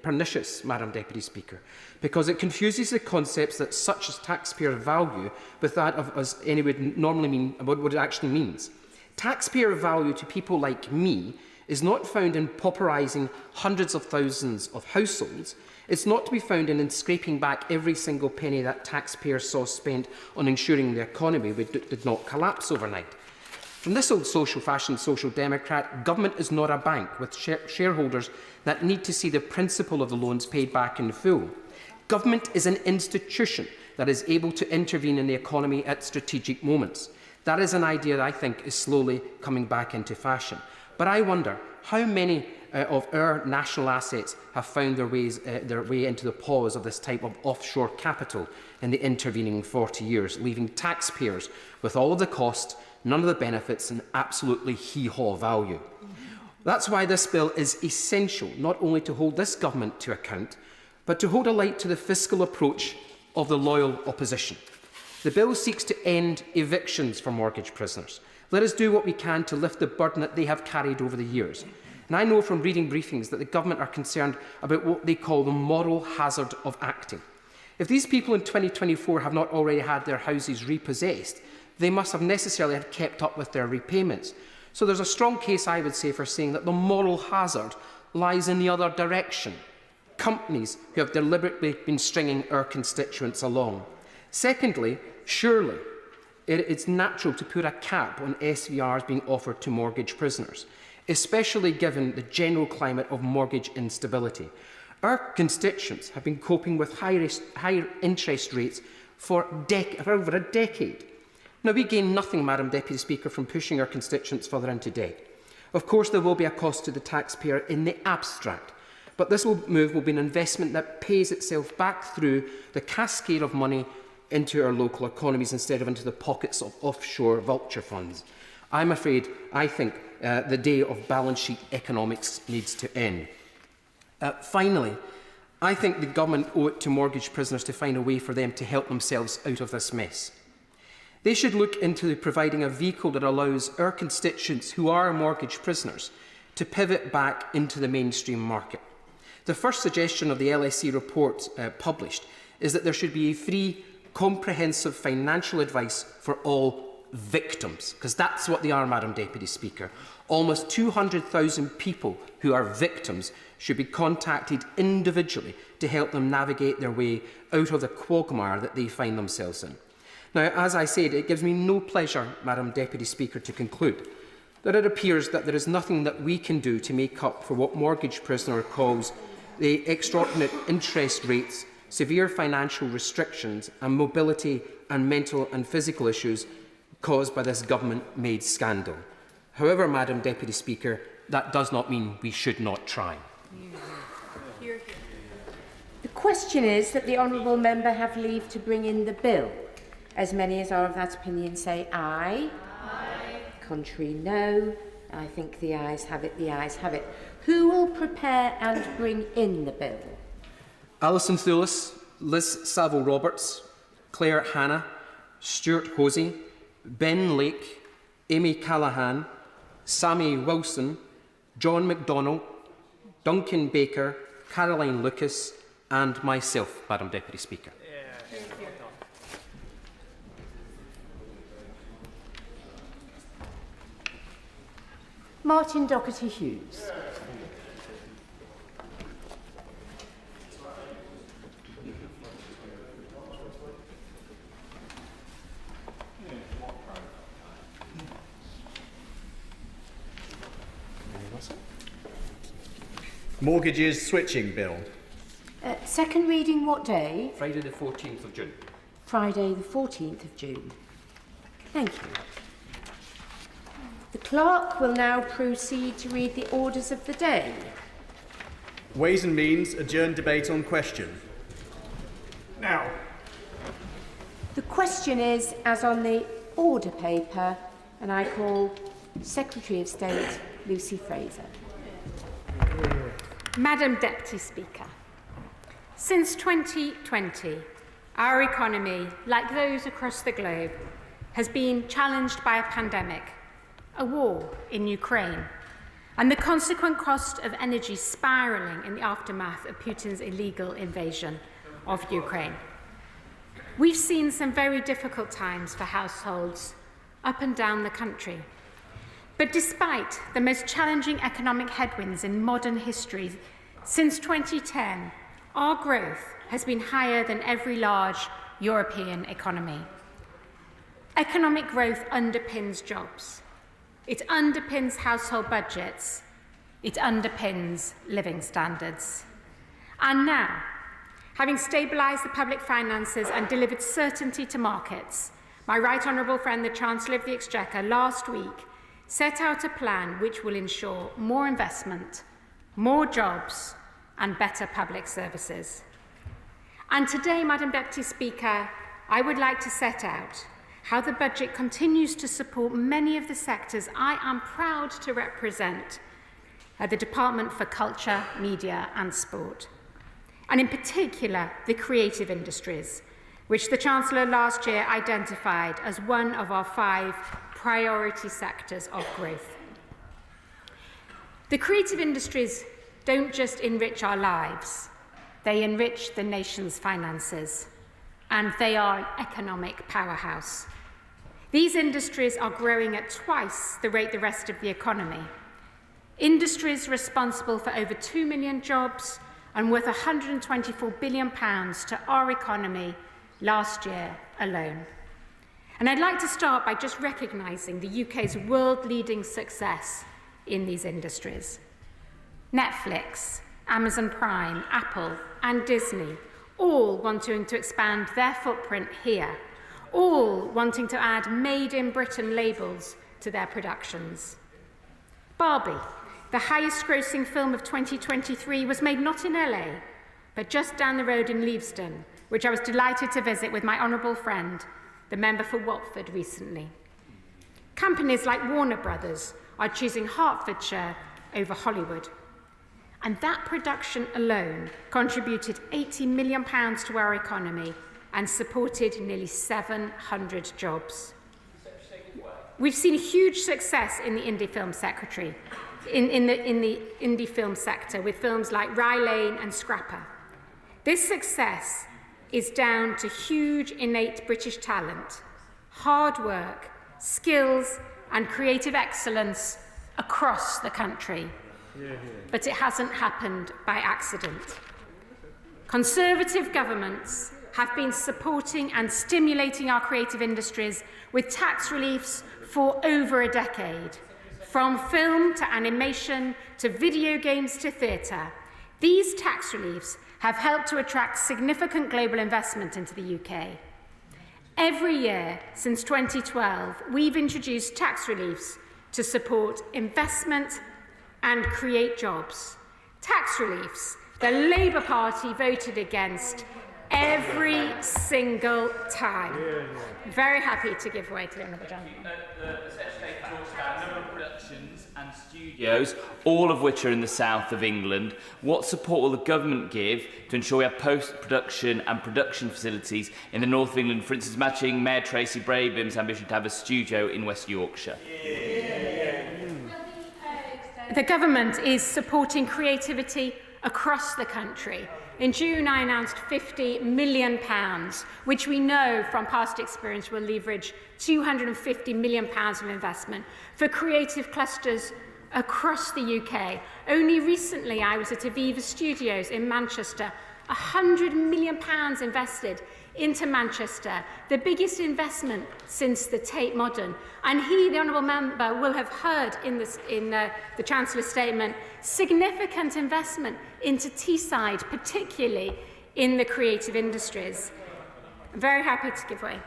pernicious, Madam Deputy Speaker, because it confuses the concepts that such as taxpayer value with that of as any would normally mean about what it actually means. Taxpayer value to people like me is not found in pauperising hundreds of thousands of households. It's not to be found in scraping back every single penny that taxpayers saw spent on ensuring the economy did not collapse overnight. From this old social-fashioned social democrat, government is not a bank with shareholders that need to see the principal of the loans paid back in full. Government is an institution that is able to intervene in the economy at strategic moments. That is an idea that I think is slowly coming back into fashion. But I wonder how many of our national assets have found their way into the paws of this type of offshore capital in the intervening 40 years, leaving taxpayers with all of the cost, none of the benefits, and absolutely hee-haw value. That's why this bill is essential, not only to hold this government to account, but to hold a light to the fiscal approach of the loyal opposition. The bill seeks to end evictions for mortgage prisoners. Let us do what we can to lift the burden that they have carried over the years. And I know from reading briefings that the government are concerned about what they call the moral hazard of acting. If these people in 2024 have not already had their houses repossessed, they must have necessarily had kept up with their repayments. So there's a strong case, I would say, for saying that the moral hazard lies in the other direction. Companies who have deliberately been stringing our constituents along. Secondly, surely it's natural to put a cap on SVRs being offered to mortgage prisoners, especially given the general climate of mortgage instability. Our constituents have been coping with higher interest rates for over a decade. Now, we gain nothing, Madam Deputy Speaker, from pushing our constituents further into debt. Of course, there will be a cost to the taxpayer in the abstract, but this move will be an investment that pays itself back through the cascade of money into our local economies instead of into the pockets of offshore vulture funds. I'm afraid, I think, the day of balance sheet economics needs to end. Finally, I think the government owe it to mortgage prisoners to find a way for them to help themselves out of this mess. They should look into providing a vehicle that allows our constituents who are mortgage prisoners to pivot back into the mainstream market. The first suggestion of the LSE report published is that there should be a free, comprehensive financial advice for all victims, because that's what they are, Madam Deputy Speaker. Almost 200,000 people who are victims should be contacted individually to help them navigate their way out of the quagmire that they find themselves in. Now, as I said, it gives me no pleasure, Madam Deputy Speaker, to conclude that it appears that there is nothing that we can do to make up for what mortgage prisoner calls the extraordinary interest rates, severe financial restrictions and mobility and mental and physical issues caused by this government-made scandal. However, Madam Deputy Speaker, that does not mean we should not try. The question is that the honourable member have leave to bring in the bill. As many as are of that opinion say aye. Aye. Contrary, no. I think the ayes have it, the ayes have it. Who will prepare and bring in the bill? Alison Thulis, Liz Saville-Roberts, Claire Hanna, Stuart Hosey, Ben Lake, Amy Callahan, Sammy Wilson, John MacDonald, Duncan Baker, Caroline Lucas, and myself, Madam Deputy Speaker. Martin Doherty-Hughes. Mortgages switching bill. Second reading what day? Friday the 14th of June. Friday the 14th of June. Thank you. The clerk will now proceed to read the orders of the day. Ways and Means adjourn debate on question. Now. The question is as on the order paper, and I call Secretary of State Lucy Fraser. Madam Deputy Speaker, since 2020, our economy, like those across the globe, has been challenged by a pandemic, a war in Ukraine, and the consequent cost of energy spiralling in the aftermath of Putin's illegal invasion of Ukraine. We've seen some very difficult times for households up and down the country. But despite the most challenging economic headwinds in modern history, since 2010, our growth has been higher than every large European economy. Economic growth underpins jobs. It underpins household budgets. It underpins living standards. And now, having stabilised the public finances and delivered certainty to markets, my Right Honourable friend, the Chancellor of the Exchequer, last week set out a plan which will ensure more investment, more jobs, and better public services. And today, Madam Deputy Speaker, I would like to set out how the budget continues to support many of the sectors I am proud to represent at the Department for Culture, Media and Sport, and in particular the creative industries, which the Chancellor last year identified as one of our 5 priority sectors of growth. The creative industries don't just enrich our lives, they enrich the nation's finances, and they are an economic powerhouse. These industries are growing at twice the rate the rest of the economy. Industries responsible for over 2 million jobs and worth £124 billion to our economy last year alone. And I'd like to start by just recognising the UK's world-leading success in these industries. Netflix, Amazon Prime, Apple and Disney, all wanting to expand their footprint here, all wanting to add Made in Britain labels to their productions. Barbie, the highest-grossing film of 2023, was made not in LA, but just down the road in Leavesden, which I was delighted to visit with my honourable friend, the member for Watford, recently. Companies like Warner Brothers are choosing Hertfordshire over Hollywood. And that production alone contributed £80 million to our economy and supported nearly 700 jobs. We've seen huge success in the indie film sector, in the indie film sector, with films like Rye Lane and Scrapper. This success is down to huge innate British talent, hard work, skills and creative excellence across the country. But it hasn't happened by accident. Conservative governments have been supporting and stimulating our creative industries with tax reliefs for over a decade. From film to animation to video games to theatre, these tax reliefs have helped to attract significant global investment into the UK. Every year since 2012, we've introduced tax reliefs to support investment and create jobs. Tax reliefs the Labour Party voted against every single time. Very happy to give way to the Honourable Gentleman. The Secretary talks about a number of productions and studios, all of which are in the south of England. What support will the government give to ensure we have post-production and production facilities in the north of England, for instance, matching Mayor Tracy Brabham's ambition to have a studio in West Yorkshire? The government is supporting creativity across the country. In June, I announced £50 million, which we know from past experience will leverage £250 million of investment for creative clusters across the UK. Only recently, I was at Aviva Studios in Manchester, £100 million invested into Manchester, the biggest investment since the Tate Modern. And he, the Honourable Member, will have heard in the Chancellor's statement significant investment into Teesside, particularly in the creative industries. I'm very happy to give way.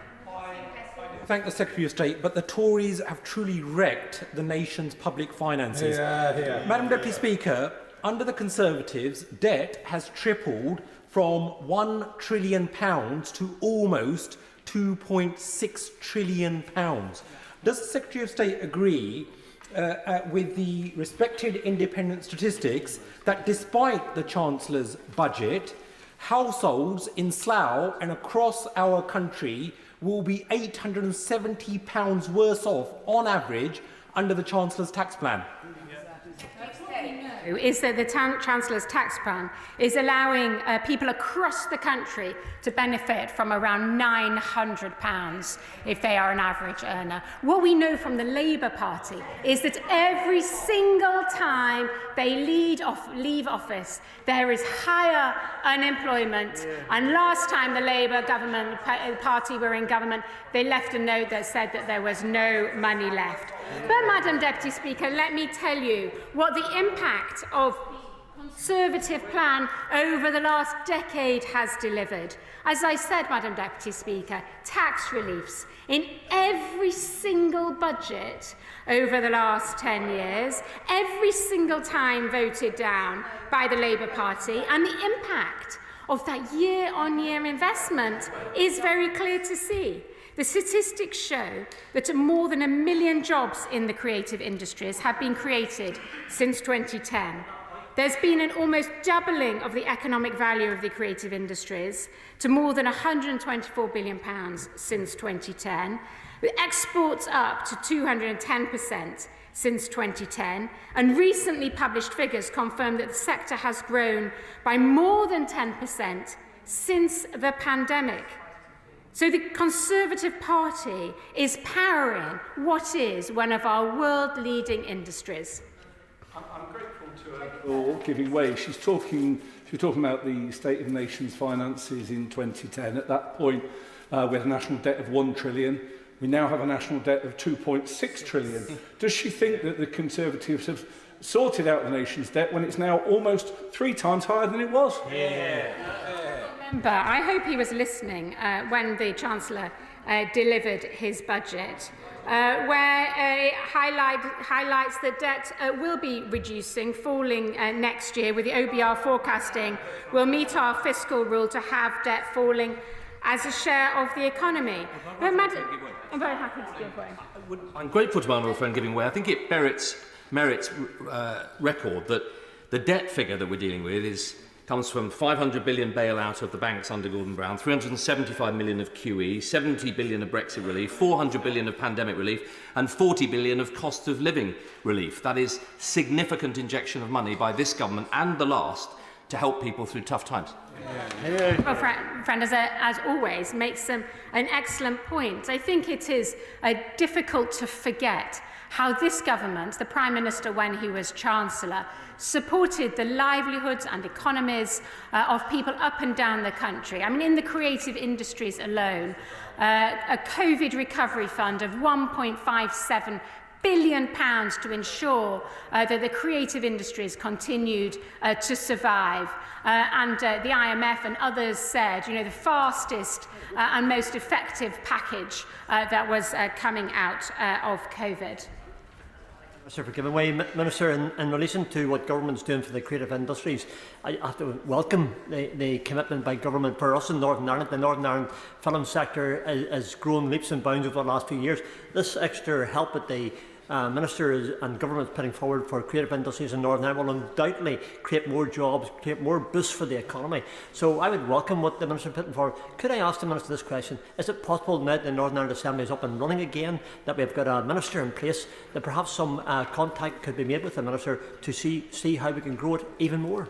Thank the Secretary of State, but the Tories have truly wrecked the nation's public finances. Madam Deputy Speaker, under the Conservatives, debt has tripled from £1 trillion to almost £2.6 trillion. Does the Secretary of State agree with the respected independent statistics that despite the Chancellor's budget, households in Slough and across our country will be £870 worse off on average under the Chancellor's tax plan? Is that the Chancellor's tax plan is allowing people across the country to benefit from around £900 if they are an average earner. What we know from the Labour Party is that every single time they leave office, there is higher unemployment. And last time the Labour Party were in government, they left a note that said that there was no money left. But, Madam Deputy Speaker, let me tell you what the impact of the Conservative plan over the last decade has delivered. As I said, Madam Deputy Speaker, tax reliefs in every single budget over the last 10 years, every single time voted down by the Labour Party, and the impact of that year-on-year investment is very clear to see. The statistics show that more than 1 million jobs in the creative industries have been created since 2010. There's been an almost doubling of the economic value of the creative industries to more than £124 billion since 2010, with exports up to 210% since 2010, and recently published figures confirm that the sector has grown by more than 10% since the pandemic. So the Conservative Party is powering what is one of our world-leading industries. I'm grateful to her for giving way. She was talking about the state of the nation's finances in 2010. At that point, we had a national debt of £1 trillion. We now have a national debt of £2.6 trillion. Does she think that the Conservatives have sorted out the nation's debt when it's now almost 3 times higher than it was? I hope he was listening when the Chancellor delivered his budget, where it highlights that debt will be reducing, falling next year, with the OBR forecasting will meet our fiscal rule to have debt falling as a share of the economy. I'm very happy to give way. I'm grateful to my honourable friend giving way. I think it merits record that the debt figure that we're dealing with comes from £500 billion bailout of the banks under Gordon Brown, £375 million of QE, £70 billion of Brexit relief, £400 billion of pandemic relief, and £40 billion of cost of living relief. That is significant injection of money by this government and the last to help people through tough times. Well, friend, as always, makes an excellent point. I think it is difficult to forget how this government, the Prime Minister when he was Chancellor, supported the livelihoods and economies of people up and down the country. I mean, in the creative industries alone, a COVID recovery fund of £1.57 billion to ensure that the creative industries continued to survive. And the IMF and others said, the fastest and most effective package that was coming out of COVID. Mr. for giving way. Minister, in relation to what government's doing for the creative industries, I have to welcome the commitment by government for us in Northern Ireland. The Northern Ireland film sector has grown leaps and bounds over the last few years. This extra help at the Minister and Government is putting forward for creative industries in Northern Ireland will undoubtedly create more jobs, create more boosts for the economy. So I would welcome what the Minister is putting forward. Could I ask the Minister this question? Is it possible now that the Northern Ireland Assembly is up and running again, that we've got a Minister in place, that perhaps some contact could be made with the Minister to see how we can grow it even more?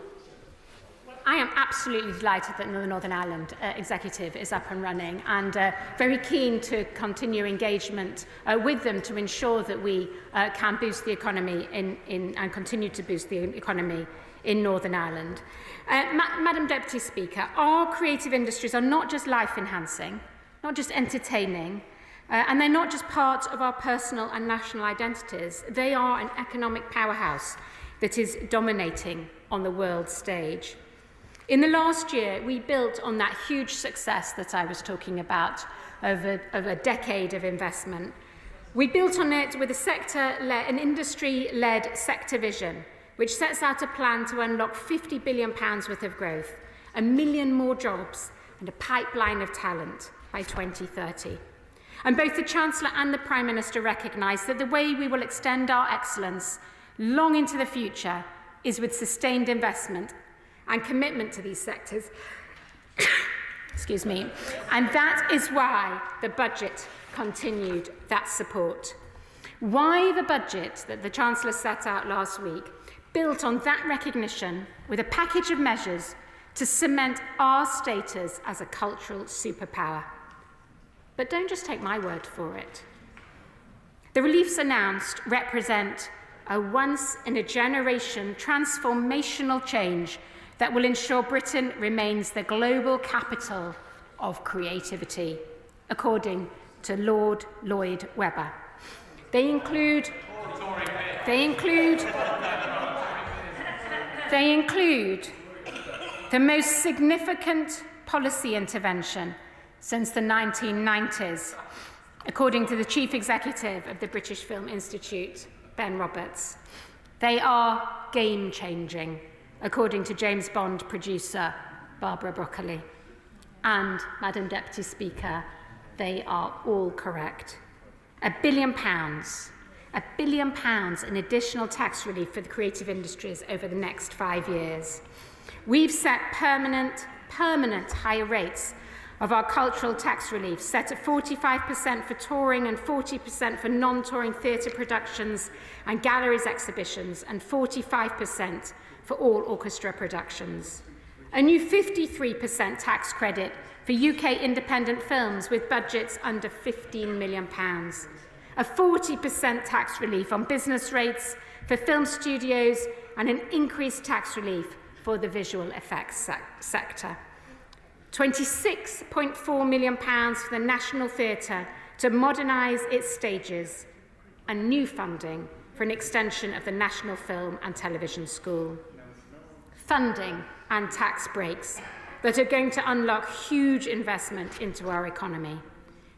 I am absolutely delighted that the Northern Ireland Executive is up and running, and very keen to continue engagement with them to ensure that we can boost the economy and continue to boost the economy in Northern Ireland. Madam Deputy Speaker, our creative industries are not just life-enhancing, not just entertaining, and they're not just part of our personal and national identities. They are an economic powerhouse that is dominating on the world stage. In the last year, we built on that huge success that I was talking about over a decade of investment. We built on it with an industry-led sector vision, which sets out a plan to unlock £50 billion worth of growth, 1 million more jobs, and a pipeline of talent by 2030. And both the Chancellor and the Prime Minister recognise that the way we will extend our excellence long into the future is with sustained investment and commitment to these sectors. Excuse me. And that is why the budget continued that support. Why the budget that the Chancellor set out last week built on that recognition with a package of measures to cement our status as a cultural superpower. But don't just take my word for it. The reliefs announced represent a once-in-a-generation transformational change that will ensure Britain remains the global capital of creativity, according to Lord Lloyd Webber. They include the most significant policy intervention since the 1990s, according to the Chief Executive of the British Film Institute, Ben Roberts. They are game-changing, according to James Bond producer Barbara Broccoli. And, Madam Deputy Speaker, they are all correct. £1 billion in additional tax relief for the creative industries over the next 5 years. We've set permanent higher rates of our cultural tax relief, set at 45% for touring and 40% for non-touring theatre productions and galleries exhibitions, and 45% for all orchestra productions. A new 53% tax credit for UK independent films with budgets under £15 million. A 40% tax relief on business rates for film studios, and an increased tax relief for the visual effects sector. £26.4 million for the National Theatre to modernise its stages, and new funding for an extension of the National Film and Television School. Funding and tax breaks that are going to unlock huge investment into our economy,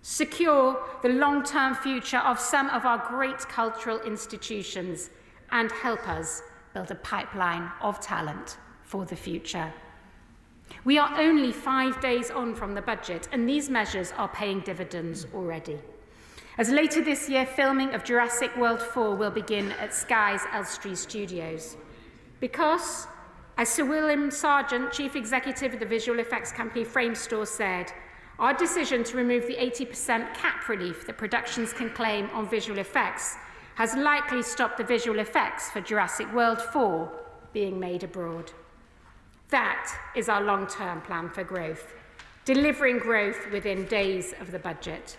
secure the long-term future of some of our great cultural institutions, and help us build a pipeline of talent for the future. We are only 5 days on from the budget, and these measures are paying dividends already. As later this year, filming of Jurassic World 4 will begin at Sky's Elstree Studios. Because, as Sir William Sargent, Chief Executive of the visual effects company Framestore, said, our decision to remove the 80% cap relief that productions can claim on visual effects has likely stopped the visual effects for Jurassic World 4 being made abroad. That is our long-term plan for growth, delivering growth within days of the budget.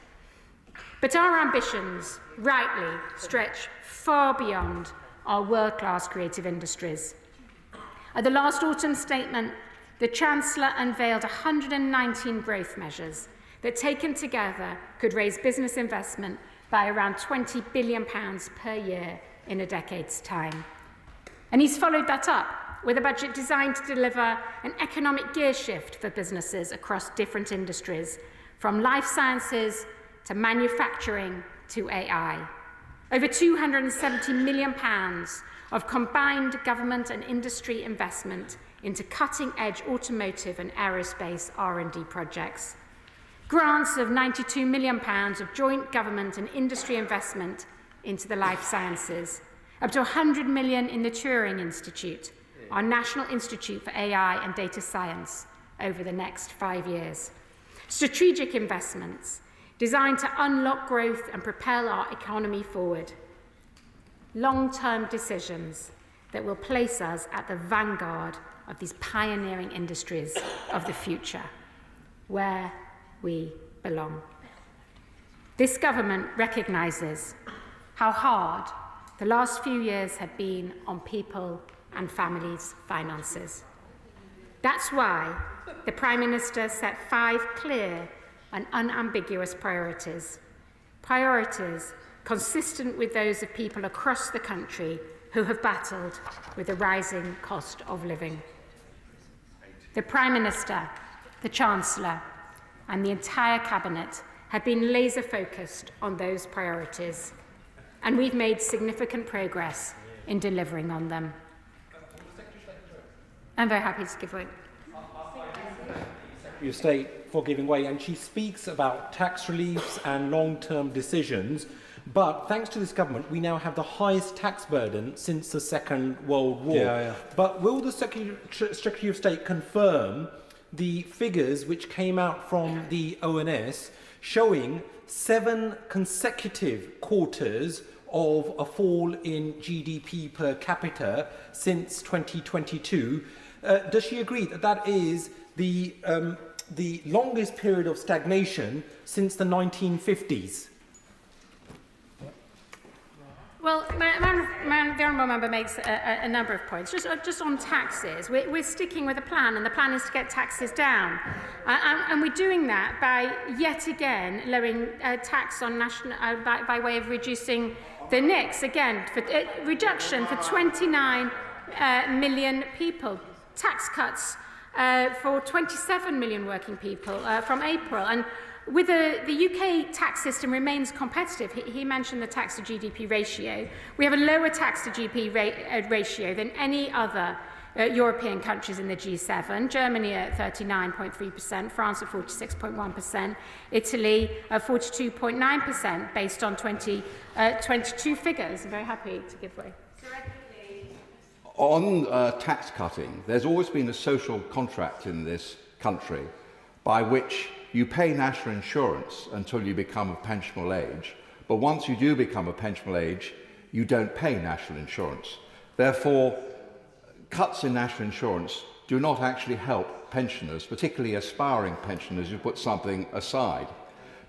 But our ambitions, rightly, stretch far beyond our world-class creative industries. At the last autumn statement, the Chancellor unveiled 119 growth measures that, taken together, could raise business investment by around £20 billion per year in a decade's time. And he's followed that up with a budget designed to deliver an economic gear shift for businesses across different industries, from life sciences to manufacturing to AI. Over £270 million of combined government and industry investment into cutting-edge automotive and aerospace R&D projects. Grants of £92 million of joint government and industry investment into the life sciences, up to 100 million in the Turing Institute, our National Institute for AI and Data Science, over the next 5 years. Strategic investments designed to unlock growth and propel our economy forward. Long-term decisions that will place us at the vanguard of these pioneering industries of the future, where we belong. This government recognises how hard the last few years have been on people and families' finances. That's why the Prime Minister set 5 clear and unambiguous priorities. Priorities consistent with those of people across the country who have battled with the rising cost of living. The Prime Minister, the Chancellor, and the entire Cabinet have been laser-focused on those priorities, and we've made significant progress in delivering on them. I'm very happy to give way. Secretary of State for giving way, and she speaks about tax reliefs and long-term decisions. But thanks to this government, we now have the highest tax burden since the Second World War. But will the Secretary of State confirm the figures which came out from the ONS showing 7 consecutive quarters of a fall in GDP per capita since 2022? Does she agree that that is the longest period of stagnation since the 1950s? Well, the Honourable Member makes a number of points. Just on taxes, we're sticking with a plan, and the plan is to get taxes down. And we're doing that by, yet again, lowering tax on national, by way of reducing the NICs, again, for reduction for 29 million people. Tax cuts for 27 million working people from April. And with the UK tax system remains competitive. He mentioned the tax to GDP ratio. We have a lower tax to GDP ratio than any other European countries in the G7. Germany at 39.3%, France at 46.1%, Italy at 42.9% based on 2022 figures. I'm very happy to give way. On tax cutting, there's always been a social contract in this country by which you pay national insurance until you become of pensionable age, but once you do become of pensionable age, you don't pay national insurance. Therefore, cuts in national insurance do not actually help pensioners, particularly aspiring pensioners who put something aside.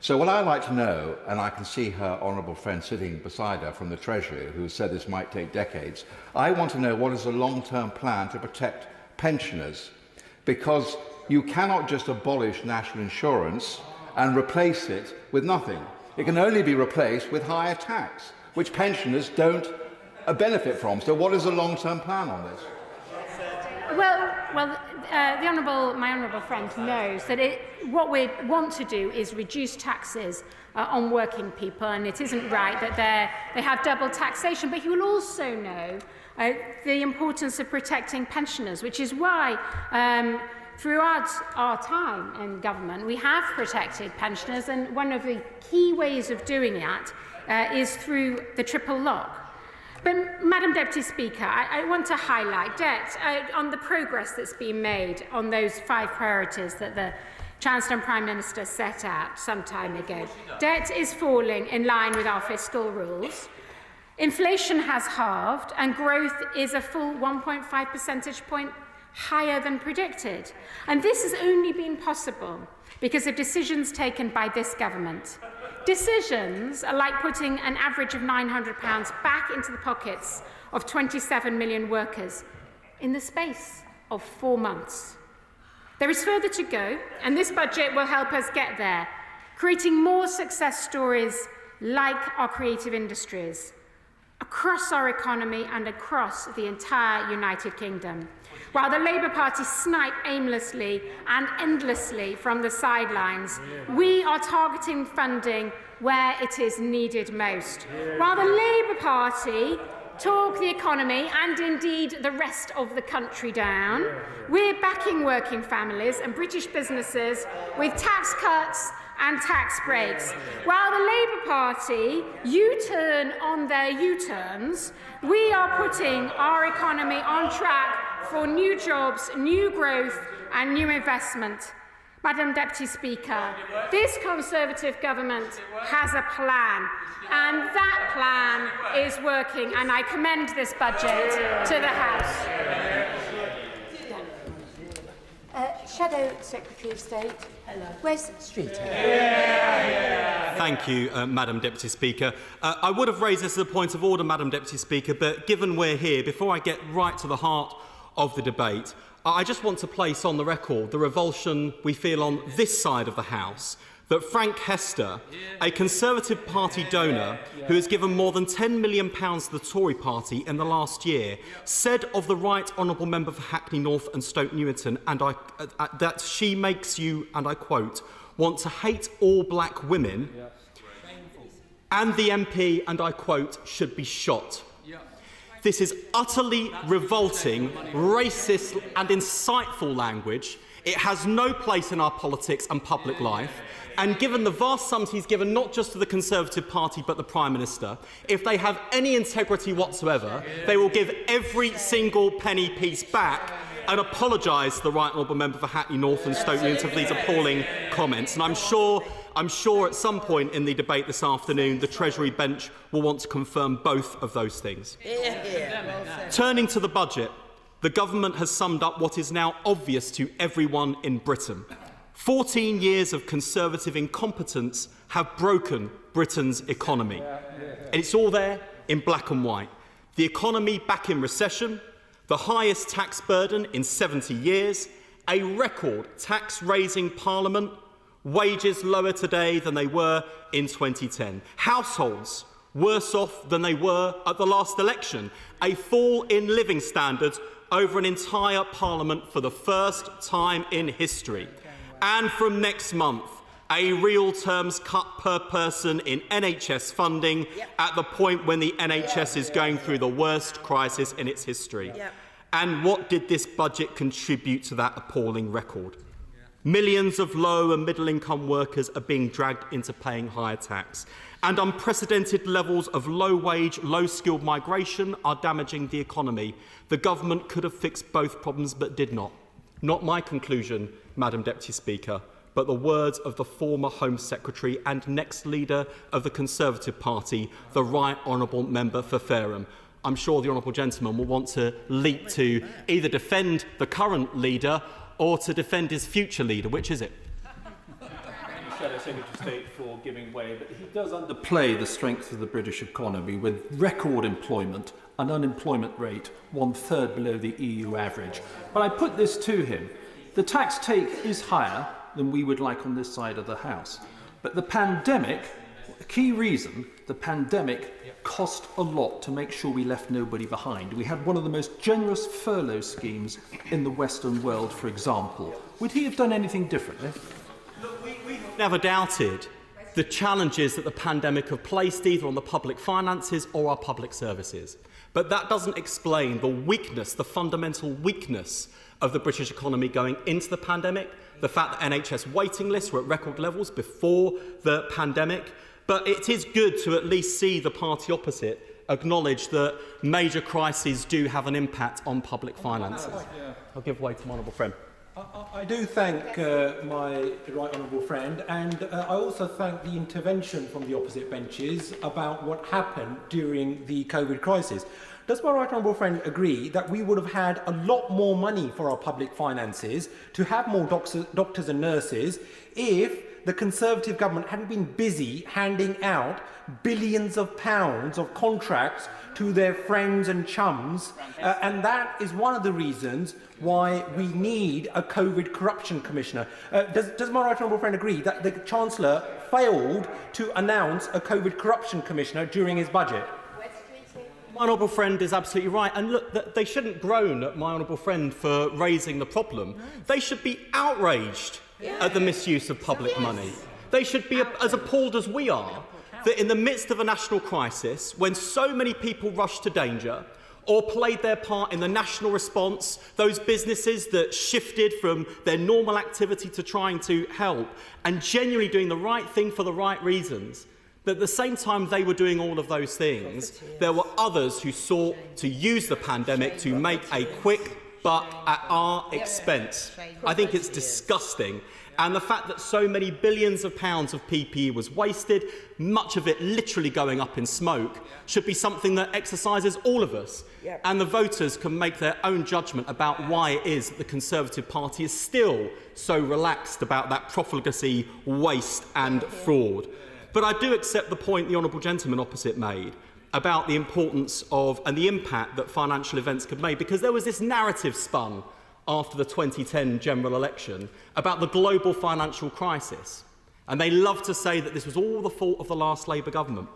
So what I'd like to know, and I can see her honourable friend sitting beside her from the Treasury, who said this might take decades, I want to know what is the long-term plan to protect pensioners, because you cannot just abolish national insurance and replace it with nothing. It can only be replaced with higher tax, which pensioners don't benefit from. So what is the long-term plan on this? Well, my honourable friend knows that what we want to do is reduce taxes on working people, and it isn't right that they have double taxation. But he will also know the importance of protecting pensioners, which is why throughout our time in government we have protected pensioners, and one of the key ways of doing that is through the triple lock. But, Madam Deputy Speaker, I want to highlight on the progress that's been made on those 5 priorities that the Chancellor and Prime Minister set out some time ago. Debt is falling in line with our fiscal rules. Inflation has halved, and growth is a full 1.5 percentage point higher than predicted. And this has only been possible because of decisions taken by this government. Decisions like putting an average of £900 back into the pockets of 27 million workers in the space of 4 months. There is further to go, and this budget will help us get there, creating more success stories like our creative industries across our economy and across the entire United Kingdom. While the Labour Party snipe aimlessly and endlessly from the sidelines, we are targeting funding where it is needed most. While the Labour Party talk the economy and indeed the rest of the country down, we're backing working families and British businesses with tax cuts and tax breaks. While the Labour Party U-turn on their U-turns, we are putting our economy on track for new jobs, new growth and new investment. Madam Deputy Speaker, this Conservative government has a plan, and that plan is working, and I commend this budget to the House. Shadow Secretary of State, Wes Streeter. Thank you, Madam Deputy Speaker. I would have raised this as a point of order, Madam Deputy Speaker, but given we're here, before I get right to the heart of the debate, I just want to place on the record the revulsion we feel on this side of the House that Frank Hester, a Conservative Party donor who has given more than £10 million to the Tory party in the last year, said of the Right Honourable Member for Hackney North and Stoke Newington, and that she makes you, and I quote, want to hate all black women, and the MP, and I quote, should be shot. This is utterly revolting, racist and insightful language. It has no place in our politics and public life. And given the vast sums he's given not just to the Conservative Party but the Prime Minister, if they have any integrity whatsoever, they will give every single penny piece back and apologise to the Right Honourable Member for Hackney North and Stoke Newington for these appalling comments. And I'm sure at some point in the debate this afternoon, the Treasury bench will want to confirm both of those things. Turning to the budget, the government has summed up what is now obvious to everyone in Britain. 14 years of Conservative incompetence have broken Britain's economy. And it's all there in black and white. The economy back in recession, the highest tax burden in 70 years, a record tax-raising parliament, wages lower today than they were in 2010, households worse off than they were at the last election, a fall in living standards over an entire parliament for the first time in history. And from next month, a real terms cut per person in NHS funding at the point when the NHS is going through the worst crisis in its history. And what did this budget contribute to that appalling record? Millions of low and middle income workers are being dragged into paying higher tax. And unprecedented levels of low-wage, low-skilled migration are damaging the economy. The government could have fixed both problems but did not. Not my conclusion, Madam Deputy Speaker, but the words of the former Home Secretary and next leader of the Conservative Party, the Right Honourable Member for Fareham. I'm sure the Honourable Gentleman will want to leap to either defend the current leader or to defend his future leader. Which is it? Shadow Secretary of State for giving way, but he does underplay the strength of the British economy with record employment, an unemployment rate 1/3 below the EU average. But I put this to him. The tax take is higher than we would like on this side of the House. But the pandemic, the key reason, the pandemic cost a lot to make sure we left nobody behind. We had one of the most generous furlough schemes in the Western world, for example. Would he have done anything differently? Never doubted the challenges that the pandemic have placed either on the public finances or our public services. But that doesn't explain the weakness, the fundamental weakness of the British economy going into the pandemic, the fact that NHS waiting lists were at record levels before the pandemic. But it is good to at least see the party opposite acknowledge that major crises do have an impact on public finances. I'll give way to my honourable friend. I do thank my right honourable friend, and I also thank the intervention from the opposite benches about what happened during the COVID crisis. Does my right honourable friend agree that we would have had a lot more money for our public finances to have more doctors and nurses if the Conservative government hadn't been busy handing out billions of pounds of contracts to their friends and chums, and that is one of the reasons why we need a COVID corruption commissioner. Does my right honourable friend agree that the Chancellor failed to announce a COVID corruption commissioner during his budget? My honourable friend is absolutely right. And look, they shouldn't groan at my honourable friend for raising the problem. They should be outraged at the misuse of public money. They should be as appalled as we are that in the midst of a national crisis, when so many people rush to danger, or played their part in the national response, those businesses that shifted from their normal activity to trying to help and genuinely doing the right thing for the right reasons, that at the same time they were doing all of those things, there were others who sought to use the pandemic to make a quick buck at our expense. I think it's disgusting. And the fact that so many billions of pounds of PPE was wasted, much of it literally going up in smoke, should be something that exercises all of us. And the voters can make their own judgment about why it is that the Conservative Party is still so relaxed about that profligacy, waste and fraud. But I do accept the point the honourable gentleman opposite made about the importance of and the impact that financial events could make, because there was this narrative spun after the 2010 general election about the global financial crisis. And they love to say that this was all the fault of the last Labour government.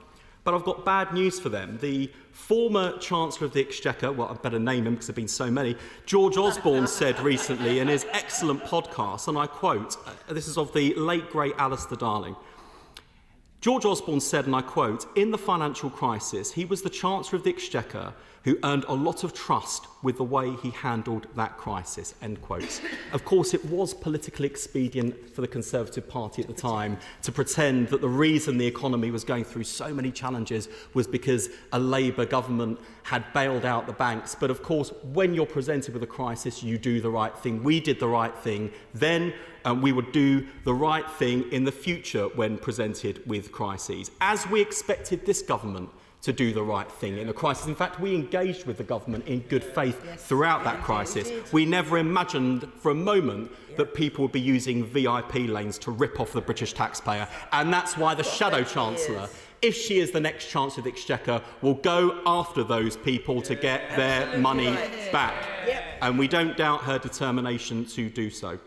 But I've got bad news for them. The former Chancellor of the Exchequer, well, I better name him because there have been so many, George Osborne said recently in his excellent podcast, and I quote, this is of the late, great Alistair Darling, George Osborne said, and I quote, "In the financial crisis, he was the Chancellor of the Exchequer who earned a lot of trust with the way he handled that crisis," end quotes. Of course, it was politically expedient for the Conservative Party at the time to pretend that the reason the economy was going through so many challenges was because a Labour government had bailed out the banks. But of course, when you're presented with a crisis, you do the right thing. We did the right thing then, and we would do the right thing in the future when presented with crises, as we expected this government to do the right thing in a crisis. In fact, we engaged with the government in good faith throughout that crisis. We never imagined for a moment that people would be using VIP lanes to rip off the British taxpayer. And that's why the Shadow Chancellor, if she is the next Chancellor of the Exchequer, will go after those people to get their money back. And we don't doubt her determination to do so.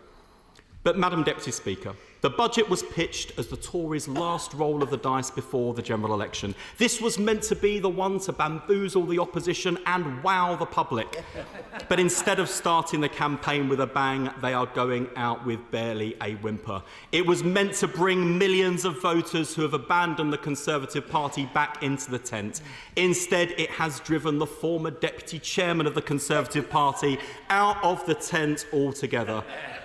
But, Madam Deputy Speaker, the budget was pitched as the Tories' last roll of the dice before the general election. This was meant to be the one to bamboozle the opposition and wow the public. But instead of starting the campaign with a bang, they are going out with barely a whimper. It was meant to bring millions of voters who have abandoned the Conservative Party back into the tent. Instead, it has driven the former Deputy Chairman of the Conservative Party out of the tent altogether.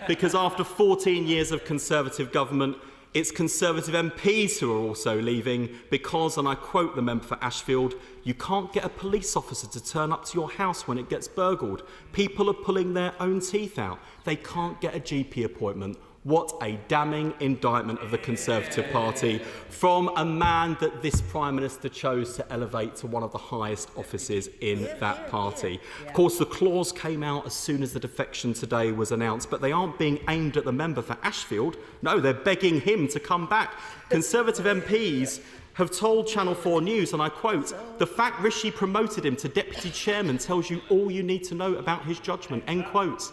Because after 14 years of Conservative government, it's Conservative MPs who are also leaving because, and I quote the member for Ashfield, "You can't get a police officer to turn up to your house when it gets burgled. People are pulling their own teeth out. They can't get a GP appointment." What a damning indictment of the Conservative Party from a man that this Prime Minister chose to elevate to one of the highest offices in that party. Of course, the clause came out as soon as the defection today was announced, but they aren't being aimed at the member for Ashfield. No, they're begging him to come back. Conservative MPs have told Channel 4 News, and I quote, "The fact Rishi promoted him to Deputy Chairman tells you all you need to know about his judgment," end quote.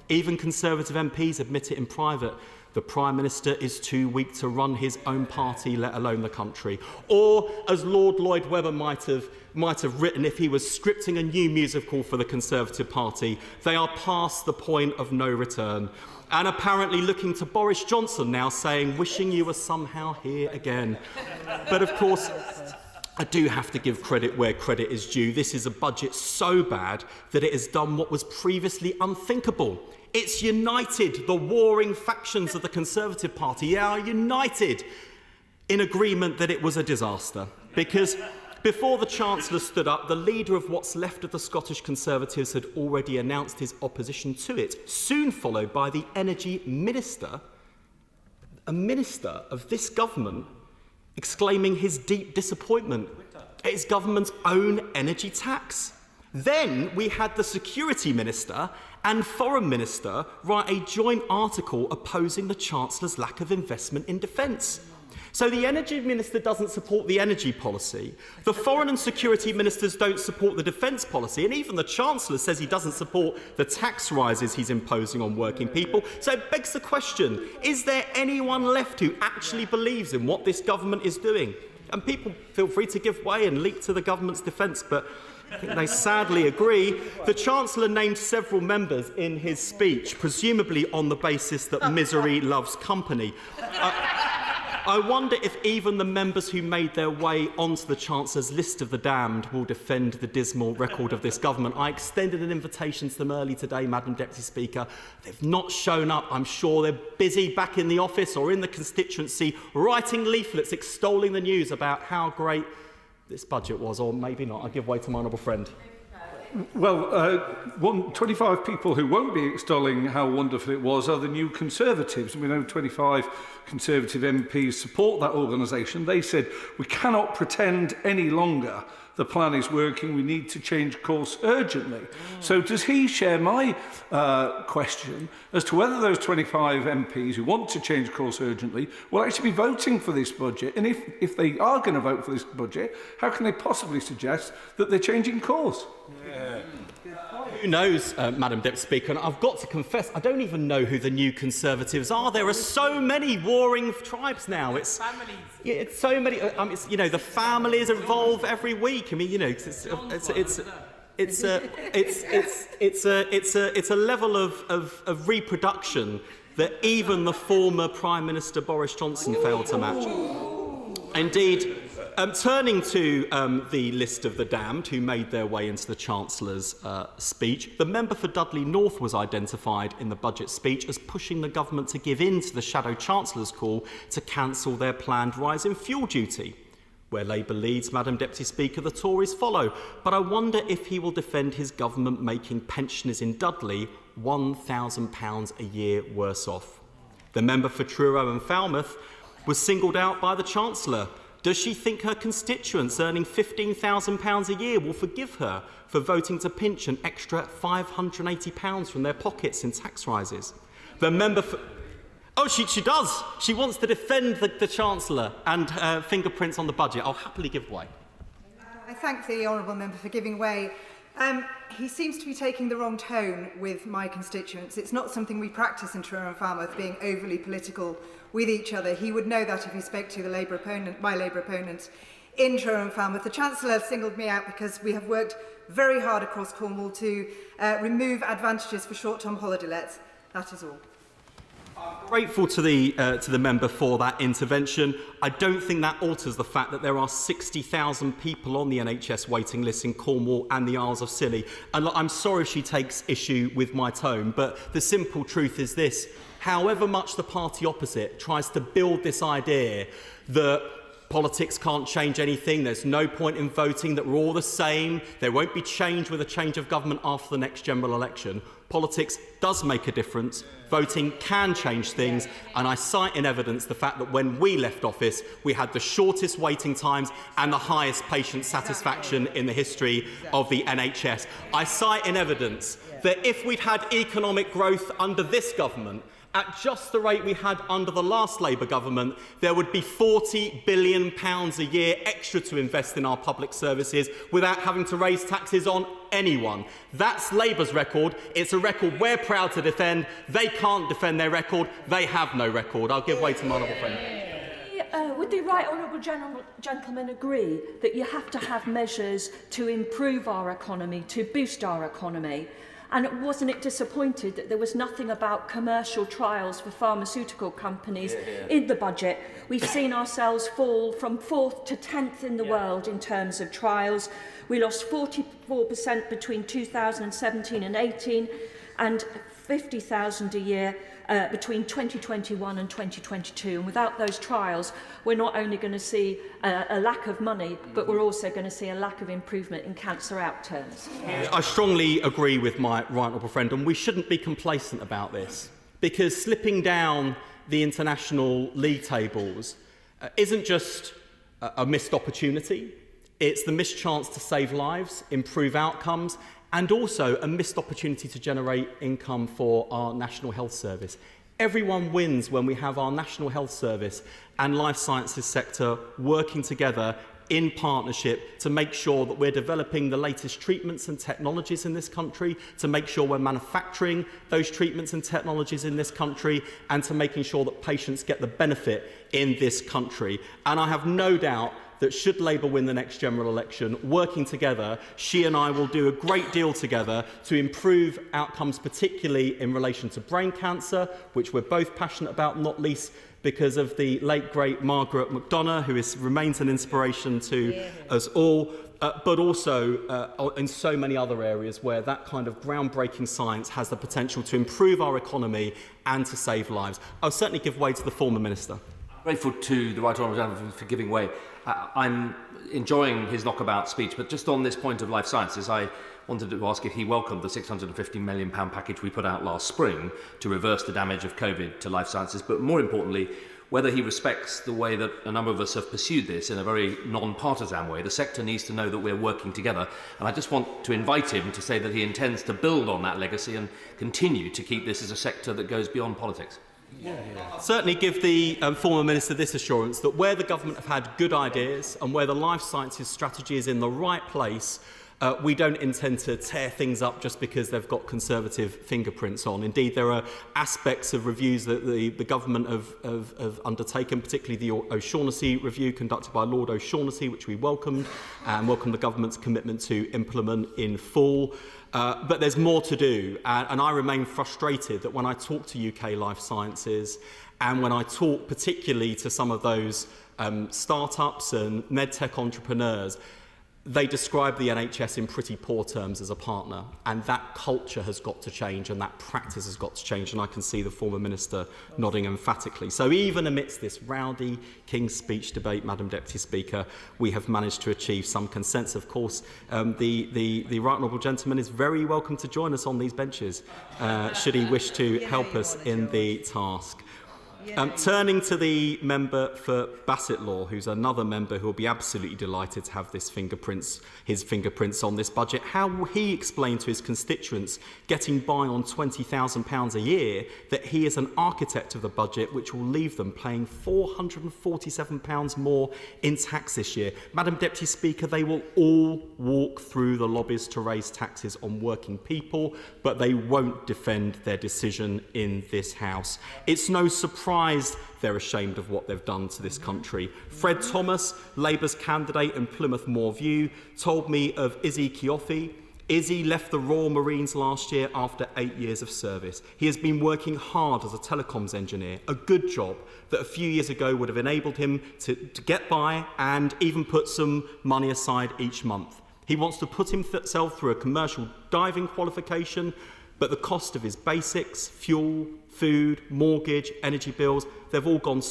Even Conservative MPs admit it in private. The Prime Minister is too weak to run his own party, let alone the country. Or, as Lord Lloyd Webber might have written if he was scripting a new musical for the Conservative Party, they are past the point of no return. And apparently looking to Boris Johnson now, saying, "Wishing you were somehow here again." But of course, I do have to give credit where credit is due. This is a budget so bad that it has done what was previously unthinkable. It's united the warring factions of the Conservative Party. They are united in agreement that it was a disaster. Because before the Chancellor stood up, the leader of what's left of the Scottish Conservatives had already announced his opposition to it, soon followed by the Energy Minister, a minister of this government, exclaiming his deep disappointment at his government's own energy tax. Then we had the Security Minister and Foreign Minister write a joint article opposing the Chancellor's lack of investment in defence. So the Energy Minister doesn't support the energy policy, the Foreign and Security Ministers don't support the defence policy, and even the Chancellor says he doesn't support the tax rises he's imposing on working people. So it begs the question, is there anyone left who actually believes in what this government is doing? And people feel free to give way and leap to the government's defence, but I think they sadly agree. The Chancellor named several members in his speech, presumably on the basis that misery loves company. I wonder if even the members who made their way onto the Chancellor's list of the damned will defend the dismal record of this government. I extended an invitation to them early today, Madam Deputy Speaker. They've not shown up. I'm sure they're busy back in the office or in the constituency writing leaflets extolling the news about how great this budget was, or maybe not. I'll give way to my honourable friend. Well, 25 people who won't be extolling how wonderful it was are the New Conservatives. We know 25 Conservative MPs support that organisation. They said, we cannot pretend any longer the plan is working, we need to change course urgently. So does he share my question as to whether those 25 MPs who want to change course urgently will actually be voting for this budget? And if they are going to vote for this budget, how can they possibly suggest that they're changing course? Yeah. Who knows, Madam Deputy Speaker, and I've got to confess, I don't even know who the New Conservatives are. There are so many warring tribes now. It's so many. It's, you know, the families evolve every week. I mean, you know, it's a level of reproduction that even the former Prime Minister Boris Johnson failed to match. Indeed. Turning to the list of the damned who made their way into the Chancellor's speech, the member for Dudley North was identified in the budget speech as pushing the government to give in to the Shadow Chancellor's call to cancel their planned rise in fuel duty. Where Labour leads, Madam Deputy Speaker, the Tories follow. But I wonder if he will defend his government making pensioners in Dudley £1,000 a year worse off. The member for Truro and Falmouth was singled out by the Chancellor. Does she think her constituents earning £15,000 a year will forgive her for voting to pinch an extra £580 from their pockets in tax rises? The member for... Oh, she does. She wants to defend the Chancellor and fingerprints on the budget. I'll happily give way. I thank the honourable member for giving way. He seems to be taking the wrong tone with my constituents. It's not something we practice in Truro and Falmouth, being overly political with each other. He would know that if he spoke to my Labour opponents in Truro and Falmouth. The Chancellor singled me out because we have worked very hard across Cornwall to remove advantages for short-term holiday lets. That is all. Grateful to the member for that intervention. I don't think that alters the fact that there are 60,000 people on the NHS waiting list in Cornwall and the Isles of Scilly. And look, I'm sorry if she takes issue with my tone, but the simple truth is this. However much the party opposite tries to build this idea that politics can't change anything, there's no point in voting, that we're all the same, there won't be change with a change of government after the next general election. Politics does make a difference. Voting can change things, and I cite in evidence the fact that when we left office, we had the shortest waiting times and the highest patient satisfaction in the history of the NHS. I cite in evidence that if we'd had economic growth under this government, at just the rate we had under the last Labour government, there would be £40 billion a year extra to invest in our public services without having to raise taxes on anyone. That's Labour's record. It's a record we're proud to defend. They can't defend their record. They have no record. I'll give way to my honourable friend. Would the right honourable gentleman agree that you have to have measures to improve our economy, to boost our economy? And wasn't it disappointed that there was nothing about commercial trials for pharmaceutical companies in the budget? We've seen ourselves fall from 4th to 10th in the world in terms of trials. We lost 44% between 2017 and 18, and 50,000 a year between 2021 and 2022. And without those trials, we're not only going to see a lack of money, but we're also going to see a lack of improvement in cancer outturns. I strongly agree with my right honourable friend, and we shouldn't be complacent about this, because slipping down the international league tables isn't just a missed opportunity, it's the missed chance to save lives, improve outcomes, and also a missed opportunity to generate income for our National Health Service. Everyone wins when we have our National Health Service and life sciences sector working together in partnership to make sure that we're developing the latest treatments and technologies in this country, to make sure we're manufacturing those treatments and technologies in this country, and to making sure that patients get the benefit in this country. And I have no doubt that should Labour win the next general election, working together, she and I will do a great deal together to improve outcomes, particularly in relation to brain cancer, which we're both passionate about, not least because of the late, great Margaret McDonough, who remains an inspiration to us all, but also in so many other areas where that kind of groundbreaking science has the potential to improve our economy and to save lives. I'll certainly give way to the former Minister. I'm grateful to the Right Honourable Gentleman for giving way. I'm enjoying his knockabout speech, but just on this point of life sciences, I wanted to ask if he welcomed the £650 million package we put out last spring to reverse the damage of COVID to life sciences, but more importantly, whether he respects the way that a number of us have pursued this in a very non-partisan way. The sector needs to know that we're working together, and I just want to invite him to say that he intends to build on that legacy and continue to keep this as a sector that goes beyond politics. I'll certainly give the former Minister this assurance that where the government have had good ideas and where the life sciences strategy is in the right place, we don't intend to tear things up just because they've got Conservative fingerprints on. Indeed, there are aspects of reviews that the government have undertaken, particularly the O'Shaughnessy review conducted by Lord O'Shaughnessy, which we welcomed, and welcomed the government's commitment to implement in full. But there's more to do, and I remain frustrated that when I talk to UK life sciences and when I talk particularly to some of those startups and medtech entrepreneurs, they describe the NHS in pretty poor terms as a partner, and that culture has got to change and that practice has got to change, and I can see the former Minister nodding emphatically. So even amidst this rowdy King's Speech debate, Madam Deputy Speaker, we have managed to achieve some consensus. Of course, the Right Honourable Gentleman is very welcome to join us on these benches, should he wish to help us in the task. Turning to the member for Bassetlaw, who's another member who will be absolutely delighted to have his fingerprints on this budget, how will he explain to his constituents getting by on £20,000 a year that he is an architect of the budget which will leave them paying £447 more in tax this year? Madam Deputy Speaker, they will all walk through the lobbies to raise taxes on working people, but they won't defend their decision in this House. It's no surprise they're ashamed of what they've done to this country. Fred Thomas, Labour's candidate in Plymouth Moorview, told me of Izzy Kioffi. Izzy left the Royal Marines last year after 8 years of service. He has been working hard as a telecoms engineer, a good job that a few years ago would have enabled him to get by and even put some money aside each month. He wants to put himself through a commercial diving qualification, but the cost of his basics, fuel, food, mortgage, energy bills, they've all gone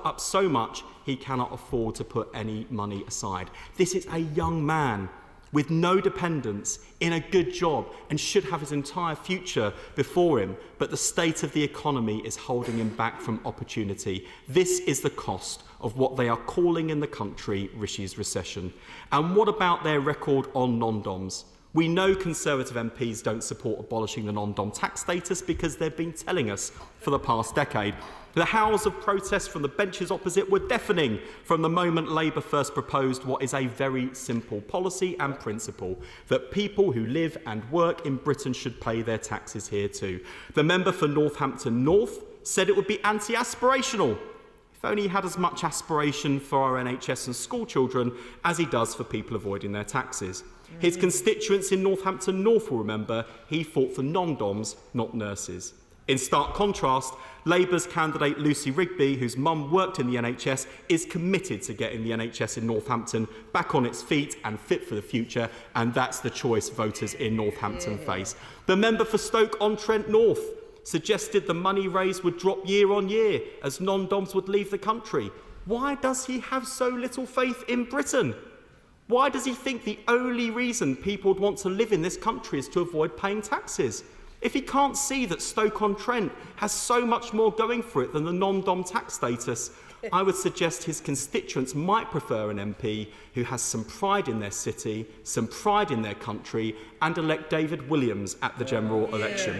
up so much he cannot afford to put any money aside. This is a young man with no dependents, in a good job, and should have his entire future before him, but the state of the economy is holding him back from opportunity. This is the cost of what they are calling in the country Rishi's recession. And what about their record on non-doms? We know Conservative MPs don't support abolishing the non-dom tax status because they've been telling us for the past decade. The howls of protest from the benches opposite were deafening from the moment Labour first proposed what is a very simple policy and principle, that people who live and work in Britain should pay their taxes here too. The member for Northampton North said it would be anti-aspirational. If only he had as much aspiration for our NHS and school children as he does for people avoiding their taxes. His constituents in Northampton North will remember he fought for non-doms, not nurses. In stark contrast, Labour's candidate Lucy Rigby, whose mum worked in the NHS, is committed to getting the NHS in Northampton back on its feet and fit for the future, and that's the choice voters in Northampton face. The member for Stoke-on-Trent North suggested the money raised would drop year on year as non-doms would leave the country. Why does he have so little faith in Britain? Why does he think the only reason people would want to live in this country is to avoid paying taxes? If he can't see that Stoke-on-Trent has so much more going for it than the non-dom tax status, I would suggest his constituents might prefer an MP who has some pride in their city, some pride in their country, and elect David Williams at the general election.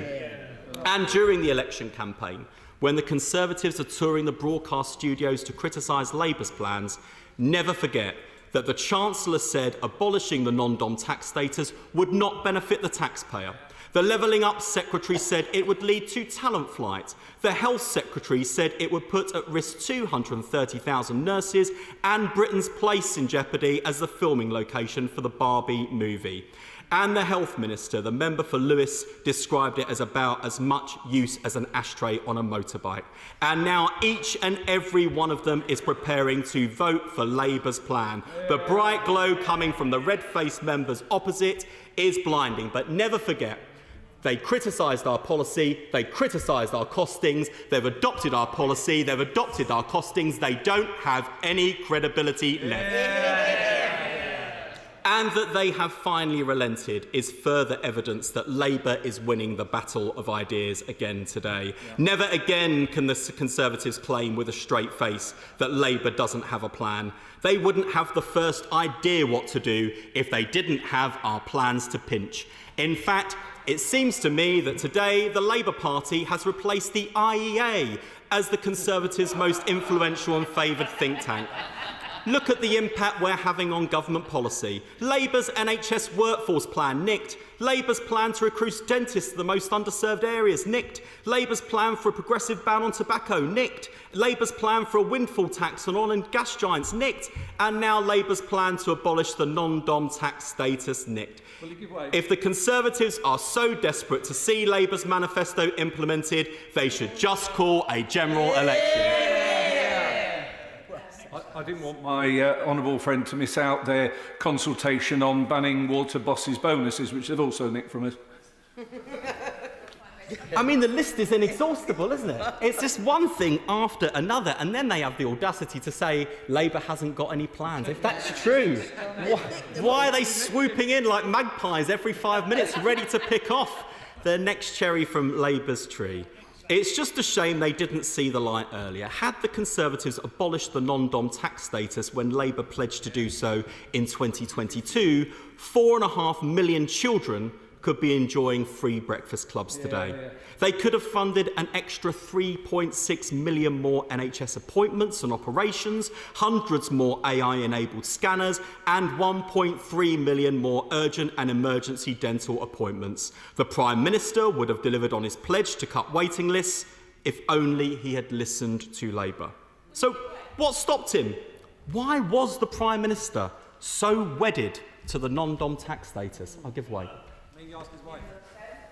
And during the election campaign, when the Conservatives are touring the broadcast studios to criticise Labour's plans, never forget that the Chancellor said abolishing the non-dom tax status would not benefit the taxpayer. The Levelling Up Secretary said it would lead to talent flight. The Health Secretary said it would put at risk 230,000 nurses and Britain's place in jeopardy as the filming location for the Barbie movie. And the Health Minister, the member for Lewis, described it as about as much use as an ashtray on a motorbike. And now each and every one of them is preparing to vote for Labour's plan. The bright glow coming from the red-faced members opposite is blinding. But never forget, they criticised our policy, they criticised our costings, they've adopted our policy, they've adopted our costings, they don't have any credibility left. And that they have finally relented is further evidence that Labour is winning the battle of ideas again today. Never again can the Conservatives claim with a straight face that Labour doesn't have a plan. They wouldn't have the first idea what to do if they didn't have our plans to pinch. In fact, it seems to me that today the Labour Party has replaced the IEA as the Conservatives' most influential and favoured think tank. Look at the impact we're having on government policy. Labour's NHS workforce plan nicked. Labour's plan to recruit dentists to the most underserved areas nicked. Labour's plan for a progressive ban on tobacco nicked. Labour's plan for a windfall tax on oil and gas giants nicked. And now Labour's plan to abolish the non-dom tax status nicked. If the Conservatives are so desperate to see Labour's manifesto implemented, they should just call a general election. I didn't want my honourable friend to miss out their consultation on banning water bosses' bonuses, which they've also nicked from us. I mean, the list is inexhaustible, isn't it? It's just one thing after another, and then they have the audacity to say Labour hasn't got any plans. If that's true, why are they swooping in like magpies every 5 minutes, ready to pick off the next cherry from Labour's tree? It's just a shame they didn't see the light earlier. Had the Conservatives abolished the non-dom tax status when Labour pledged to do so in 2022, 4.5 million children could be enjoying free breakfast clubs today. They could have funded an extra 3.6 million more NHS appointments and operations, hundreds more AI-enabled scanners, and 1.3 million more urgent and emergency dental appointments. The Prime Minister would have delivered on his pledge to cut waiting lists if only he had listened to Labour. So what stopped him? Why was the Prime Minister so wedded to the non-dom tax status? I'll give way.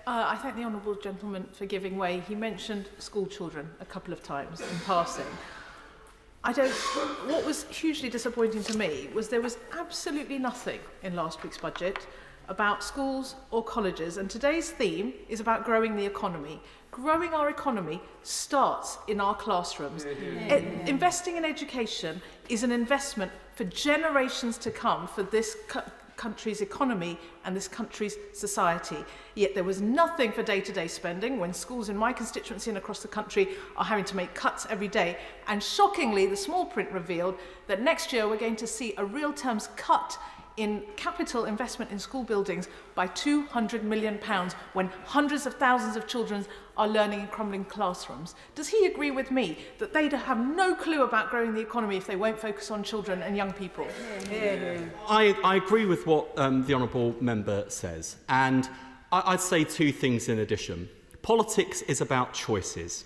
I thank the honourable gentleman for giving way. He mentioned school children a couple of times in passing. What was hugely disappointing to me was there was absolutely nothing in last week's budget about schools or colleges, and today's theme is about growing the economy. Growing our economy starts in our classrooms. Investing in education is an investment for generations to come for this country's economy and this country's society. Yet there was nothing for day-to-day spending when schools in my constituency and across the country are having to make cuts every day. And shockingly, the small print revealed that next year we're going to see a real terms cut in capital investment in school buildings by £200 million when hundreds of thousands of children are learning in crumbling classrooms. Does he agree with me that they'd have no clue about growing the economy if they won't focus on children and young people? I agree with what the honourable member says, and I'd say two things in addition. Politics is about choices,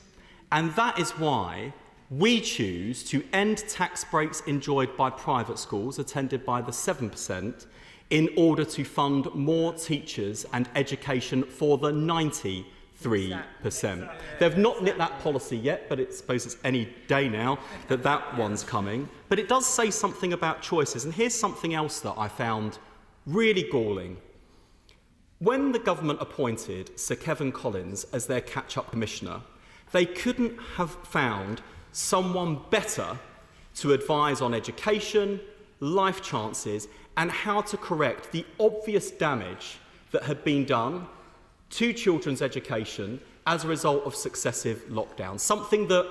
and that is why we choose to end tax breaks enjoyed by private schools attended by the 7% in order to fund more teachers and education for the 93%. They've not nicked that policy yet, but I suppose it's any day now that one's coming. But it does say something about choices. And here's something else that I found really galling. When the government appointed Sir Kevin Collins as their catch-up commissioner, they couldn't have found someone better to advise on education, life chances, and how to correct the obvious damage that had been done to children's education as a result of successive lockdowns. Something that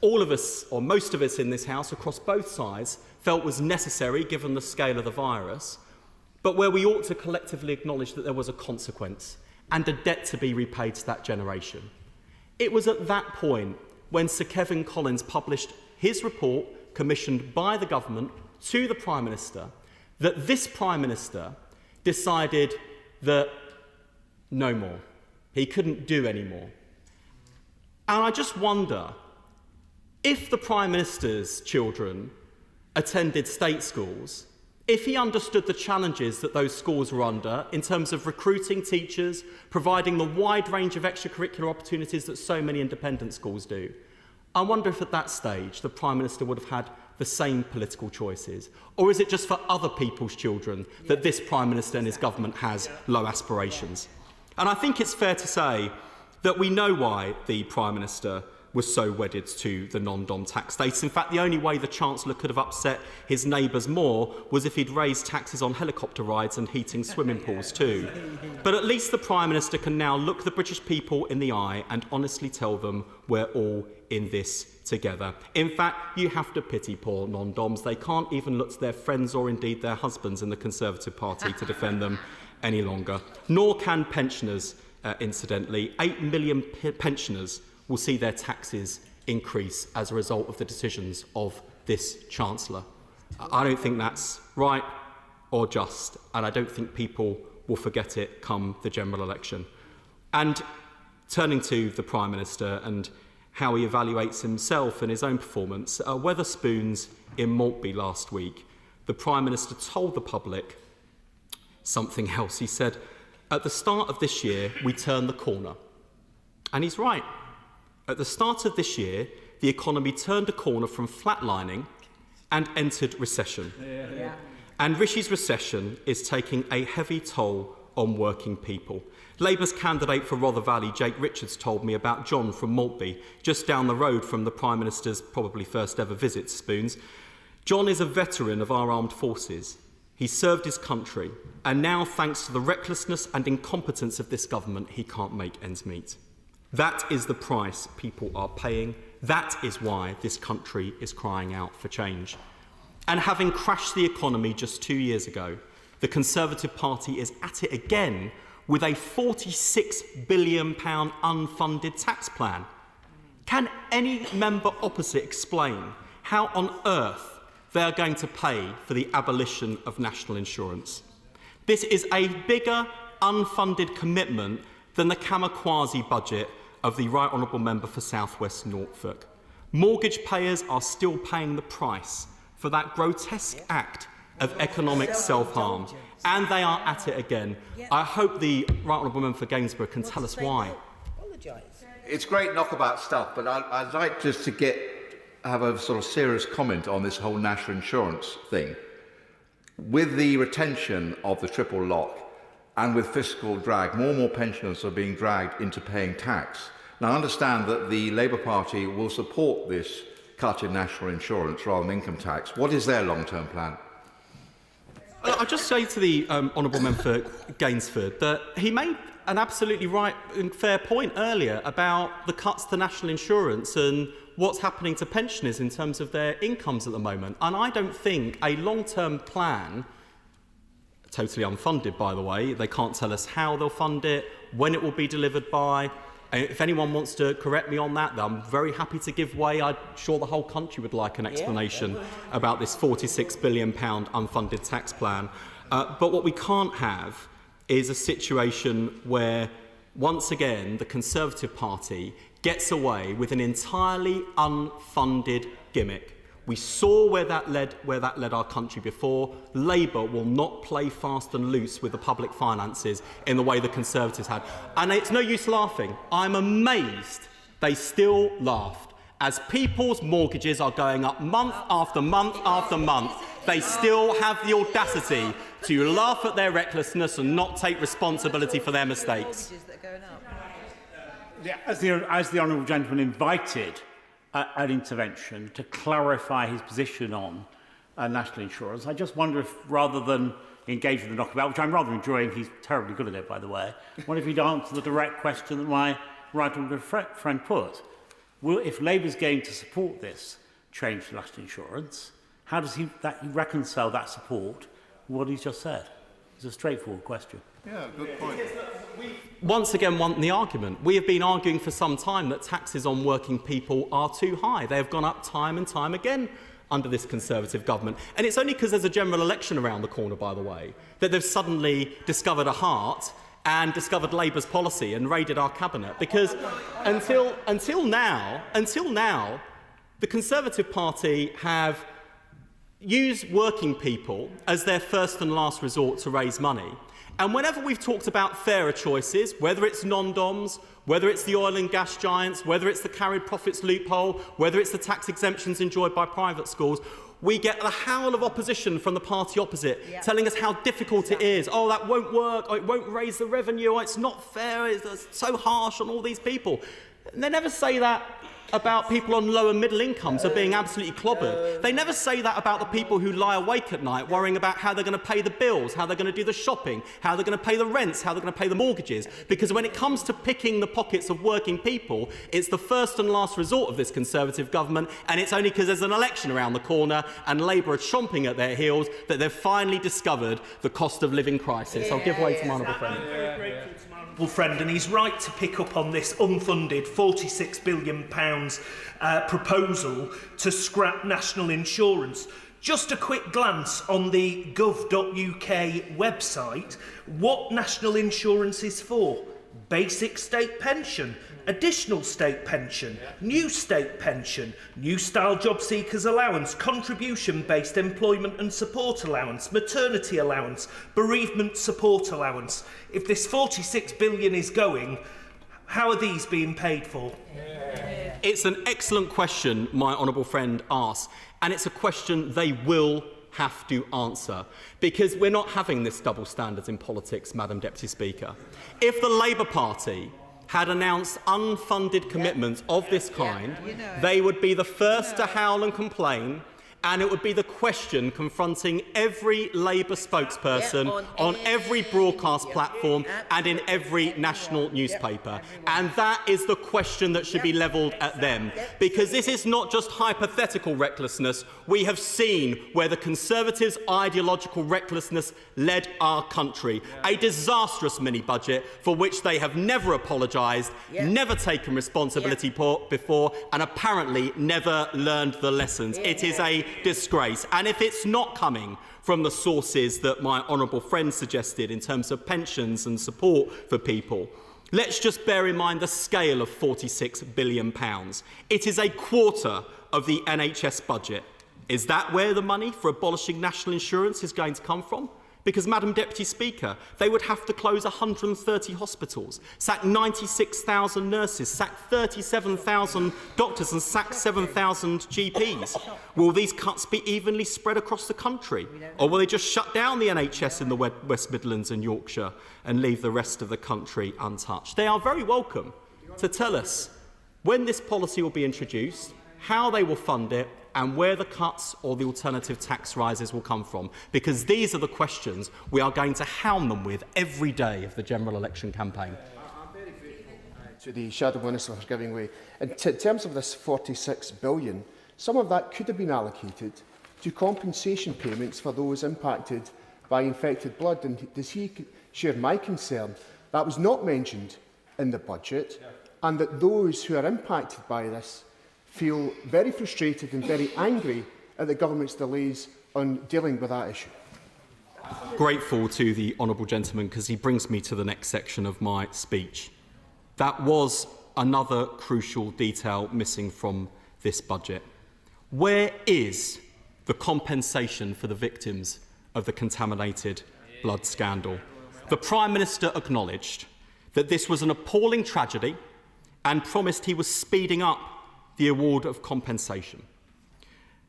all of us, or most of us in this House across both sides, felt was necessary given the scale of the virus, but where we ought to collectively acknowledge that there was a consequence and a debt to be repaid to that generation. It was at that point when Sir Kevin Collins published his report, commissioned by the government to the Prime Minister, that this Prime Minister decided that no more. He couldn't do any more. And I just wonder, if the Prime Minister's children attended state schools, if he understood the challenges that those schools were under in terms of recruiting teachers, providing the wide range of extracurricular opportunities that so many independent schools do, I wonder if at that stage the Prime Minister would have had the same political choices. Or is it just for other people's children that this Prime Minister and his government has low aspirations? And I think it's fair to say that we know why the Prime Minister was so wedded to the non-dom tax status. In fact, the only way the Chancellor could have upset his neighbours more was if he'd raised taxes on helicopter rides and heating swimming pools too. But at least the Prime Minister can now look the British people in the eye and honestly tell them we're all in this together. In fact, you have to pity poor non-doms. They can't even look to their friends or indeed their husbands in the Conservative Party to defend them any longer. Nor can pensioners, incidentally. 8 million pensioners will see their taxes increase as a result of the decisions of this Chancellor. I don't think that's right or just, and I don't think people will forget it come the general election. And turning to the Prime Minister and how he evaluates himself and his own performance, at Wetherspoons in Maltby last week, the Prime Minister told the public something else. He said, "At the start of this year, we turned the corner." And he's right. At the start of this year, the economy turned a corner from flatlining and entered recession. And Rishi's recession is taking a heavy toll on working people. Labour's candidate for Rother Valley, Jake Richards, told me about John from Maltby, just down the road from the Prime Minister's probably first ever visit to Spoons. John is a veteran of our armed forces. He served his country, and now, thanks to the recklessness and incompetence of this government, he can't make ends meet. That is the price people are paying. That is why this country is crying out for change. And having crashed the economy just 2 years ago, the Conservative Party is at it again with a £46 billion unfunded tax plan. Can any member opposite explain how on earth they are going to pay for the abolition of national insurance? This is a bigger unfunded commitment than the kamikaze budget of the Right Honourable Member for South West Norfolk. Mortgage payers are still paying the price for that grotesque act of economic self-harm, and they are at it again. I hope the Right Honourable Member for Gainsborough can tell us why. It's great knockabout stuff, but I'd like just to have a sort of serious comment on this whole national insurance thing. With the retention of the triple lock and with fiscal drag, more and more pensioners are being dragged into paying tax. Now, I understand that the Labour Party will support this cut in national insurance rather than income tax. What is their long-term plan? I'll just say to the Honourable Member for Gainsford that he made an absolutely right and fair point earlier about the cuts to national insurance and what's happening to pensioners in terms of their incomes at the moment. And I don't think a long-term plan, totally unfunded by the way, they can't tell us how they'll fund it, when it will be delivered by. If anyone wants to correct me on that, I'm very happy to give way. I'm sure the whole country would like an explanation about this £46 billion unfunded tax plan. But what we can't have is a situation where, once again, the Conservative Party gets away with an entirely unfunded gimmick. We saw where that led our country before. Labour will not play fast and loose with the public finances in the way the Conservatives had. And it's no use laughing. I'm amazed they still laughed. As people's mortgages are going up month after month after month, they still have the audacity to laugh at their recklessness and not take responsibility for their mistakes. As the honourable gentleman invited an intervention to clarify his position on national insurance, I just wonder if, rather than engage with the knockabout, which I'm rather enjoying, he's terribly good at it, by the way, I wonder if he'd answer the direct question that my right honourable friend put. If Labour's going to support this change to national insurance, how does he reconcile that support with what he's just said? It's a straightforward question. Yeah, good point. Once again, won the argument. We have been arguing for some time that taxes on working people are too high. They have gone up time and time again under this Conservative government. And it's only because there's a general election around the corner, by the way, that they've suddenly discovered a heart and discovered Labour's policy and raided our cabinet. Because until now, the Conservative Party have used working people as their first and last resort to raise money. And whenever we've talked about fairer choices, whether it's non-DOMs, whether it's the oil and gas giants, whether it's the carried profits loophole, whether it's the tax exemptions enjoyed by private schools, we get a howl of opposition from the party opposite, telling us how difficult it is. Oh, that won't work. Oh, it won't raise the revenue. Oh, it's not fair. It's so harsh on all these people. And they never say that about people on lower middle incomes are being absolutely clobbered. They never say that about the people who lie awake at night worrying about how they're going to pay the bills, how they're going to do the shopping, how they're going to pay the rents, how they're going to pay the mortgages. Because when it comes to picking the pockets of working people, it's the first and last resort of this Conservative government, and it's only because there's an election around the corner and Labour are chomping at their heels that they've finally discovered the cost of living crisis. I'll give way to my honourable friend. And he's right to pick up on this unfunded £46 billion proposal to scrap national insurance. Just a quick glance on the gov.uk website. What national insurance is for? Basic state pension, additional state pension, new state pension, new style job seekers allowance, contribution-based employment and support allowance, maternity allowance, bereavement support allowance. If this 46 billion is going, how are these being paid for? It's an excellent question my honourable friend asks, and it's a question they will have to answer, because we're not having this double standards in politics, Madam Deputy Speaker. If the Labour Party had announced unfunded commitments of this kind, they would be the first to howl and complain, and it would be the question confronting every Labour spokesperson on every broadcast platform and in every national newspaper. And that is the question that should be levelled at them. Because this is not just hypothetical recklessness. We have seen where the Conservatives' ideological recklessness led our country. A disastrous mini-budget for which they have never apologised, never taken responsibility before, and apparently never learned the lessons. It is a disgrace. And if it's not coming from the sources that my honourable friend suggested in terms of pensions and support for people, let's just bear in mind the scale of £46 billion. It is a quarter of the NHS budget. Is that where the money for abolishing national insurance is going to come from? Because, Madam Deputy Speaker, they would have to close 130 hospitals, sack 96,000 nurses, sack 37,000 doctors and sack 7,000 GPs. Will these cuts be evenly spread across the country? Or will they just shut down the NHS in the West Midlands and Yorkshire and leave the rest of the country untouched? They are very welcome to tell us when this policy will be introduced, how they will fund it, and where the cuts or the alternative tax rises will come from, because these are the questions we are going to hound them with every day of the general election campaign. I'm very grateful to the Shadow Minister for giving way. In terms of this £46 billion, some of that could have been allocated to compensation payments for those impacted by infected blood. And does he share my concern that was not mentioned in the budget, and that those who are impacted by this feel very frustrated and very angry at the government's delays on dealing with that issue? Grateful to the honourable gentleman, because he brings me to the next section of my speech. That was another crucial detail missing from this budget. Where is the compensation for the victims of the contaminated blood scandal? The Prime Minister acknowledged that this was an appalling tragedy and promised he was speeding up the award of compensation.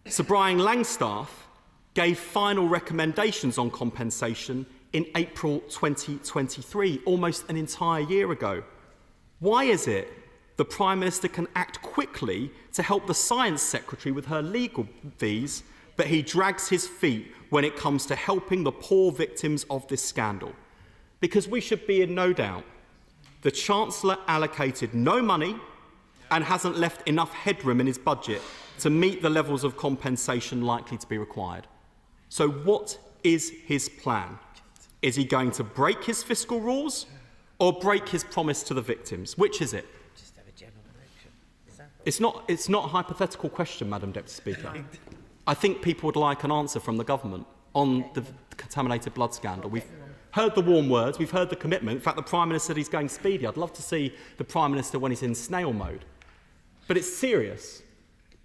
Sir Brian Langstaff gave final recommendations on compensation in April 2023, almost an entire year ago. Why is it the Prime Minister can act quickly to help the Science Secretary with her legal fees, but he drags his feet when it comes to helping the poor victims of this scandal? Because we should be in no doubt, the Chancellor allocated no money and hasn't left enough headroom in his budget to meet the levels of compensation likely to be required. So what is his plan? Is he going to break his fiscal rules or break his promise to the victims? Which is it? It's not a hypothetical question, Madam Deputy Speaker. I think people would like an answer from the government on the contaminated blood scandal. heard the warm words, we've heard the commitment. In fact, the Prime Minister said he's going speedy. I'd love to see the Prime Minister when he's in snail mode. But it's serious.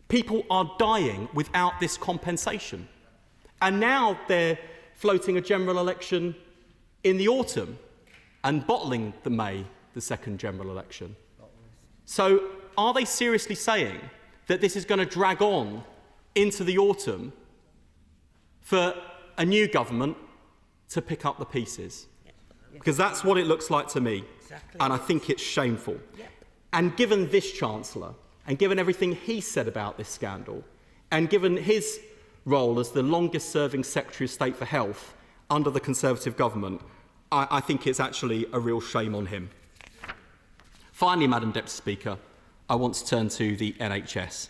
People are dying without this compensation. And now they're floating a general election in the autumn and bottling the second general election. So are they seriously saying that this is going to drag on into the autumn for a new government to pick up the pieces? Because that's what it looks like to me. Exactly. And I think it's shameful. Yep. And given this Chancellor, and given everything he said about this scandal, and given his role as the longest-serving Secretary of State for Health under the Conservative government, I think it's actually a real shame on him. Finally, Madam Deputy Speaker, I want to turn to the NHS.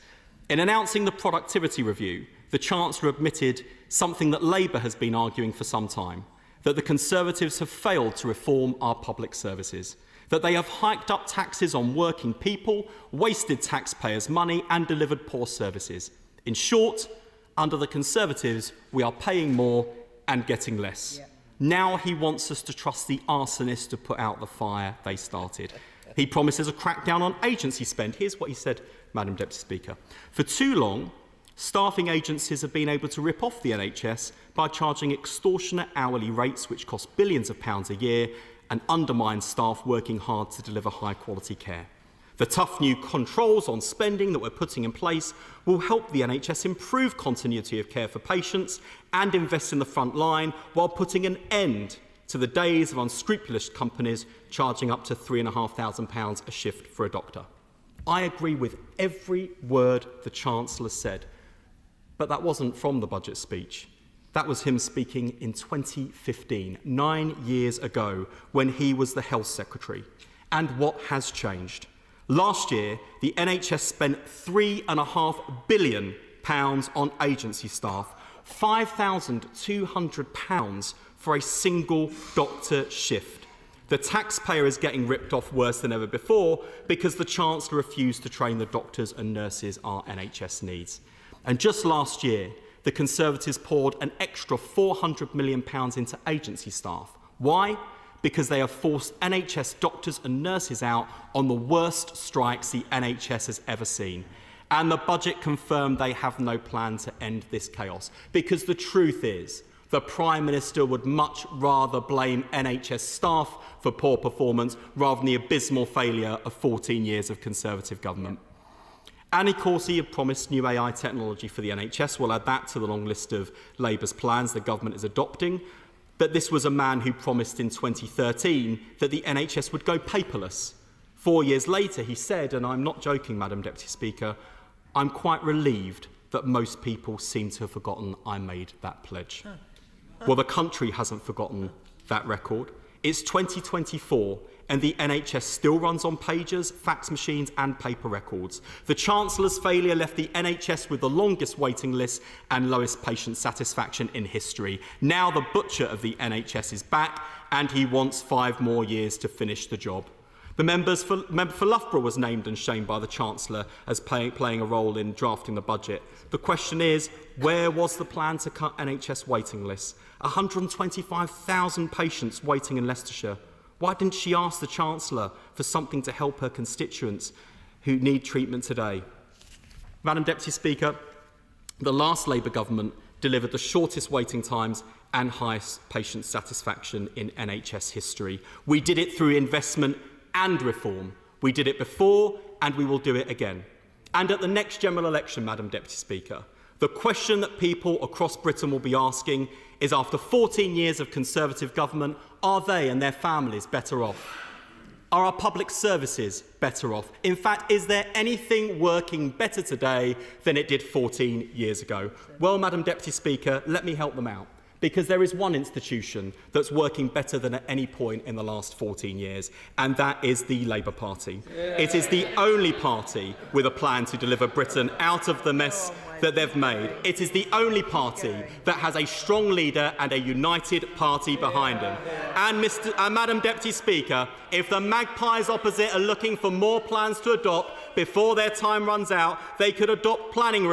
In announcing the productivity review, the Chancellor admitted something that Labour has been arguing for some time, that the Conservatives have failed to reform our public services, that they have hiked up taxes on working people, wasted taxpayers' money and delivered poor services. In short, under the Conservatives, we are paying more and getting less. Yeah. Now he wants us to trust the arsonists to put out the fire they started. He promises a crackdown on agency spend. Here's what he said, Madam Deputy Speaker. For too long, staffing agencies have been able to rip off the NHS by charging extortionate hourly rates which cost billions of pounds a year and undermine staff working hard to deliver high-quality care. The tough new controls on spending that we're putting in place will help the NHS improve continuity of care for patients and invest in the front line while putting an end to the days of unscrupulous companies charging up to £3,500 a shift for a doctor. I agree with every word the Chancellor said, but that wasn't from the budget speech. That was him speaking in 2015, 9 years ago, when he was the Health Secretary. And what has changed? Last year, the NHS spent £3.5 billion on agency staff, £5,200 for a single doctor shift. The taxpayer is getting ripped off worse than ever before because the Chancellor refused to train the doctors and nurses our NHS needs. And just last year, the Conservatives poured an extra £400 million into agency staff. Why? Because they have forced NHS doctors and nurses out on the worst strikes the NHS has ever seen. And the budget confirmed they have no plan to end this chaos. Because the truth is, the Prime Minister would much rather blame NHS staff for poor performance rather than the abysmal failure of 14 years of Conservative government. And of course, he had promised new AI technology for the NHS. We'll add that to the long list of Labour's plans the government is adopting. But this was a man who promised in 2013 that the NHS would go paperless. 4 years later, he said, and I'm not joking, Madam Deputy Speaker, I'm quite relieved that most people seem to have forgotten I made that pledge. Well, the country hasn't forgotten that record. It's 2024, and the NHS still runs on pagers, fax machines and paper records. The Chancellor's failure left the NHS with the longest waiting list and lowest patient satisfaction in history. Now the butcher of the NHS is back, and he wants 5 more years to finish the job. The member for Loughborough was named and shamed by the Chancellor as playing a role in drafting the budget. The question is, where was the plan to cut NHS waiting lists? 125,000 patients waiting in Leicestershire. Why didn't she ask the Chancellor for something to help her constituents who need treatment today? Madam Deputy Speaker, the last Labour government delivered the shortest waiting times and highest patient satisfaction in NHS history. We did it through investment and reform. We did it before and we will do it again. And at the next general election, Madam Deputy Speaker, the question that people across Britain will be asking is, after 14 years of Conservative government, are they and their families better off? Are our public services better off? In fact, is there anything working better today than it did 14 years ago? Well, Madam Deputy Speaker, let me help them out. Because there is one institution that's working better than at any point in the last 14 years, and that is the Labour Party. It is the only party with a plan to deliver Britain out of the mess that they've made. It is the only party that has a strong leader and a united party behind them. And Madam Deputy Speaker, if the magpies opposite are looking for more plans to adopt before their time runs out, they could adopt planning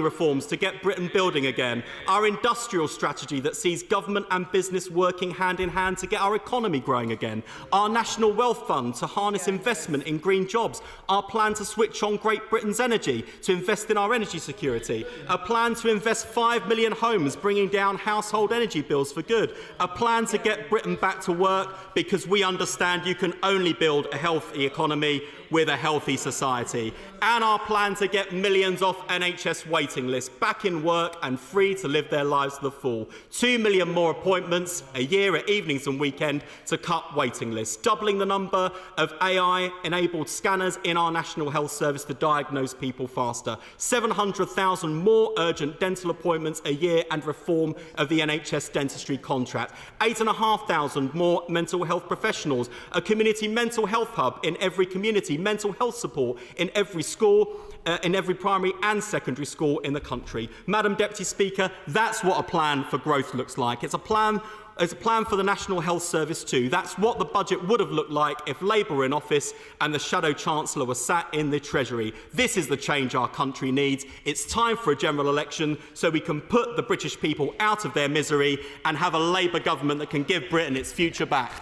reforms to get Britain building again, our industrial strategy that sees government and business working hand in hand to get our economy growing again, our National Wealth Fund to harness investment in green jobs, our plan to switch on Great Britain's energy to invest in our energy security, a plan to invest 5 million homes bringing down household energy bills for good, a plan to get Britain back to work because we understand you can only build a healthy economy with a healthy society, and our plan to get millions off NHS waiting lists back in work and free to live their lives to the full. 2 million more appointments a year at evenings and weekend to cut waiting lists, doubling the number of AI-enabled scanners in our National Health Service to diagnose people faster, 700,000 more urgent dental appointments a year and reform of the NHS dentistry contract, 8,500 more mental health professionals, a community mental health hub in every community, mental health support in every school, in every primary and secondary school in the country. Madam Deputy Speaker, that's what a plan for growth looks like. It's a plan for the National Health Service too. That's what the budget would have looked like if Labour were in office and the Shadow Chancellor was sat in the Treasury. This is the change our country needs. It's time for a general election so we can put the British people out of their misery and have a Labour government that can give Britain its future back.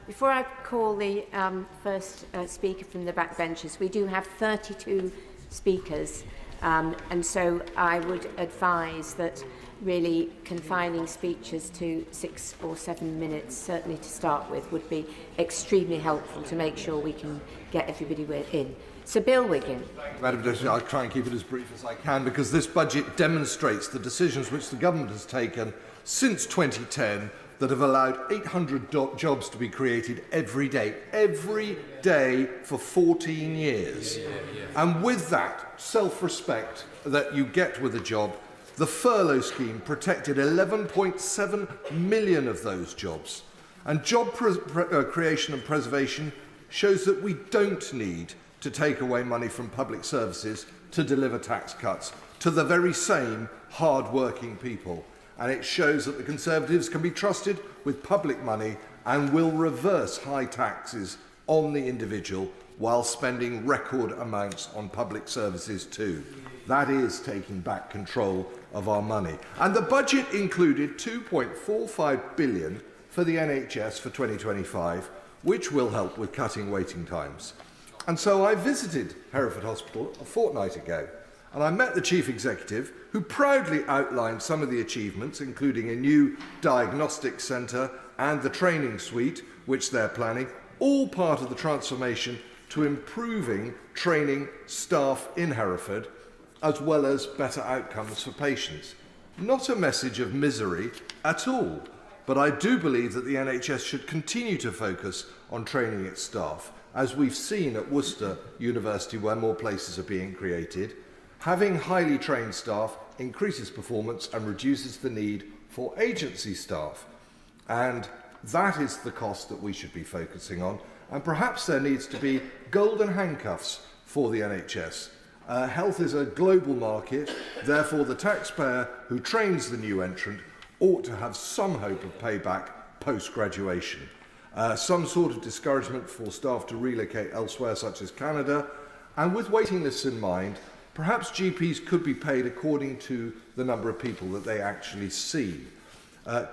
Before I call the first speaker from the backbenches, we do have 32 speakers, and so I would advise that really confining speeches to 6 or 7 minutes, certainly to start with, would be extremely helpful to make sure we can get everybody in. So Bill Wiggin. Madam Deputy, I'll try and keep it as brief as I can because this budget demonstrates the decisions which the government has taken since 2010 that have allowed 800 jobs to be created every day for 14 years. And with that self-respect that you get with a job, the furlough scheme protected 11.7 million of those jobs. And job creation and preservation shows that we don't need to take away money from public services to deliver tax cuts to the very same hard-working people. And it shows that the Conservatives can be trusted with public money and will reverse high taxes on the individual while spending record amounts on public services too. That is taking back control of our money. And the budget included 2.45 billion for the NHS for 2025, which will help with cutting waiting times. And so I visited Hereford Hospital a fortnight ago, and I met the Chief Executive, who proudly outlined some of the achievements, including a new diagnostic centre and the training suite, which they're planning, all part of the transformation to improving training staff in Hereford, as well as better outcomes for patients. Not a message of misery at all, but I do believe that the NHS should continue to focus on training its staff, as we've seen at Worcester University, where more places are being created. Having highly trained staff increases performance and reduces the need for agency staff. And that is the cost that we should be focusing on. And perhaps there needs to be golden handcuffs for the NHS. Health is a global market, therefore the taxpayer who trains the new entrant ought to have some hope of payback post-graduation. Some sort of discouragement for staff to relocate elsewhere, such as Canada, and with waiting lists in mind, perhaps GPs could be paid according to the number of people that they actually see.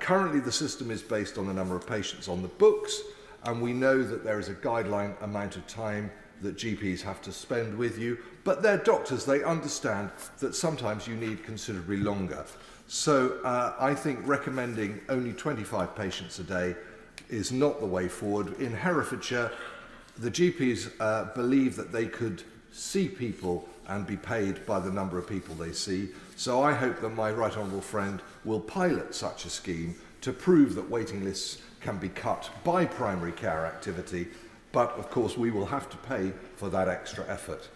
Currently, the system is based on the number of patients on the books, and we know that there is a guideline amount of time that GPs have to spend with you, but they're doctors, they understand that sometimes you need considerably longer. So I think recommending only 25 patients a day is not the way forward. In Herefordshire, the GPs believe that they could see people and be paid by the number of people they see. So I hope that my right honourable friend will pilot such a scheme to prove that waiting lists can be cut by primary care activity, but of course we will have to pay for that extra effort.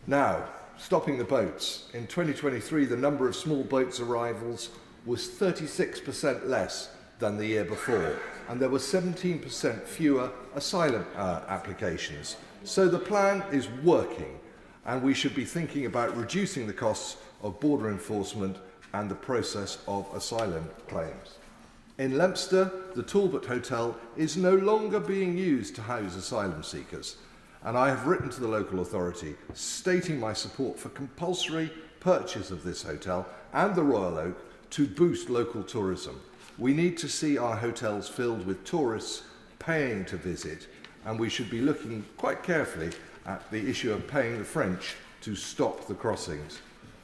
Now, stopping the boats. In 2023, the number of small boats arrivals was 36% less than the year before, and there were 17% fewer asylum applications. So the plan is working. and we should be thinking about reducing the costs of border enforcement and the process of asylum claims. In Leominster, the Talbot Hotel is no longer being used to house asylum seekers, and I have written to the local authority stating my support for compulsory purchase of this hotel and the Royal Oak to boost local tourism. We need to see our hotels filled with tourists paying to visit, and we should be looking quite carefully at the issue of paying the French to stop the crossings.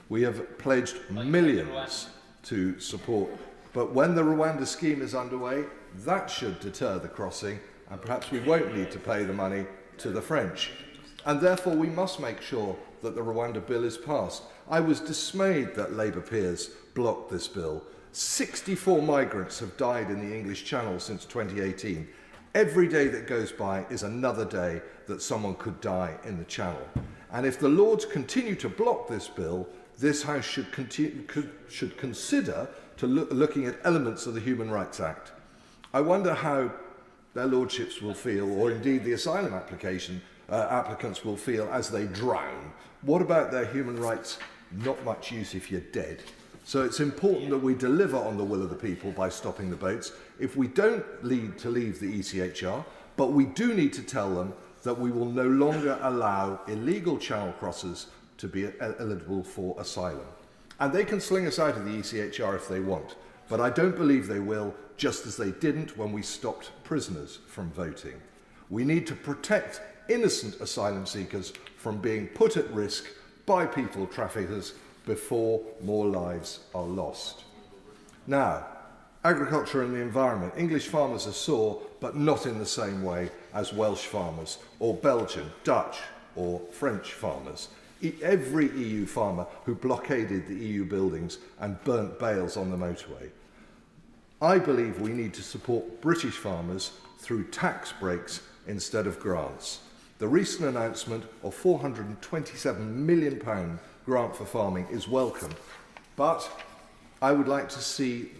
We have pledged millions to support, but when the Rwanda scheme is underway, that should deter the crossing, and perhaps we won't need to pay the money to the French. And therefore we must make sure that the Rwanda bill is passed. I was dismayed that Labour peers blocked this bill. 64 migrants have died in the English Channel since 2018. Every day that goes by is another day that someone could die in the Channel. And if the Lords continue to block this bill, this House should consider looking at elements of the Human Rights Act. I wonder how their lordships will feel, or indeed the asylum applicants will feel as they drown. What about their human rights? Not much use if you're dead. So it's important that we deliver on the will of the people by stopping the boats. If we don't need to leave the ECHR, but we do need to tell them that we will no longer allow illegal channel crossers to be eligible for asylum. And they can sling us out of the ECHR if they want, but I don't believe they will, just as they didn't when we stopped prisoners from voting. We need to protect innocent asylum seekers from being put at risk by people traffickers before more lives are lost. Now, agriculture and the environment. English farmers are sore, but not in the same way as Welsh farmers, or Belgian, Dutch, or French farmers. Every EU farmer who blockaded the EU buildings and burnt bales on the motorway. I believe we need to support British farmers through tax breaks instead of grants. The recent announcement of £427 million grant for farming is welcome, but I would like to see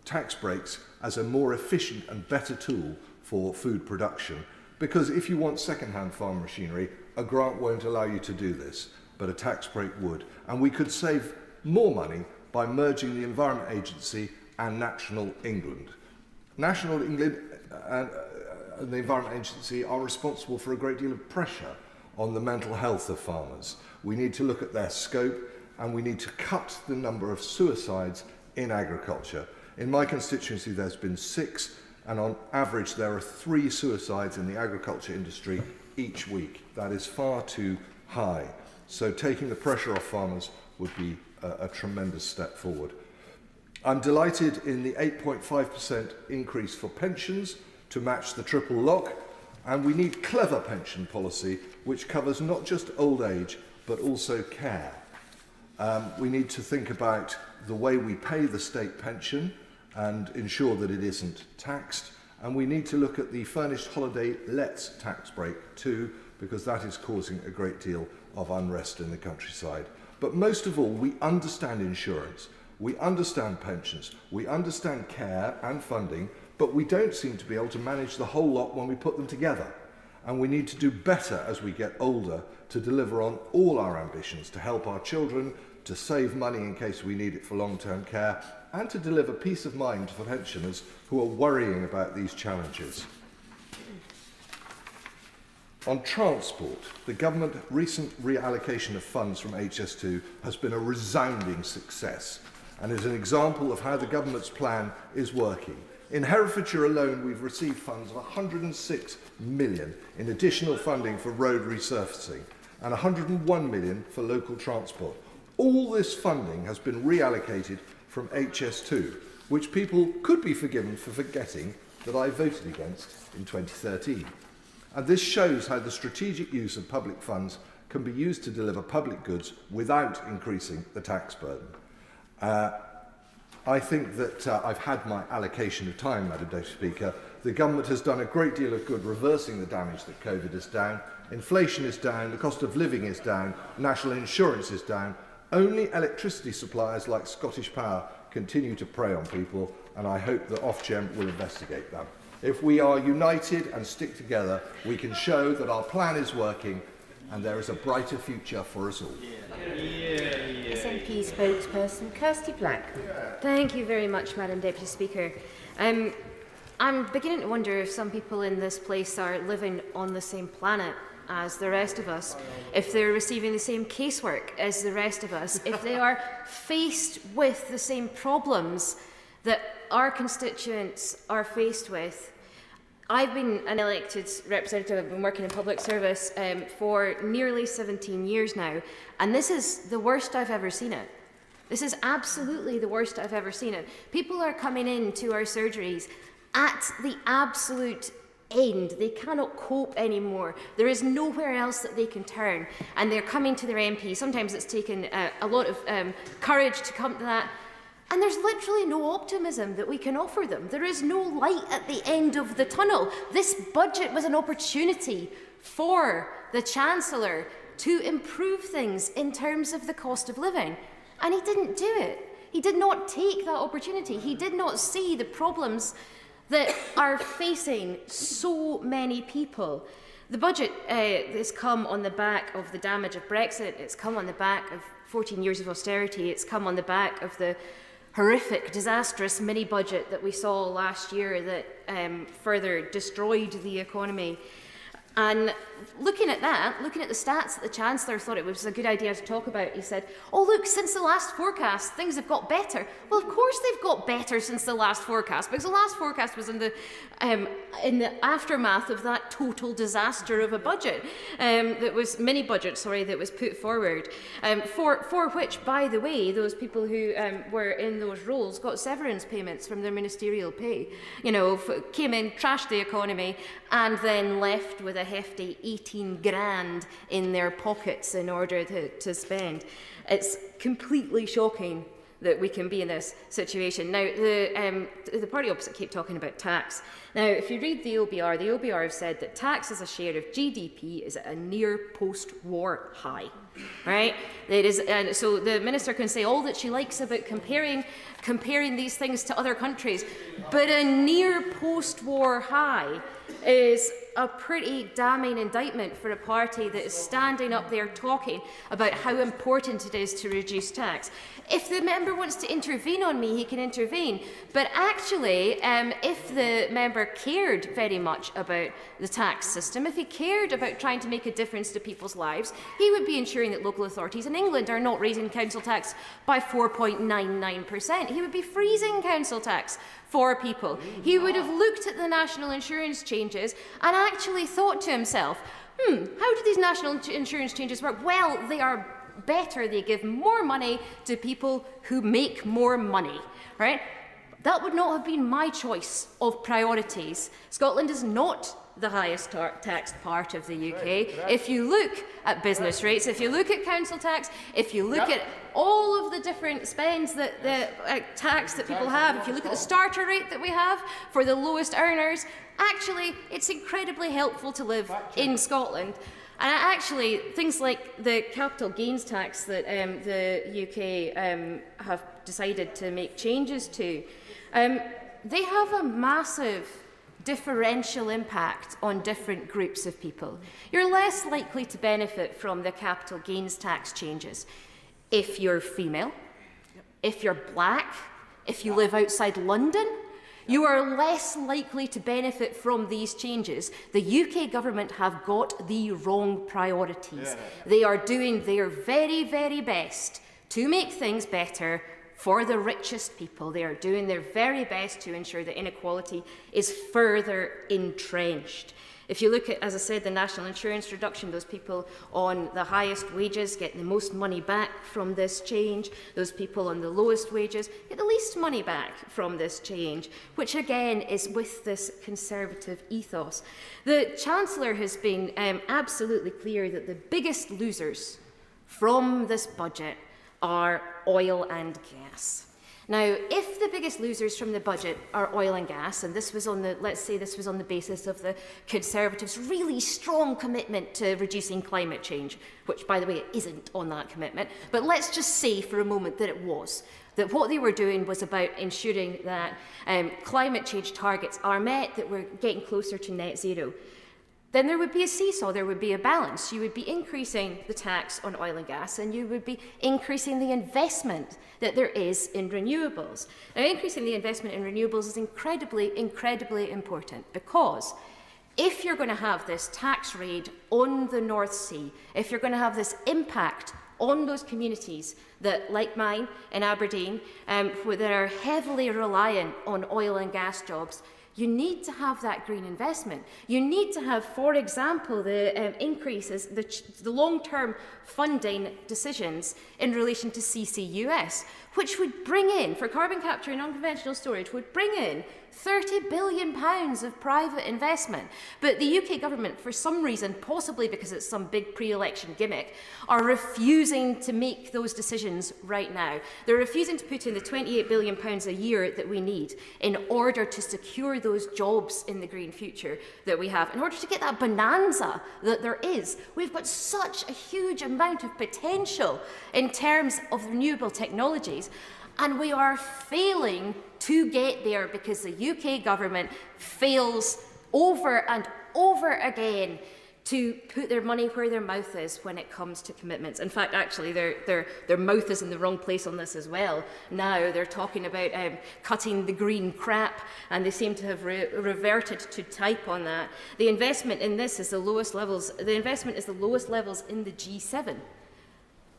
tax breaks as a more efficient and better tool for food production, because if you want second-hand farm machinery, a grant won't allow you to do this, but a tax break would. And we could save more money by merging the Environment Agency and National England. National England and the Environment Agency are responsible for a great deal of pressure on the mental health of farmers. We need to look at their scope, and we need to cut the number of suicides in agriculture. In my constituency there's been 6, and on average there are 3 suicides in the agriculture industry each week. That is far too high. So taking the pressure off farmers would be a tremendous step forward. I'm delighted in the 8.5% increase for pensions to match the triple lock, and we need clever pension policy which covers not just old age but also care. We need to think about the way we pay the state pension and ensure that it isn't taxed, and we need to look at the furnished holiday lets tax break too, because that is causing a great deal of unrest in the countryside. But most of all, we understand insurance, we understand pensions, we understand care and funding, but we don't seem to be able to manage the whole lot when we put them together. And we need to do better as we get older to deliver on all our ambitions, to help our children, to save money in case we need it for long-term care, and to deliver peace of mind for pensioners who are worrying about these challenges. On transport, the government recent reallocation of funds from HS2 has been a resounding success and is an example of how the government's plan is working. In Herefordshire alone, we've received funds of £106 million in additional funding for road resurfacing and £101 million for local transport. All this funding has been reallocated from HS2, which people could be forgiven for forgetting that I voted against in 2013. And this shows how the strategic use of public funds can be used to deliver public goods without increasing the tax burden. I think that I've had my allocation of time, Madam Deputy Speaker. The government has done a great deal of good reversing the damage that COVID has done. Inflation is down, the cost of living is down, national insurance is down. Only electricity suppliers like Scottish Power continue to prey on people, and I hope that Ofgem will investigate them. If we are united and stick together, we can show that our plan is working and there is a brighter future for us all. SNP spokesperson Kirsty Black. Thank you very much, Madam Deputy Speaker. I'm beginning to wonder if some people in this place are living on the same planet as the rest of us, if they're receiving the same casework as the rest of us, if they are faced with the same problems that our constituents are faced with. I've been an elected representative, I've been working in public service for nearly 17 years now, and this is the worst I've ever seen it. This is absolutely the worst I've ever seen it. People are coming into our surgeries at the absolute end. They cannot cope anymore. There is nowhere else that they can turn, and they're coming to their MP. Sometimes it's taken a lot of courage to come to that. And there's literally no optimism that we can offer them. There is no light at the end of the tunnel. This budget was an opportunity for the Chancellor to improve things in terms of the cost of living. And he didn't do it. He did not take that opportunity. He did not see the problems that are facing so many people. The budget has come on the back of the damage of Brexit. It's come on the back of 14 years of austerity. It's come on the back of the horrific, disastrous mini-budget that we saw last year that further destroyed the economy. And looking at that, looking at the stats that the Chancellor thought it was a good idea to talk about, he said, oh look, since the last forecast, things have got better. Well, of course they've got better since the last forecast, because the last forecast was in the aftermath of that total disaster of a budget, that was, mini-budget, sorry, that was put forward, for which, by the way, those people who were in those roles got severance payments from their ministerial pay. You know, came in, trashed the economy, and then left with a hefty 18 grand in their pockets in order to spend. It's completely shocking that we can be in this situation. Now, the party opposite keep talking about tax. Now, if you read the OBR have said that tax as a share of GDP is at a near post-war high, right? It is, and so the minister can say all that she likes about comparing these things to other countries, but a near post-war high is a pretty damning indictment for a party that is standing up there talking about how important it is to reduce tax. If the member wants to intervene on me, he can intervene. But actually, if the member cared very much about the tax system, if he cared about trying to make a difference to people's lives, he would be ensuring that local authorities in England are not raising council tax by 4.99%. He would be freezing council tax for people. He would have looked at the national insurance changes and actually thought to himself, how do these national insurance changes work? Well, they are better. They give more money to people who make more money, right? That would not have been my choice of priorities. Scotland is not the highest taxed part of the UK. If you look at business rates, if you look at council tax, if you look at all of the different spends that the tax that people have, if you look at the starter rate that we have for the lowest earners, actually it's incredibly helpful to live in Scotland. And actually, things like the capital gains tax that the UK have decided to make changes to, they have a massive differential impact on different groups of people. You're less likely to benefit from the capital gains tax changes if you're female, if you're black, if you live outside London. You are less likely to benefit from these changes. The UK government have got the wrong priorities. They are doing their very, very best to make things better for the richest people. They are doing their very best to ensure that inequality is further entrenched. If you look at, as I said, the national insurance reduction, those people on the highest wages get the most money back from this change. Those people on the lowest wages get the least money back from this change, which again is with this Conservative ethos. The Chancellor has been absolutely clear that the biggest losers from this budget are oil and gas. Now, if the biggest losers from the budget are oil and gas, and this was on the, let's say this was on the basis of the Conservatives' really strong commitment to reducing climate change, which, by the way, it isn't on that commitment, but let's just say for a moment that it was, that what they were doing was about ensuring that climate change targets are met, that we're getting closer to net zero. then there would be a seesaw, there would be a balance. You would be increasing the tax on oil and gas, and you would be increasing the investment that there is in renewables. Now, increasing the investment in renewables is incredibly, incredibly important, because if you're going to have this tax raid on the North Sea, if you're going to have this impact on those communities that, like mine in Aberdeen, that are heavily reliant on oil and gas jobs, you need to have that green investment. You need to have, for example, the increases, the long-term funding decisions in relation to CCUS, which would bring in, for carbon capture and unconventional storage, would bring in £30 billion of private investment. But the UK government, for some reason, possibly because it's some big pre-election gimmick, are refusing to make those decisions right now. They're refusing to put in the £28 billion a year that we need in order to secure those jobs in the green future that we have, in order to get that bonanza that there is. We've got such a huge amount of potential in terms of renewable technologies, and we are failing to get there because the UK government fails over and over again to put their money where their mouth is when it comes to commitments. In fact, actually, their mouth is in the wrong place on this as well. Now they're talking about cutting the green crap, and they seem to have reverted to type on that. The investment in this is the lowest levels. The investment is the lowest levels in the G7.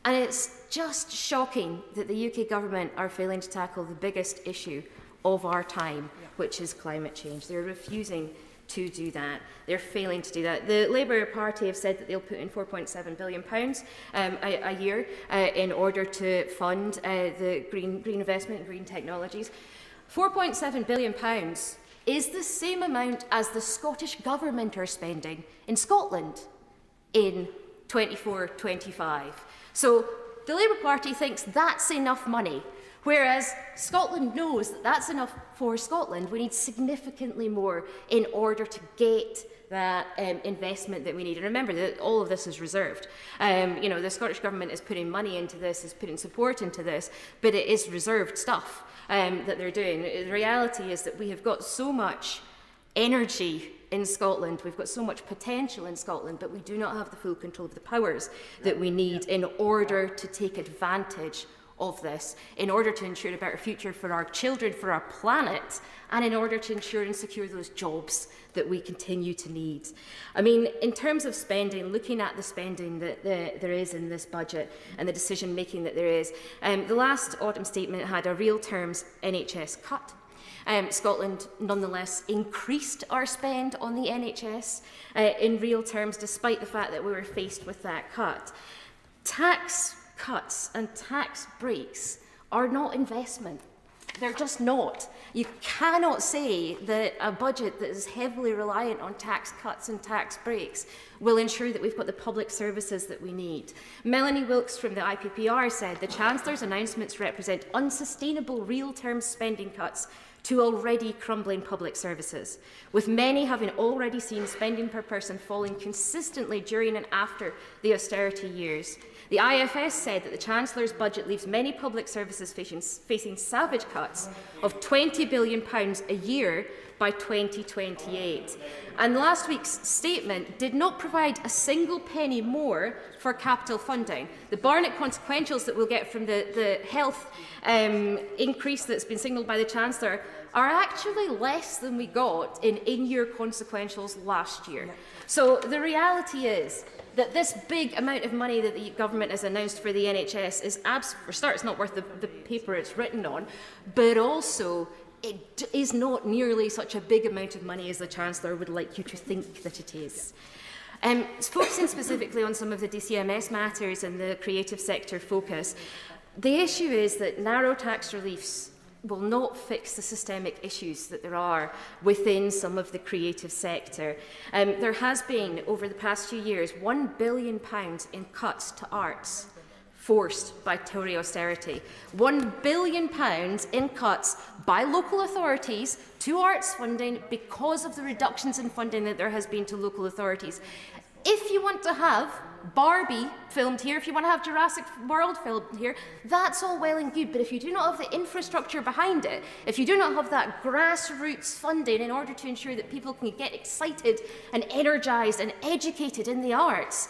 And it's just shocking that the UK government are failing to tackle the biggest issue of our time, which is climate change. They're refusing to do that. They're failing to do that. The Labour Party have said that they'll put in £4.7 billion a year in order to fund the green investment in green technologies. £4.7 billion is the same amount as the Scottish Government are spending in Scotland in 24-25. So the Labour Party thinks that's enough money, whereas Scotland knows that that's enough for Scotland. We need significantly more in order to get that investment that we need. And remember that all of this is reserved. You know, the Scottish Government is putting money into this, is putting support into this, but it is reserved stuff that they're doing. The reality is that we have got so much energy in Scotland, we've got so much potential in Scotland, but we do not have the full control of the powers that we need in order to take advantage of this, in order to ensure a better future for our children, for our planet, and in order to ensure and secure those jobs that we continue to need. I mean, in terms of spending, looking at the spending that there is in this budget and the decision making that there is, the last autumn statement had a real terms NHS cut. Scotland nonetheless increased our spend on the NHS in real terms, despite the fact that we were faced with that cut. Tax cuts and tax breaks are not investment. They're just not. You cannot say that a budget that is heavily reliant on tax cuts and tax breaks will ensure that we've got the public services that we need. Melanie Wilkes from the IPPR said the Chancellor's announcements represent unsustainable real-term spending cuts to already crumbling public services, with many having already seen spending per person falling consistently during and after the austerity years. The IFS said that the Chancellor's budget leaves many public services facing savage cuts of £20 billion a year by 2028. And last week's statement did not provide a single penny more for capital funding. The Barnett consequentials that we'll get from the health increase that's been signalled by the Chancellor are actually less than we got in in-year consequentials last year. So the reality is that this big amount of money that the government has announced for the NHS is, for starters, not worth the paper it's written on, but also it is not nearly such a big amount of money as the Chancellor would like you to think that it is. Focusing specifically on some of the DCMS matters and the creative sector focus, the issue is that narrow tax reliefs will not fix the systemic issues that there are within some of the creative sector. There has been, over the past few years, £1 billion in cuts to arts forced by Tory austerity. £1 billion in cuts by local authorities to arts funding because of the reductions in funding that there has been to local authorities. If you want to have Barbie filmed here, if you want to have Jurassic World filmed here, that's all well and good, but if you do not have the infrastructure behind it, if you do not have that grassroots funding in order to ensure that people can get excited and energised and educated in the arts,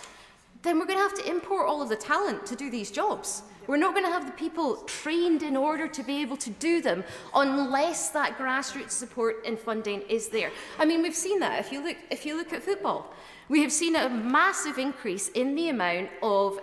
then we're going to have to import all of the talent to do these jobs. We're not going to have the people trained in order to be able to do them unless that grassroots support and funding is there. I mean, we've seen that. If you look at football, we have seen a massive increase in the amount of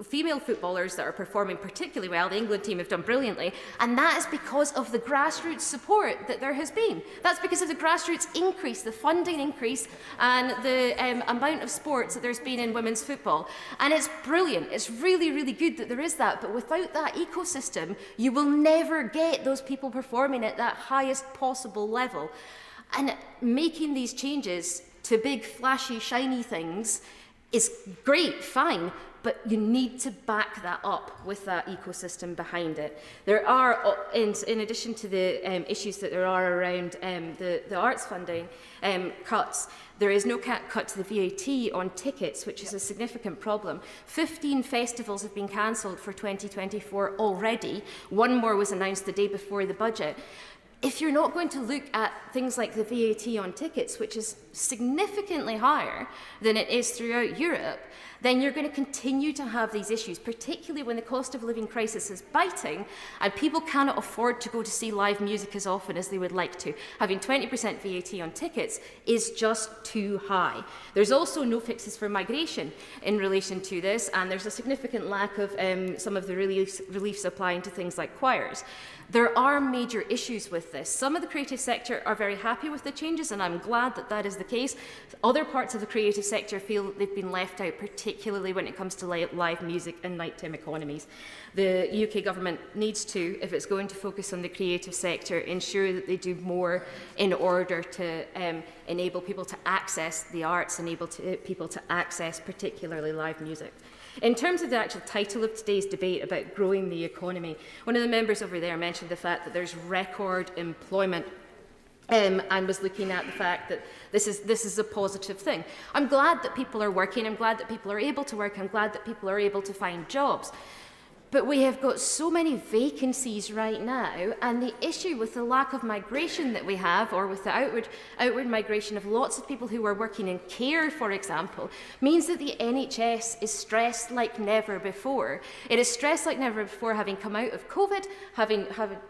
female footballers that are performing particularly well. The England team have done brilliantly, and that is because of the grassroots support that there has been. That's because of the grassroots increase, the funding increase, and the amount of sports that there's been in women's football. And it's brilliant. It's really, really good that there is that, but without that ecosystem, you will never get those people performing at that highest possible level. And making these changes to big, flashy, shiny things is great, fine, but you need to back that up with that ecosystem behind it. There are, in addition to the issues that there are around the arts funding cuts, there is no cut to the VAT on tickets, which is a significant problem. 15 festivals have been cancelled for 2024 already. One more was announced the day before the budget. If you're not going to look at things like the VAT on tickets, which is significantly higher than it is throughout Europe, then you're going to continue to have these issues, particularly when the cost of living crisis is biting and people cannot afford to go to see live music as often as they would like to. Having 20% VAT on tickets is just too high. There's also no fixes for migration in relation to this, and there's a significant lack of some of the reliefs applying to things like choirs. There are major issues with this. Some of the creative sector are very happy with the changes, and I'm glad that that is the case. Other parts of the creative sector feel they've been left out, particularly when it comes to live music and nighttime economies. The UK government needs to, if it's going to focus on the creative sector, ensure that they do more in order to enable people to access the arts, enable people to access particularly live music. In terms of the actual title of today's debate about growing the economy, one of the members over there mentioned the fact that there's record employment and was looking at the fact that this is a positive thing. I'm glad that people are working. I'm glad that people are able to work. I'm glad that people are able to find jobs. But we have got so many vacancies right now, and the issue with the lack of migration that we have, or with the outward migration of lots of people who are working in care, for example, means that the NHS is stressed like never before. It is stressed like never before, having come out of COVID, having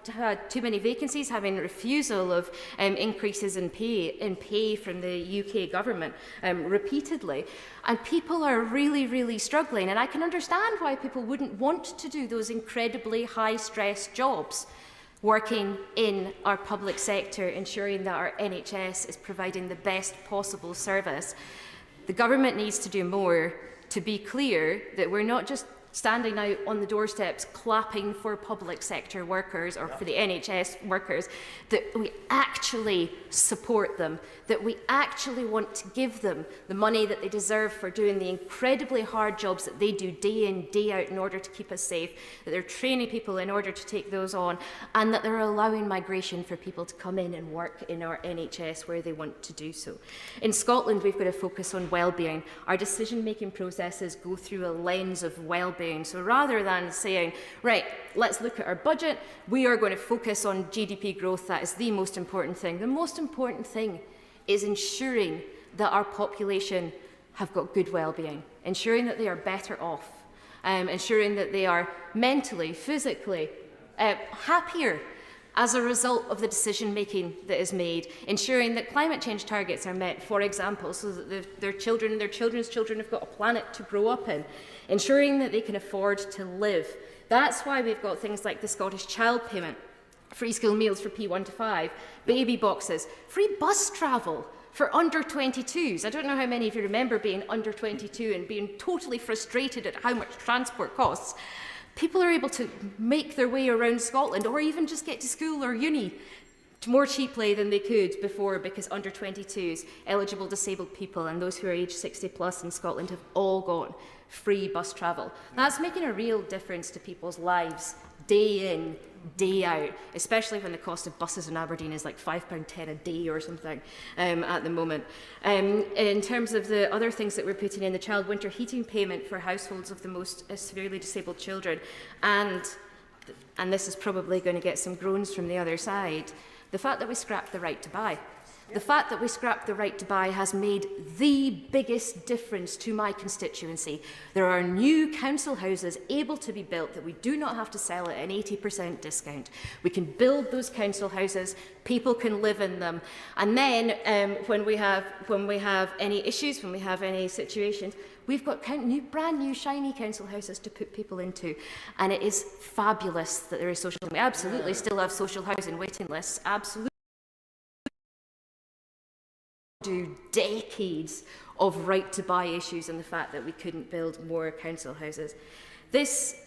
had too many vacancies, having refusal of increases in pay from the UK government repeatedly. And people are really, really struggling. And I can understand why people wouldn't want to do those incredibly high-stress jobs, working in our public sector, ensuring that our NHS is providing the best possible service. The government needs to do more to be clear that we're not just standing out on the doorsteps clapping for public sector workers or for the NHS workers, that we actually support them, that we actually want to give them the money that they deserve for doing the incredibly hard jobs that they do day in, day out in order to keep us safe, that they're training people in order to take those on, and that they're allowing migration for people to come in and work in our NHS where they want to do so. In Scotland, we've got to focus on well-being. Our decision-making processes go through a lens of well-being. So rather than saying, right, let's look at our budget, we are going to focus on GDP growth, that is the most important thing. The most important thing is ensuring that our population have got good well-being, ensuring that they are better off, ensuring that they are mentally, physically happier as a result of the decision-making that is made, ensuring that climate change targets are met, for example, so that their children and their children's children have got a planet to grow up in, ensuring that they can afford to live. That's why we've got things like the Scottish Child Payment, free school meals for P1 to 5, baby boxes, free bus travel for under 22s. I don't know how many of you remember being under 22 and being totally frustrated at how much transport costs. People are able to make their way around Scotland, or even just get to school or uni more cheaply than they could before, because under 22s, eligible disabled people and those who are age 60 plus in Scotland have all got free bus travel. That's making a real difference to people's lives, day in, day out, especially when the cost of buses in Aberdeen is like £5.10 a day or something at the moment. In terms of the other things that we're putting in, the child winter heating payment for households of the most severely disabled children, and this is probably going to get some groans from the other side, the fact that we scrapped the right to buy. The fact that we scrapped the right to buy has made the biggest difference to my constituency. There are new council houses able to be built that we do not have to sell at an 80% discount. We can build those council houses, people can live in them, and then when we have any issues, when we have any situations, we've got brand new shiny council houses to put people into, and it is fabulous that there is social. We absolutely still have social housing waiting lists. Absolutely. Do decades of right to buy issues and the fact that we couldn't build more council houses. This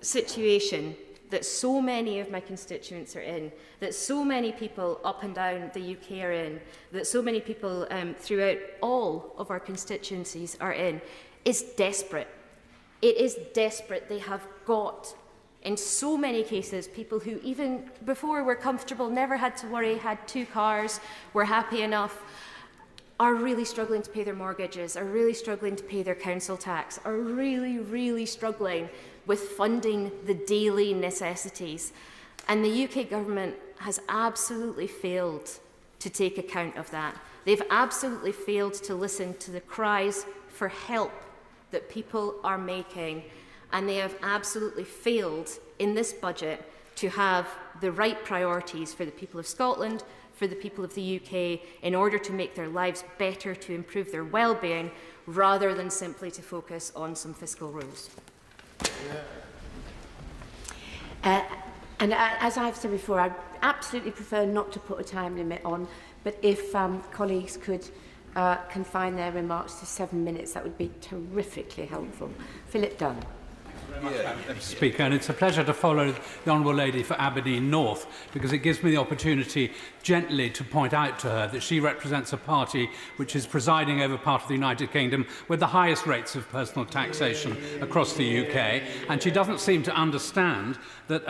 situation that so many of my constituents are in, that so many people up and down the UK are in, that so many people throughout all of our constituencies are in, is desperate. It is desperate. They have got, in so many cases, people who even before were comfortable, never had to worry, had 2 cars, were happy enough, are really struggling to pay their mortgages, are really struggling to pay their council tax, are really, really struggling with funding the daily necessities. And the UK government has absolutely failed to take account of that. They've absolutely failed to listen to the cries for help that people are making, and they have absolutely failed in this budget to have the right priorities for the people of Scotland, for the people of the UK, in order to make their lives better, to improve their well-being, rather than simply to focus on some fiscal rules. And as I've said before, I absolutely prefer not to put a time limit on, but if colleagues could confine their remarks to 7 minutes, that would be terrifically helpful. Philip Dunn. Speaker, and it's a pleasure to follow the Honourable Lady for Aberdeen North, because it gives me the opportunity gently to point out to her that she represents a party which is presiding over part of the United Kingdom with the highest rates of personal taxation across the UK, and she doesn't seem to understand that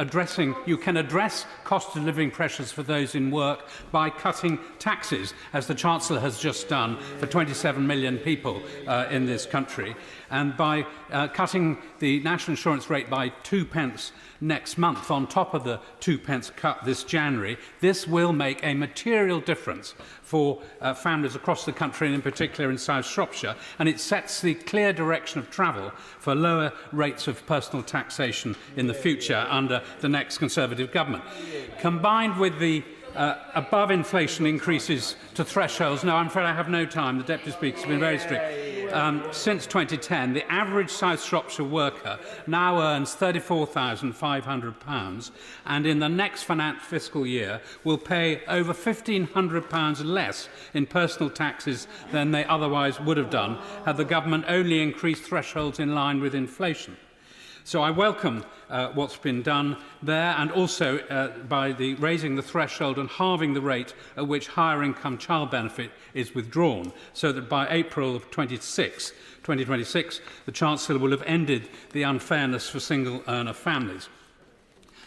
you can address cost of living pressures for those in work by cutting taxes, as the Chancellor has just done for 27 million people in this country, and by cutting the national insurance rate by 2p next month on top of the 2p cut this January. This will make a material difference for families across the country, and in particular in South Shropshire, and it sets the clear direction of travel for lower rates of personal taxation in the future under the next Conservative government. Combined with the above inflation increases to thresholds. No, I'm afraid I have no time. The Deputy Speaker has been very strict. Since 2010, the average South Shropshire worker now earns £34,500, and in the next fiscal year will pay over £1,500 less in personal taxes than they otherwise would have done had the government only increased thresholds in line with inflation. So I welcome what's been done there, and also by raising the threshold and halving the rate at which higher income child benefit is withdrawn, so that by April of 2026, the Chancellor will have ended the unfairness for single earner families.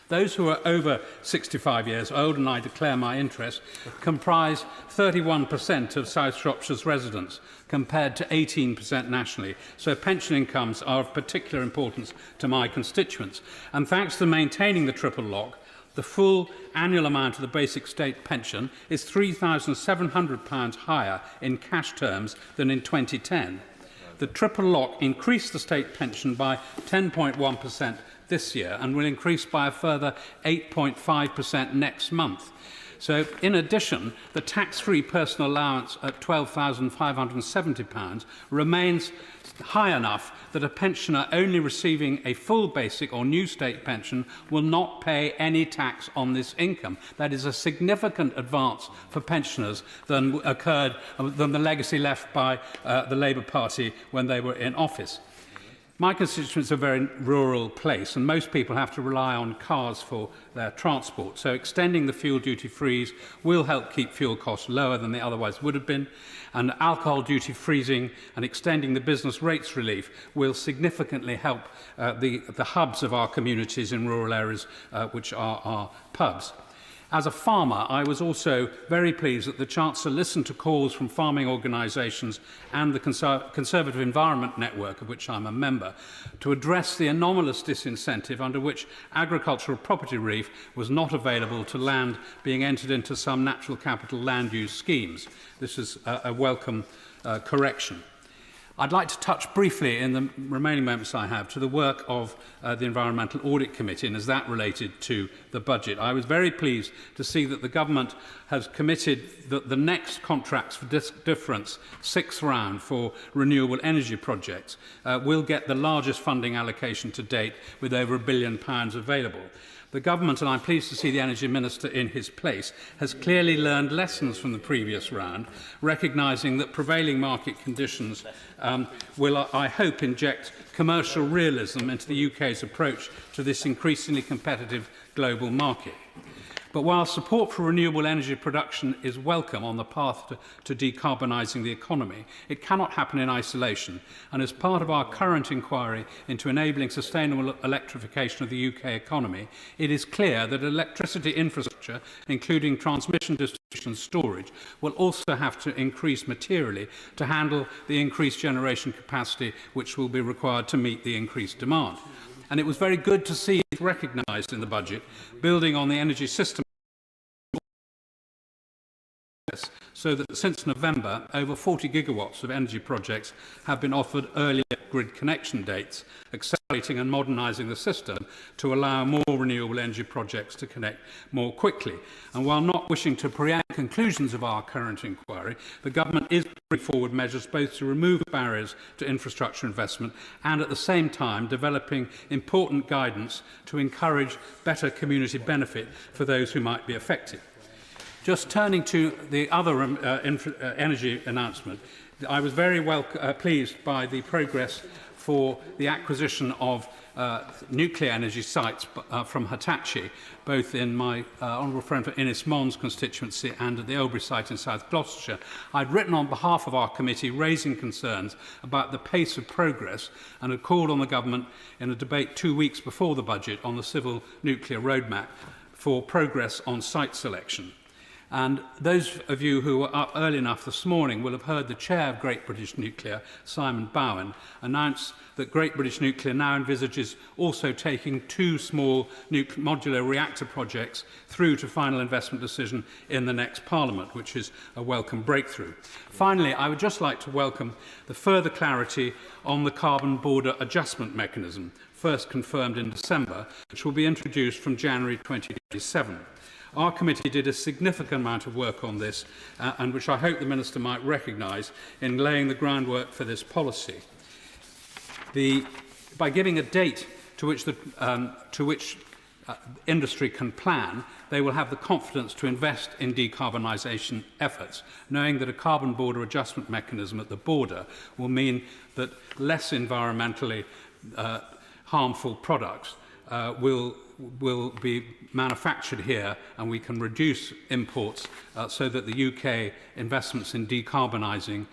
Those who are over 65 years old, and I declare my interest, comprise 31% of South Shropshire's residents, compared to 18% nationally. So pension incomes are of particular importance to my constituents. And thanks to maintaining the triple lock, the full annual amount of the basic state pension is £3,700 higher in cash terms than in 2010. The triple lock increased the state pension by 10.1% this year and will increase by a further 8.5% next month. So, in addition, the tax-free personal allowance at £12,570 remains high enough that a pensioner only receiving a full basic or new state pension will not pay any tax on this income. That is a significant advance for pensioners than the legacy left by the Labour Party when they were in office. My constituency is a very rural place, and most people have to rely on cars for their transport. So extending the fuel duty-frees will help keep fuel costs lower than they otherwise would have been, and alcohol duty-freezing and extending the business rates relief will significantly help the hubs of our communities in rural areas, which are our pubs. As a farmer, I was also very pleased that the Chancellor listened to calls from farming organisations and the Conservative Environment Network, of which I'm a member, to address the anomalous disincentive under which agricultural property relief was not available to land being entered into some natural capital land use schemes. This is a welcome correction. I'd like to touch briefly, in the remaining moments I have, to the work of the Environmental Audit Committee, and as that related to the budget. I was very pleased to see that the government has committed that the next Contracts for Difference, 6th round for renewable energy projects, will get the largest funding allocation to date, with over £1 billion available. The government, and I'm pleased to see the Energy Minister in his place, has clearly learned lessons from the previous round, recognising that prevailing market conditions will, I hope, inject commercial realism into the UK's approach to this increasingly competitive global market. But while support for renewable energy production is welcome on the path to decarbonising the economy, it cannot happen in isolation. And as part of our current inquiry into enabling sustainable electrification of the UK economy, it is clear that electricity infrastructure, including transmission, distribution and storage, will also have to increase materially to handle the increased generation capacity which will be required to meet the increased demand. And it was very good to see it recognised in the budget, building on the energy system, so that since November, over 40 gigawatts of energy projects have been offered earlier grid connection dates, accelerating and modernising the system to allow more renewable energy projects to connect more quickly. And while not wishing to preempt conclusions of our current inquiry, the government is bringing forward measures both to remove barriers to infrastructure investment and at the same time developing important guidance to encourage better community benefit for those who might be affected. Just turning to the other energy announcement, I was very pleased by the progress for the acquisition of nuclear energy sites from Hitachi, both in my honourable friend for Innis Mons constituency and at the Oldbury site in South Gloucestershire. I'd written on behalf of our committee raising concerns about the pace of progress and had called on the government in a debate 2 weeks before the budget on the civil nuclear roadmap for progress on site selection. And those of you who were up early enough this morning will have heard the chair of Great British Nuclear, Simon Bowen, announce that Great British Nuclear now envisages also taking 2 small modular reactor projects through to final investment decision in the next Parliament, which is a welcome breakthrough. Finally, I would just like to welcome the further clarity on the carbon border adjustment mechanism, first confirmed in December, which will be introduced from January 2027. Our committee did a significant amount of work on this, and which I hope the Minister might recognise in laying the groundwork for this policy. By giving a date to which industry can plan, they will have the confidence to invest in decarbonisation efforts, knowing that a carbon border adjustment mechanism at the border will mean that less environmentally harmful products will be manufactured here, and we can reduce imports so that the UK investments in decarbonising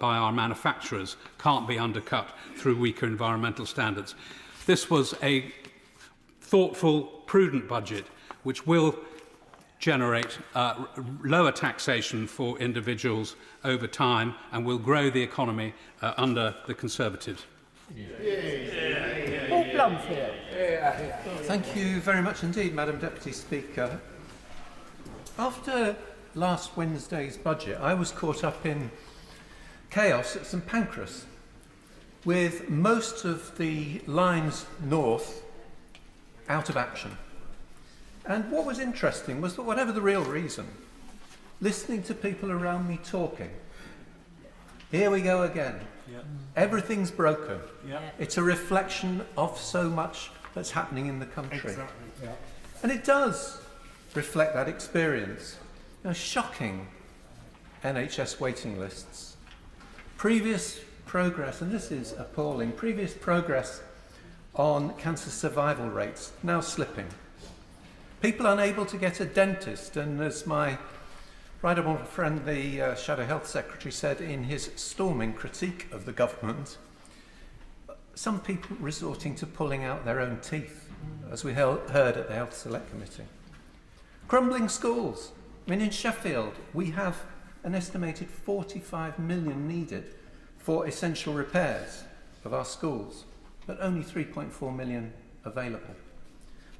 by our manufacturers can't be undercut through weaker environmental standards. This was a thoughtful, prudent budget which will generate lower taxation for individuals over time and will grow the economy under the Conservatives. Thank you very much indeed, Madam Deputy Speaker. After last Wednesday's budget, I was caught up in chaos at St Pancras, with most of the lines north out of action. And what was interesting was that whatever the real reason, listening to people around me talking, here we go again. Yeah. Everything's broken. Yeah. It's a reflection of so much that's happening in the country. Exactly. Yeah. And it does reflect that experience. You know, shocking NHS waiting lists. Previous progress, and this is appalling, previous progress on cancer survival rates now slipping. People unable to get a dentist, and as my right honourable friend, the Shadow Health Secretary, said in his storming critique of the government, some people resorting to pulling out their own teeth, as we heard at the Health Select Committee. Crumbling schools. I mean, in Sheffield, we have an estimated 45 million needed for essential repairs of our schools, but only 3.4 million available.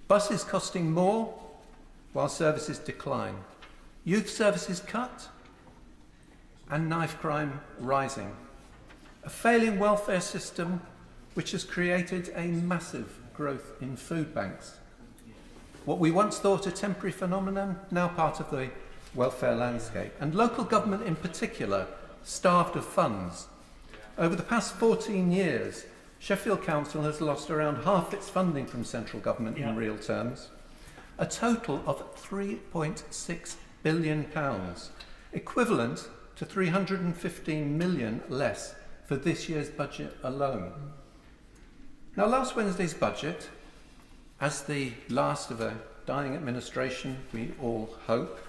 Buses costing more while services decline. Youth services cut and knife crime rising. A failing welfare system which has created a massive growth in food banks. What we once thought a temporary phenomenon, now part of the welfare landscape. And local government in particular, starved of funds. Over the past 14 years, Sheffield Council has lost around half its funding from central government in real terms. A total of £3.6 billion, equivalent to 315 million less for this year's budget alone. Now, last Wednesday's budget, as the last of a dying administration, we all hope,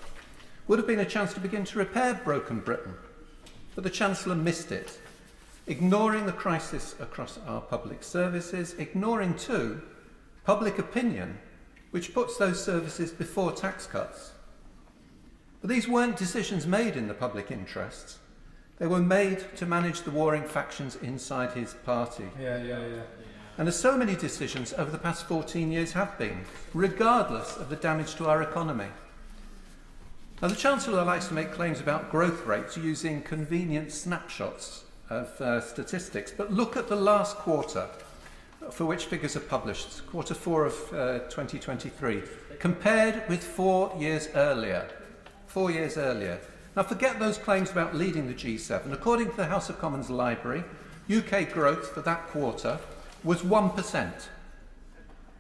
would have been a chance to begin to repair broken Britain, but the Chancellor missed it, ignoring the crisis across our public services, ignoring too public opinion, which puts those services before tax cuts. But these weren't decisions made in the public interests. They were made to manage the warring factions inside his party. And as so many decisions over the past 14 years have been, regardless of the damage to our economy. Now, the Chancellor likes to make claims about growth rates using convenient snapshots of statistics, but look at the last quarter for which figures are published, quarter 4 of 2023, compared with 4 years earlier. 4 years earlier. Now, forget those claims about leading the G7. According to the House of Commons Library, UK growth for that quarter was 1%,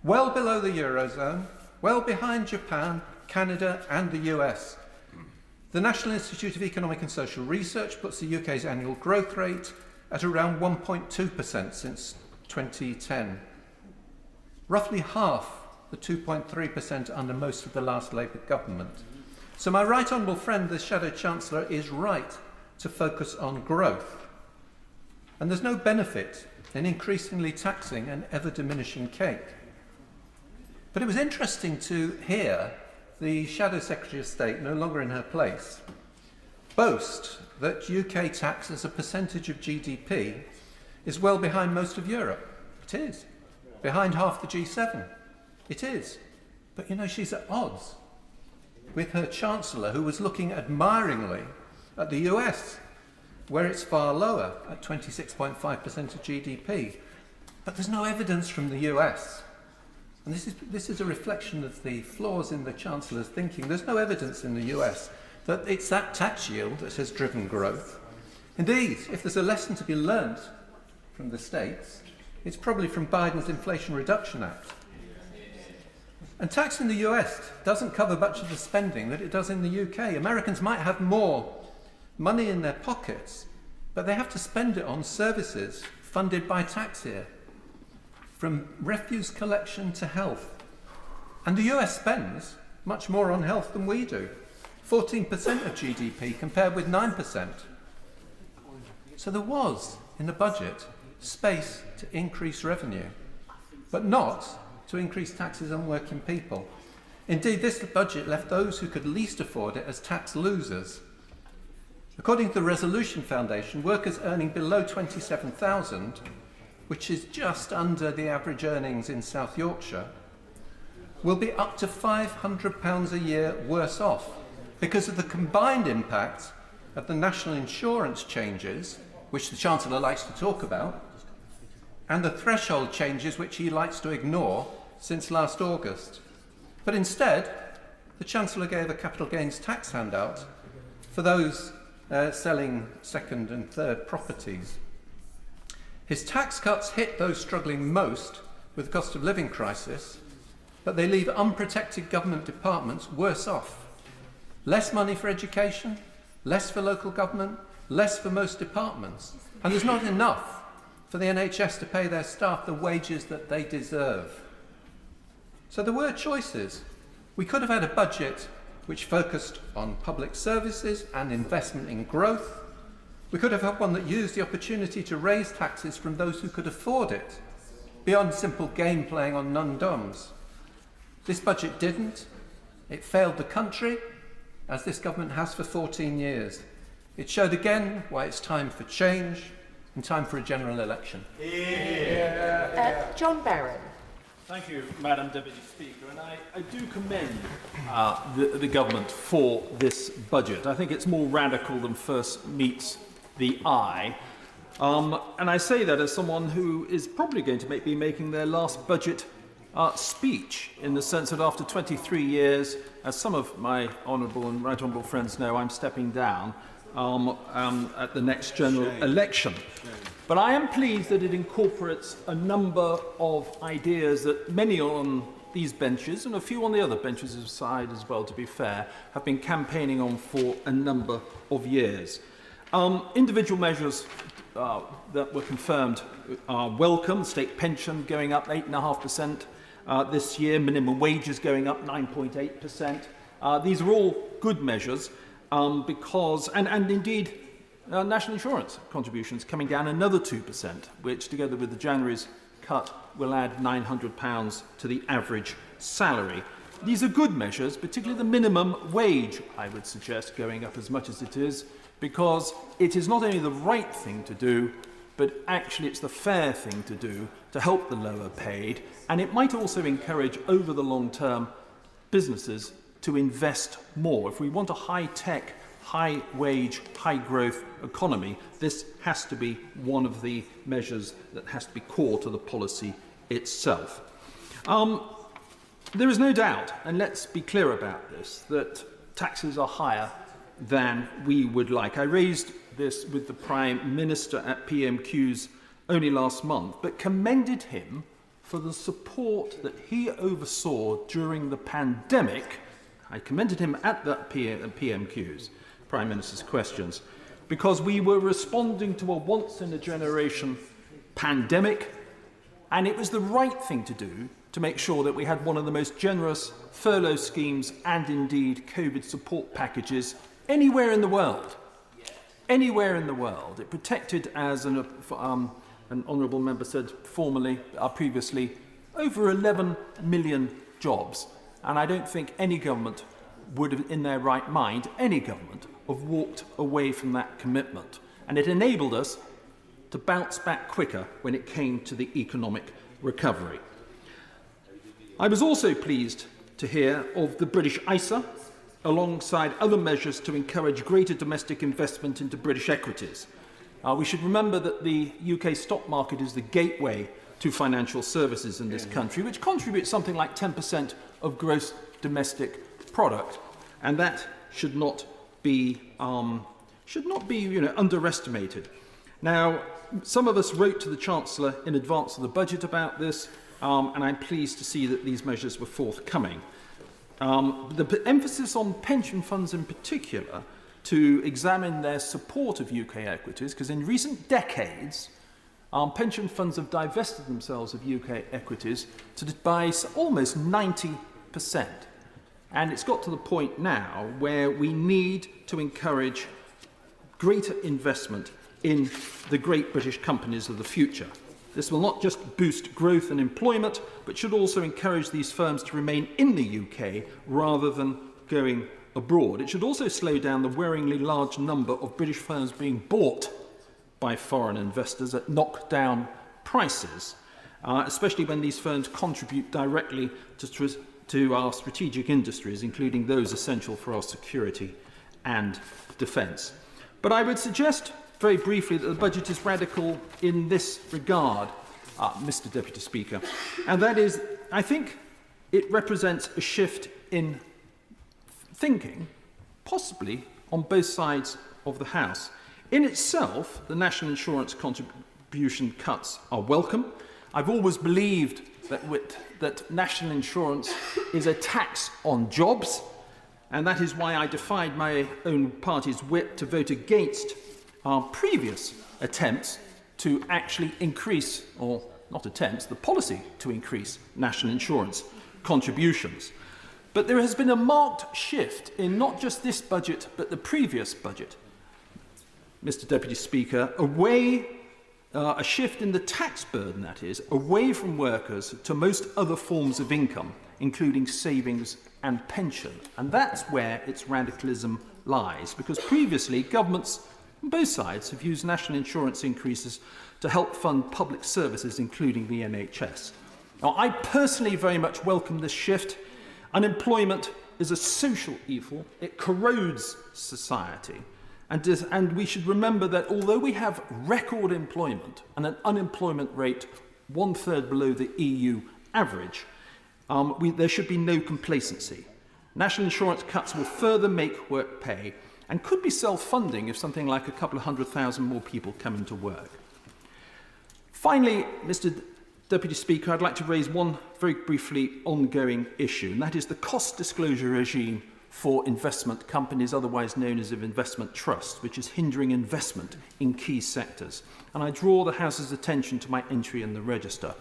well below the Eurozone, well behind Japan, Canada and the US. The National Institute of Economic and Social Research puts the UK's annual growth rate at around 1.2% since 2010, roughly half the 2.3% under most of the last Labour government. So my right honourable friend, the Shadow Chancellor, is right to focus on growth. And there's no benefit in increasingly taxing an ever-diminishing cake. But it was interesting to hear the Shadow Secretary of State, no longer in her place, boast that UK tax as a percentage of GDP is well behind most of Europe. It is. Behind half the G7. It is. But you know, she's at odds with her Chancellor, who was looking admiringly at the US, where it's far lower, at 26.5% of GDP. But there's no evidence from the US. And this is a reflection of the flaws in the Chancellor's thinking. There's no evidence in the US that it's that tax yield that has driven growth. Indeed, if there's a lesson to be learnt from the States, it's probably from Biden's Inflation Reduction Act. And tax in the US doesn't cover much of the spending that it does in the UK. Americans might have more money in their pockets, but they have to spend it on services funded by tax here, from refuse collection to health. And the US spends much more on health than we do, 14% of GDP compared with 9%. So there was, in the budget, space to increase revenue, but not to increase taxes on working people. Indeed, this budget left those who could least afford it as tax losers. According to the Resolution Foundation, workers earning below £27,000, which is just under the average earnings in South Yorkshire, will be up to £500 a year worse off because of the combined impact of the national insurance changes, which the Chancellor likes to talk about, and the threshold changes which he likes to ignore since last August. But instead, the Chancellor gave a capital gains tax handout for those selling second and third properties. His tax cuts hit those struggling most with the cost of living crisis, but they leave unprotected government departments worse off. Less money for education, less for local government, less for most departments, and there's not enough for the NHS to pay their staff the wages that they deserve. So there were choices. We could have had a budget which focused on public services and investment in growth. We could have had one that used the opportunity to raise taxes from those who could afford it, beyond simple game playing on non-doms. This budget didn't. It failed the country, as this government has for 14 years. It showed again why it's time for change and time for a general election. John Barron. Thank you, Madam Deputy Speaker, and I do commend the government for this budget. I think it's more radical than first meets the eye. And I say that as someone who is probably going to be making their last budget speech, in the sense that after 23 years, as some of my honourable and right honourable friends know, I'm stepping down at the next general election. But I am pleased that it incorporates a number of ideas that many on these benches, and a few on the other benches aside as well, to be fair, have been campaigning on for a number of years. Individual measures that were confirmed are welcome. State pension going up 8.5% this year, minimum wages going up 9.8%. These are all good measures because, and indeed, national insurance contributions coming down another 2%, which together with the January's cut will add £900 to the average salary. These are good measures, particularly the minimum wage, I would suggest, going up as much as it is, because it is not only the right thing to do, but actually it's the fair thing to do to help the lower paid, and it might also encourage over the long term businesses to invest more. If we want a high-tech, high-wage, high-growth economy, this has to be one of the measures that has to be core to the policy itself. There is no doubt, and let's be clear about this, that taxes are higher than we would like. I raised this with the Prime Minister at PMQs only last month, but commended him for the support that he oversaw during the pandemic. I commended him at that PMQs, Prime Minister's questions, because we were responding to a once-in-a-generation pandemic, and it was the right thing to do to make sure that we had one of the most generous furlough schemes and indeed COVID support packages anywhere in the world. Anywhere in the world. It protected, as an honourable member said previously, over 11 million jobs. And I don't think any government would have, in their right mind, any government, have walked away from that commitment. And it enabled us to bounce back quicker when it came to the economic recovery. I was also pleased to hear of the British ISA, alongside other measures to encourage greater domestic investment into British equities. We should remember that the UK stock market is the gateway to financial services in this country, which contributes something like 10% of gross domestic product, and that should not be underestimated. Now, some of us wrote to the Chancellor in advance of the budget about this, and I'm pleased to see that these measures were forthcoming. The emphasis on pension funds in particular, to examine their support of UK equities, because in recent decades, pension funds have divested themselves of UK equities by almost 90%. And it's got to the point now where we need to encourage greater investment in the great British companies of the future. This will not just boost growth and employment, but should also encourage these firms to remain in the UK rather than going abroad. It should also slow down the worryingly large number of British firms being bought by foreign investors at knockdown prices, especially when these firms contribute directly to our strategic industries, including those essential for our security and defence. But I would suggest very briefly that the budget is radical in this regard, Mr. Deputy Speaker, and that is, I think it represents a shift in thinking, possibly on both sides of the House. In itself, the national insurance contribution cuts are welcome. I've always believed that national insurance is a tax on jobs, and that is why I defied my own party's whip to vote against previous attempts to actually increase, or not attempts, the policy to increase national insurance contributions. But there has been a marked shift in not just this budget, but the previous budget, Mr. Deputy Speaker, a shift in the tax burden, that is, away from workers to most other forms of income, including savings and pension. And that's where its radicalism lies, because previously governments on both sides have used national insurance increases to help fund public services, including the NHS. Now, I personally very much welcome this shift. Unemployment is a social evil. It corrodes society. And we should remember that although we have record employment and an unemployment rate 1/3 below the EU average, there should be no complacency. National insurance cuts will further make work pay and could be self-funding if something like a couple of 100,000 more people come into work. Finally, Mr. Deputy Speaker, I'd like to raise one very briefly ongoing issue, and that is the cost disclosure regime for investment companies, otherwise known as an investment trust, which is hindering investment in key sectors. And I draw the House's attention to my entry in the register.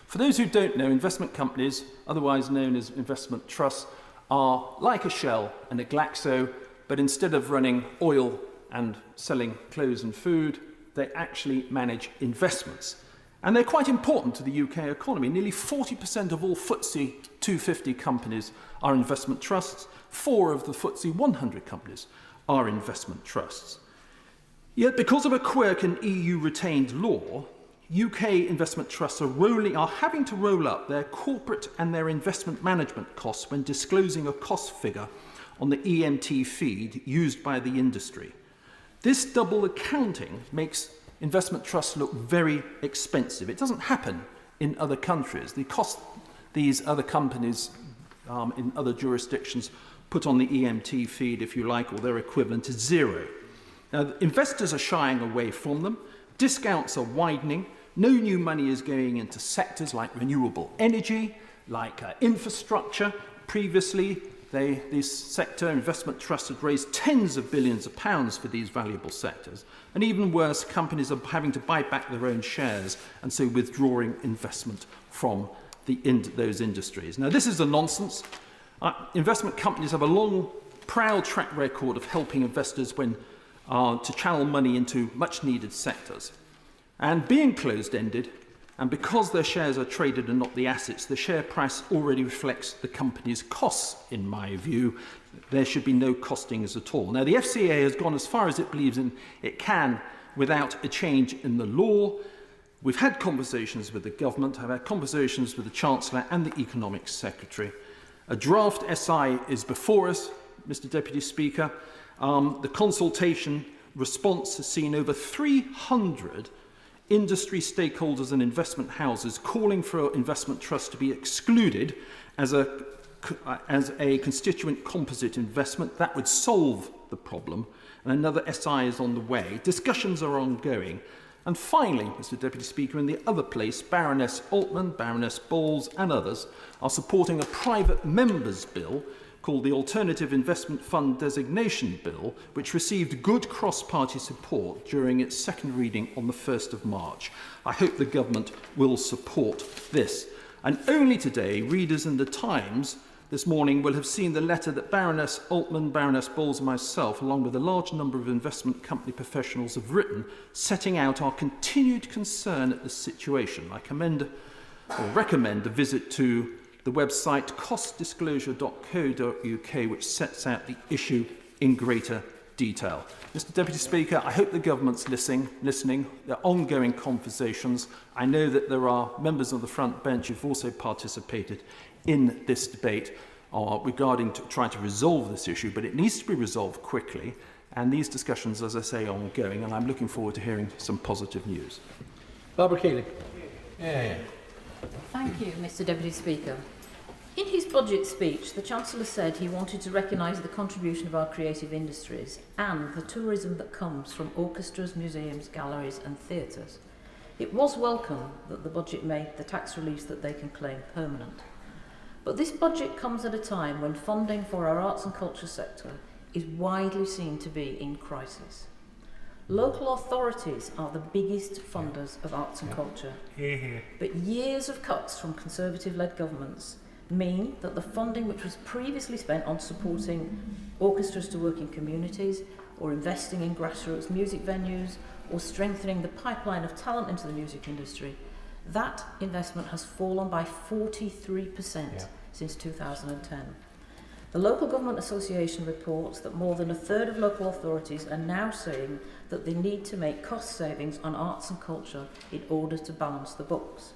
For those who don't know, investment companies, otherwise known as investment trusts, are like a Shell and a Glaxo, but instead of running oil and selling clothes and food, they actually manage investments. And they're quite important to the UK economy. Nearly 40% of all FTSE 250 companies are investment trusts. 4 of the FTSE 100 companies are investment trusts. Yet because of a quirk in EU retained law, UK investment trusts are having to roll up their corporate and their investment management costs when disclosing a cost figure on the EMT feed used by the industry. This double accounting makes investment trusts look very expensive. It doesn't happen in other countries. The cost these other companies in other jurisdictions put on the EMT feed, if you like, or their equivalent, is zero. Now, investors are shying away from them. Discounts are widening. No new money is going into sectors like renewable energy, like infrastructure. Previously, these sector investment trusts had raised tens of billions of pounds for these valuable sectors. And even worse, companies are having to buy back their own shares and so withdrawing investment from those industries. Now, this is a nonsense. Investment companies have a long, proud track record of helping investors to channel money into much-needed sectors. And being closed-ended, and because their shares are traded and not the assets, the share price already reflects the company's costs, in my view. There should be no costings at all. Now, the FCA has gone as far as it believes it can without a change in the law. We've had conversations with the government. I've had conversations with the Chancellor and the Economic Secretary. A draft SI is before us, Mr. Deputy Speaker. The consultation response has seen over 300 industry stakeholders and investment houses calling for investment trusts to be excluded as a constituent composite investment. That would solve the problem, and another SI is on the way. Discussions are ongoing. And finally, Mr. Deputy Speaker, in the other place, Baroness Altman, Baroness Bowles and others are supporting a private members' bill called the Alternative Investment Fund Designation Bill, which received good cross-party support during its second reading on the 1st of March. I hope the government will support this. And only today, readers in the Times this morning will have seen the letter that Baroness Altman, Baroness Bowles and myself, along with a large number of investment company professionals, have written, setting out our continued concern at the situation. I recommend a visit to the website costdisclosure.co.uk, which sets out the issue in greater detail. Mr. Deputy Speaker, I hope the government's listening. There are ongoing conversations. I know that there are members of the front bench who've also participated in this debate regarding trying to resolve this issue, but it needs to be resolved quickly. And these discussions, as I say, are ongoing, and I'm looking forward to hearing some positive news. Barbara Keeling. Thank you, Mr. Deputy Speaker. In his budget speech, the Chancellor said he wanted to recognise the contribution of our creative industries and the tourism that comes from orchestras, museums, galleries and theatres. It was welcome that the budget made the tax reliefs that they can claim permanent. But this budget comes at a time when funding for our arts and culture sector is widely seen to be in crisis. Local authorities are the biggest funders of arts and culture. But years of cuts from Conservative-led governments mean that the funding which was previously spent on supporting orchestras to work in communities, or investing in grassroots music venues, or strengthening the pipeline of talent into the music industry, that investment has fallen by 43% since 2010. The Local Government Association reports that more than a third of local authorities are now saying that they need to make cost savings on arts and culture in order to balance the books.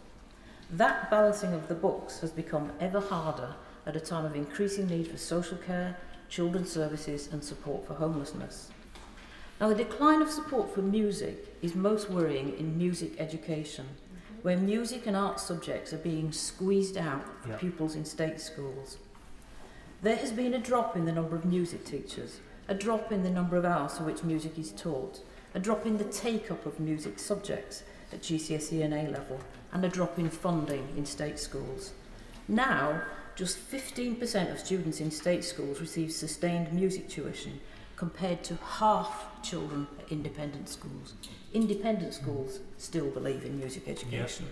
That balancing of the books has become ever harder at a time of increasing need for social care, children's services and support for homelessness. Now, the decline of support for music is most worrying in music education, where music and art subjects are being squeezed out for pupils in state schools. There has been a drop in the number of music teachers, a drop in the number of hours for which music is taught, a drop in the take-up of music subjects at GCSE and A-level, and a drop in funding in state schools. Now, just 15% of students in state schools receive sustained music tuition, compared to half children at independent schools. Independent schools still believe in music education.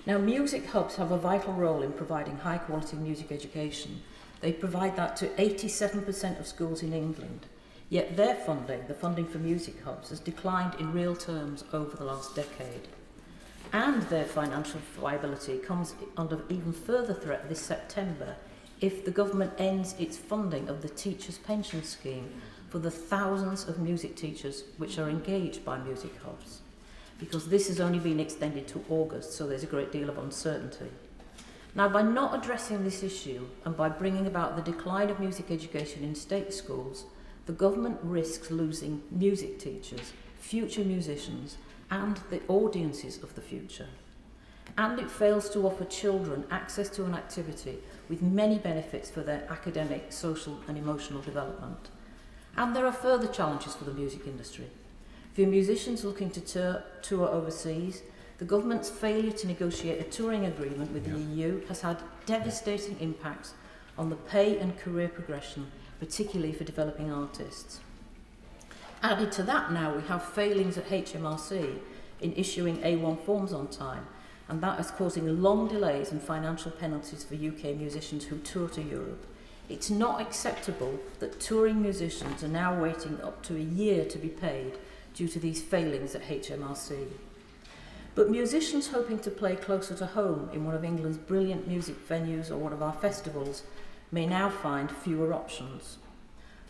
Now, music hubs have a vital role in providing high-quality music education. They provide that to 87% of schools in England, yet their funding, the funding for music hubs, has declined in real terms over the last decade. And their financial viability comes under even further threat this September if the government ends its funding of the Teachers' Pension Scheme for the thousands of music teachers which are engaged by music hubs, because this has only been extended to August, so there's a great deal of uncertainty. Now, by not addressing this issue and by bringing about the decline of music education in state schools, the government risks losing music teachers, future musicians, and the audiences of the future. And it fails to offer children access to an activity with many benefits for their academic, social and emotional development. And there are further challenges for the music industry. For musicians looking to tour overseas, the government's failure to negotiate a touring agreement with the EU has had devastating impacts on the pay and career progression, particularly for developing artists. Added to that now, we have failings at HMRC in issuing A1 forms on time, and that is causing long delays and financial penalties for UK musicians who tour to Europe. It's not acceptable that touring musicians are now waiting up to a year to be paid due to these failings at HMRC. But musicians hoping to play closer to home in one of England's brilliant music venues or one of our festivals may now find fewer options.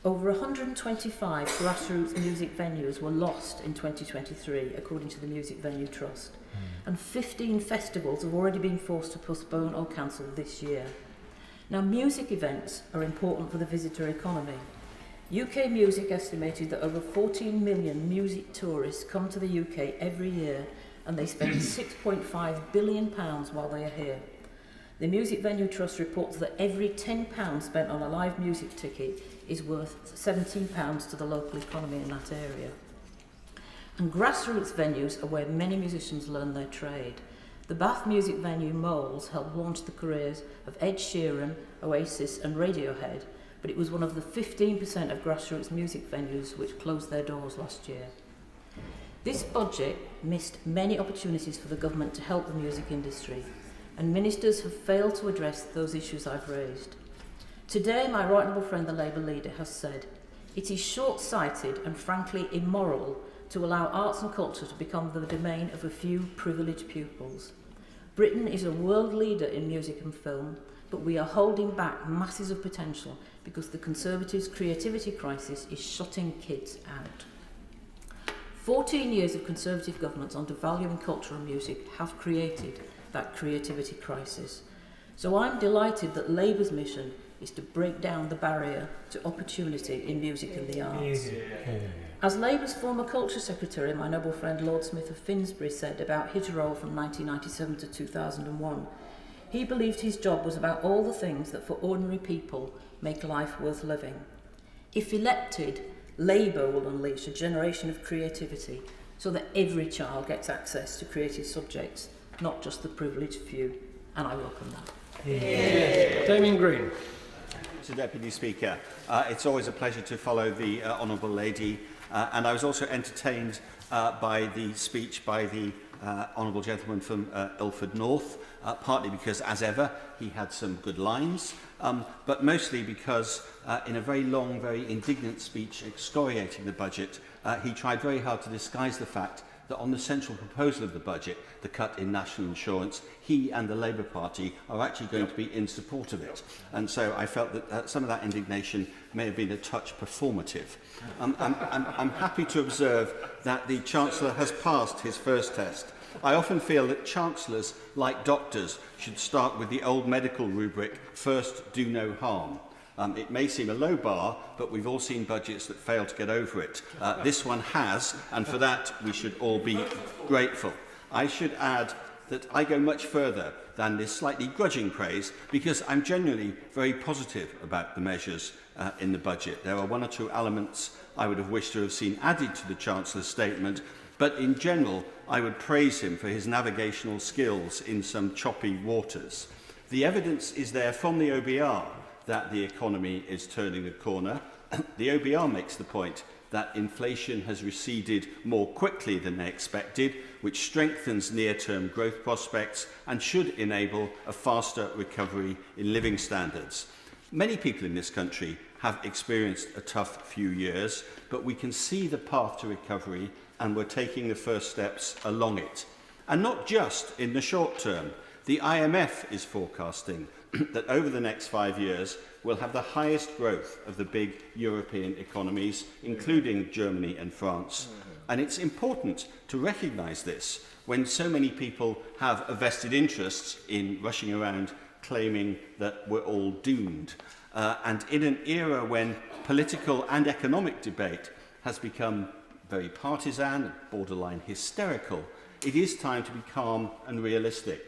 Over 125 grassroots music venues were lost in 2023, according to the Music Venue Trust, and 15 festivals have already been forced to postpone or cancel this year. Now, music events are important for the visitor economy. UK Music estimated that over 14 million music tourists come to the UK every year, and they spend £6.5 billion while they are here. The Music Venue Trust reports that every £10 spent on a live music ticket is worth £17 to the local economy in that area. And grassroots venues are where many musicians learn their trade. The Bath music venue Moles helped launch the careers of Ed Sheeran, Oasis and Radiohead, but it was one of the 15% of grassroots music venues which closed their doors last year. This budget missed many opportunities for the government to help the music industry, and ministers have failed to address those issues I've raised. Today, my right honourable friend, the Labour leader, has said, it is short-sighted and frankly immoral to allow arts and culture to become the domain of a few privileged pupils. Britain is a world leader in music and film, but we are holding back masses of potential because the Conservatives' creativity crisis is shutting kids out. 14 years of Conservative governments on devaluing culture and music have created that creativity crisis. So I'm delighted that Labour's mission is to break down the barrier to opportunity in music and the arts. As Labour's former Culture Secretary, my noble friend Lord Smith of Finsbury, said about his role from 1997 to 2001, he believed his job was about all the things that for ordinary people make life worth living. If elected, Labour will unleash a generation of creativity so that every child gets access to creative subjects, not just the privileged few, and I welcome that. Damien Green. Mr Deputy Speaker, it's always a pleasure to follow the Honourable Lady And I was also entertained by the speech by the honourable gentleman from Ilford North, partly because, as ever, he had some good lines, but mostly because in a very long, very indignant speech excoriating the budget, he tried very hard to disguise the fact that on the central proposal of the budget, the cut in national insurance, he and the Labour Party are actually going to be in support of it. And so I felt that some of that indignation may have been a touch performative. I'm happy to observe that the Chancellor has passed his first test. I often feel that Chancellors, like doctors, should start with the old medical rubric, first do no harm. It may seem a low bar, but we've all seen budgets that fail to get over it. This one has, and for that we should all be grateful. I should add that I go much further than this slightly grudging praise, because I'm genuinely very positive about the measures in the budget. There are one or two elements I would have wished to have seen added to the Chancellor's statement, but in general I would praise him for his navigational skills in some choppy waters. The evidence is there from the OBR that the economy is turning a corner. The OBR makes the point that inflation has receded more quickly than they expected, which strengthens near-term growth prospects and should enable a faster recovery in living standards. Many people in this country have experienced a tough few years, but we can see the path to recovery and we're taking the first steps along it. And not just in the short term. The IMF is forecasting that over the next 5 years we'll have the highest growth of the big European economies, including Germany and France. And it's important to recognise this when so many people have a vested interest in rushing around claiming that we're all doomed. And in an era when political and economic debate has become very partisan, borderline hysterical, it is time to be calm and realistic.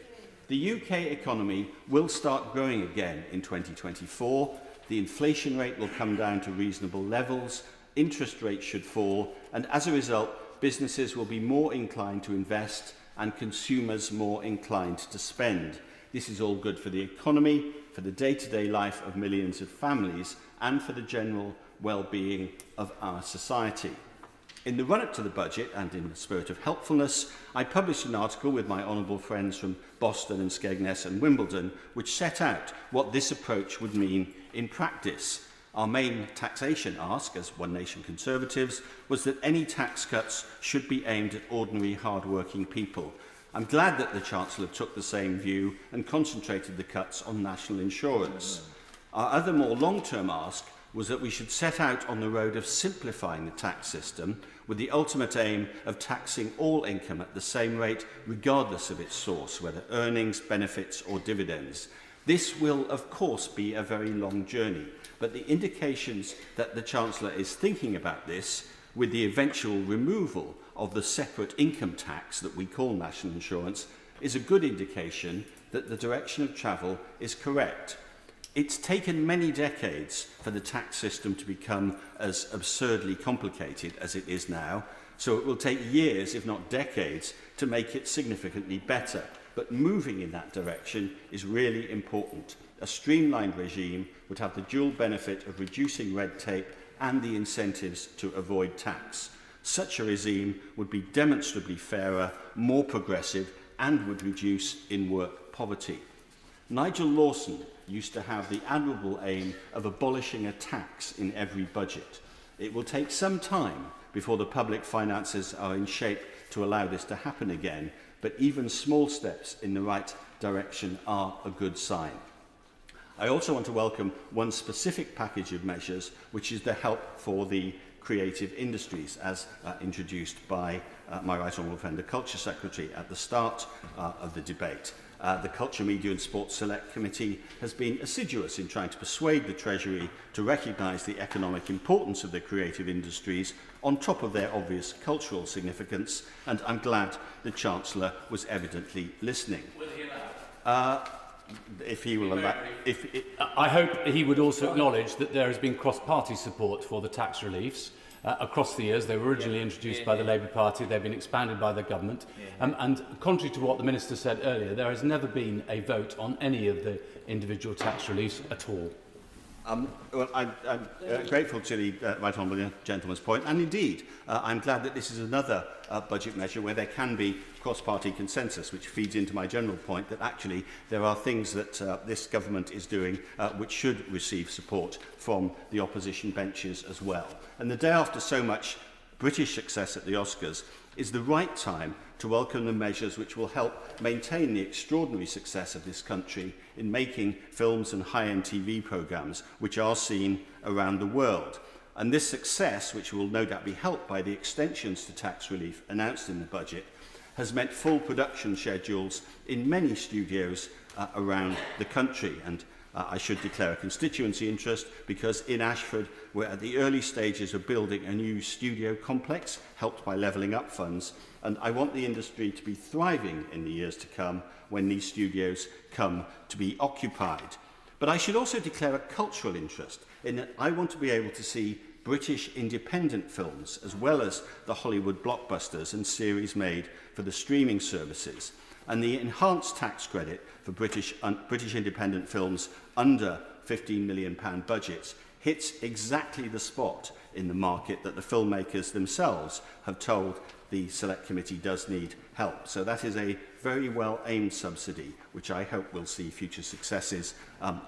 The UK economy will start growing again in 2024. The inflation rate will come down to reasonable levels, interest rates should fall, and as a result, businesses will be more inclined to invest and consumers more inclined to spend. This is all good for the economy, for the day-to-day life of millions of families, and for the general well-being of our society. In the run-up to the budget, and in the spirit of helpfulness, I published an article with my honourable friends from Boston and Skegness and Wimbledon, which set out what this approach would mean in practice. Our main taxation ask, as One Nation Conservatives, was that any tax cuts should be aimed at ordinary, hard-working people. I'm glad that the Chancellor took the same view and concentrated the cuts on national insurance. Our other more long-term ask was that we should set out on the road of simplifying the tax system with the ultimate aim of taxing all income at the same rate regardless of its source, whether earnings, benefits or dividends. This will of course be a very long journey, but the indications that the Chancellor is thinking about this, with the eventual removal of the separate income tax that we call national insurance, is a good indication that the direction of travel is correct. It's taken many decades for the tax system to become as absurdly complicated as it is now, so it will take years, if not decades, to make it significantly better. But moving in that direction is really important. A streamlined regime would have the dual benefit of reducing red tape and the incentives to avoid tax. Such a regime would be demonstrably fairer, more progressive, and would reduce in-work poverty. Nigel Lawson used to have the admirable aim of abolishing a tax in every budget. It will take some time before the public finances are in shape to allow this to happen again, but even small steps in the right direction are a good sign. I also want to welcome one specific package of measures, which is the help for the creative industries, as introduced by my right honourable friend, the Culture Secretary, at the start of the debate. The Culture, Media and Sports Select Committee has been assiduous in trying to persuade the Treasury to recognise the economic importance of the creative industries on top of their obvious cultural significance, and I'm glad the Chancellor was evidently listening. Will he allow? If he will allow. I hope he would also acknowledge that there has been cross-party support for the tax reliefs. Across the years. They were originally introduced by the Labour Party, they've been expanded by the government, and contrary to what the Minister said earlier, there has never been a vote on any of the individual tax reliefs at all. Well, I'm grateful to the right honourable gentleman's point, and indeed, I'm glad that this is another budget measure where there can be cross-party consensus, which feeds into my general point that actually there are things that this government is doing which should receive support from the opposition benches as well. And the day after so much British success at the Oscars is the right time to welcome the measures which will help maintain the extraordinary success of this country in making films and high-end TV programmes which are seen around the world. And this success, which will no doubt be helped by the extensions to tax relief announced in the budget, has meant full production schedules in many studios around the country. And I should declare a constituency interest because in Ashford we're at the early stages of building a new studio complex helped by levelling up funds, and I want the industry to be thriving in the years to come when these studios come to be occupied. But I should also declare a cultural interest in that I want to be able to see British independent films as well as the Hollywood blockbusters and series made for the streaming services. And the enhanced tax credit for British independent films under £15 million budgets hits exactly the spot in the market that the filmmakers themselves have told the Select Committee does need help. So that is a very well-aimed subsidy, which I hope will see future successes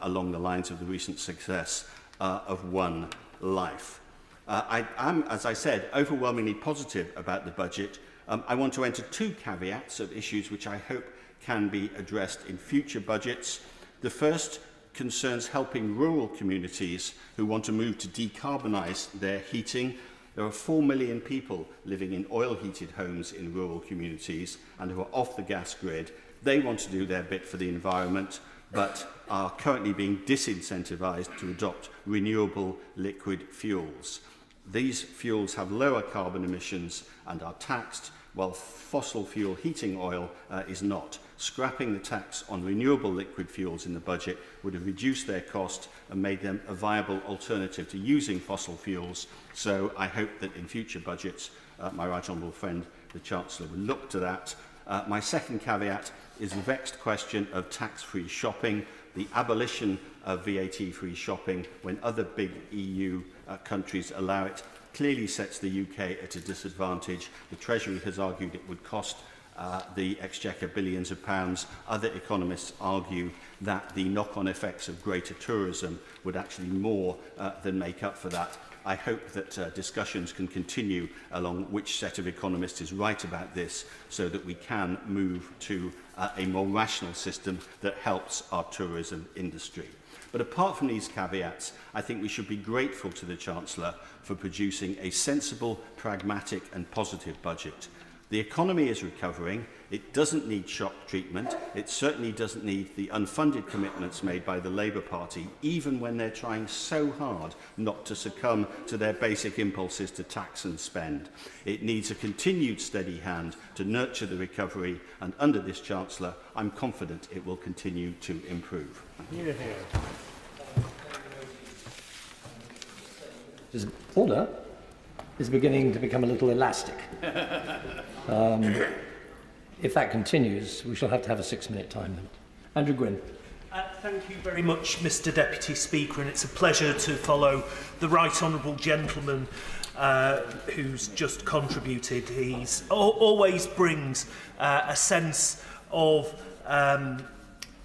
along the lines of the recent success of One Life. I am, as I said, overwhelmingly positive about the budget. I want to enter two caveats of issues which I hope can be addressed in future budgets. The first concerns helping rural communities who want to move to decarbonise their heating. There are 4 million people living in oil-heated homes in rural communities and who are off the gas grid. They want to do their bit for the environment, but are currently being disincentivised to adopt renewable liquid fuels. These fuels have lower carbon emissions and are taxed, while fossil fuel heating oil is not. Scrapping the tax on renewable liquid fuels in the budget would have reduced their cost and made them a viable alternative to using fossil fuels. So I hope that in future budgets, my right honourable friend, the Chancellor, will look to that. My second caveat is the vexed question of tax-free shopping. The abolition of VAT-free shopping when other big EU countries allow it clearly sets the UK at a disadvantage. The Treasury has argued it would cost the Exchequer billions of pounds. Other economists argue that the knock-on effects of greater tourism would actually more than make up for that. I hope that discussions can continue along which set of economists is right about this so that we can move to a more rational system that helps our tourism industry. But apart from these caveats, I think we should be grateful to the Chancellor for producing a sensible, pragmatic and positive budget. The economy is recovering. It doesn't need shock treatment. It certainly doesn't need the unfunded commitments made by the Labour Party, even when they're trying so hard not to succumb to their basic impulses to tax and spend. It needs a continued steady hand to nurture the recovery, and under this Chancellor, I'm confident it will continue to improve. Order is beginning to become a little elastic. If that continues, we shall have to have a 6-minute time limit. Andrew Gwynn. Thank you very much, Mr Deputy Speaker, and it's a pleasure to follow the right honourable gentleman who's just contributed. He always brings a sense of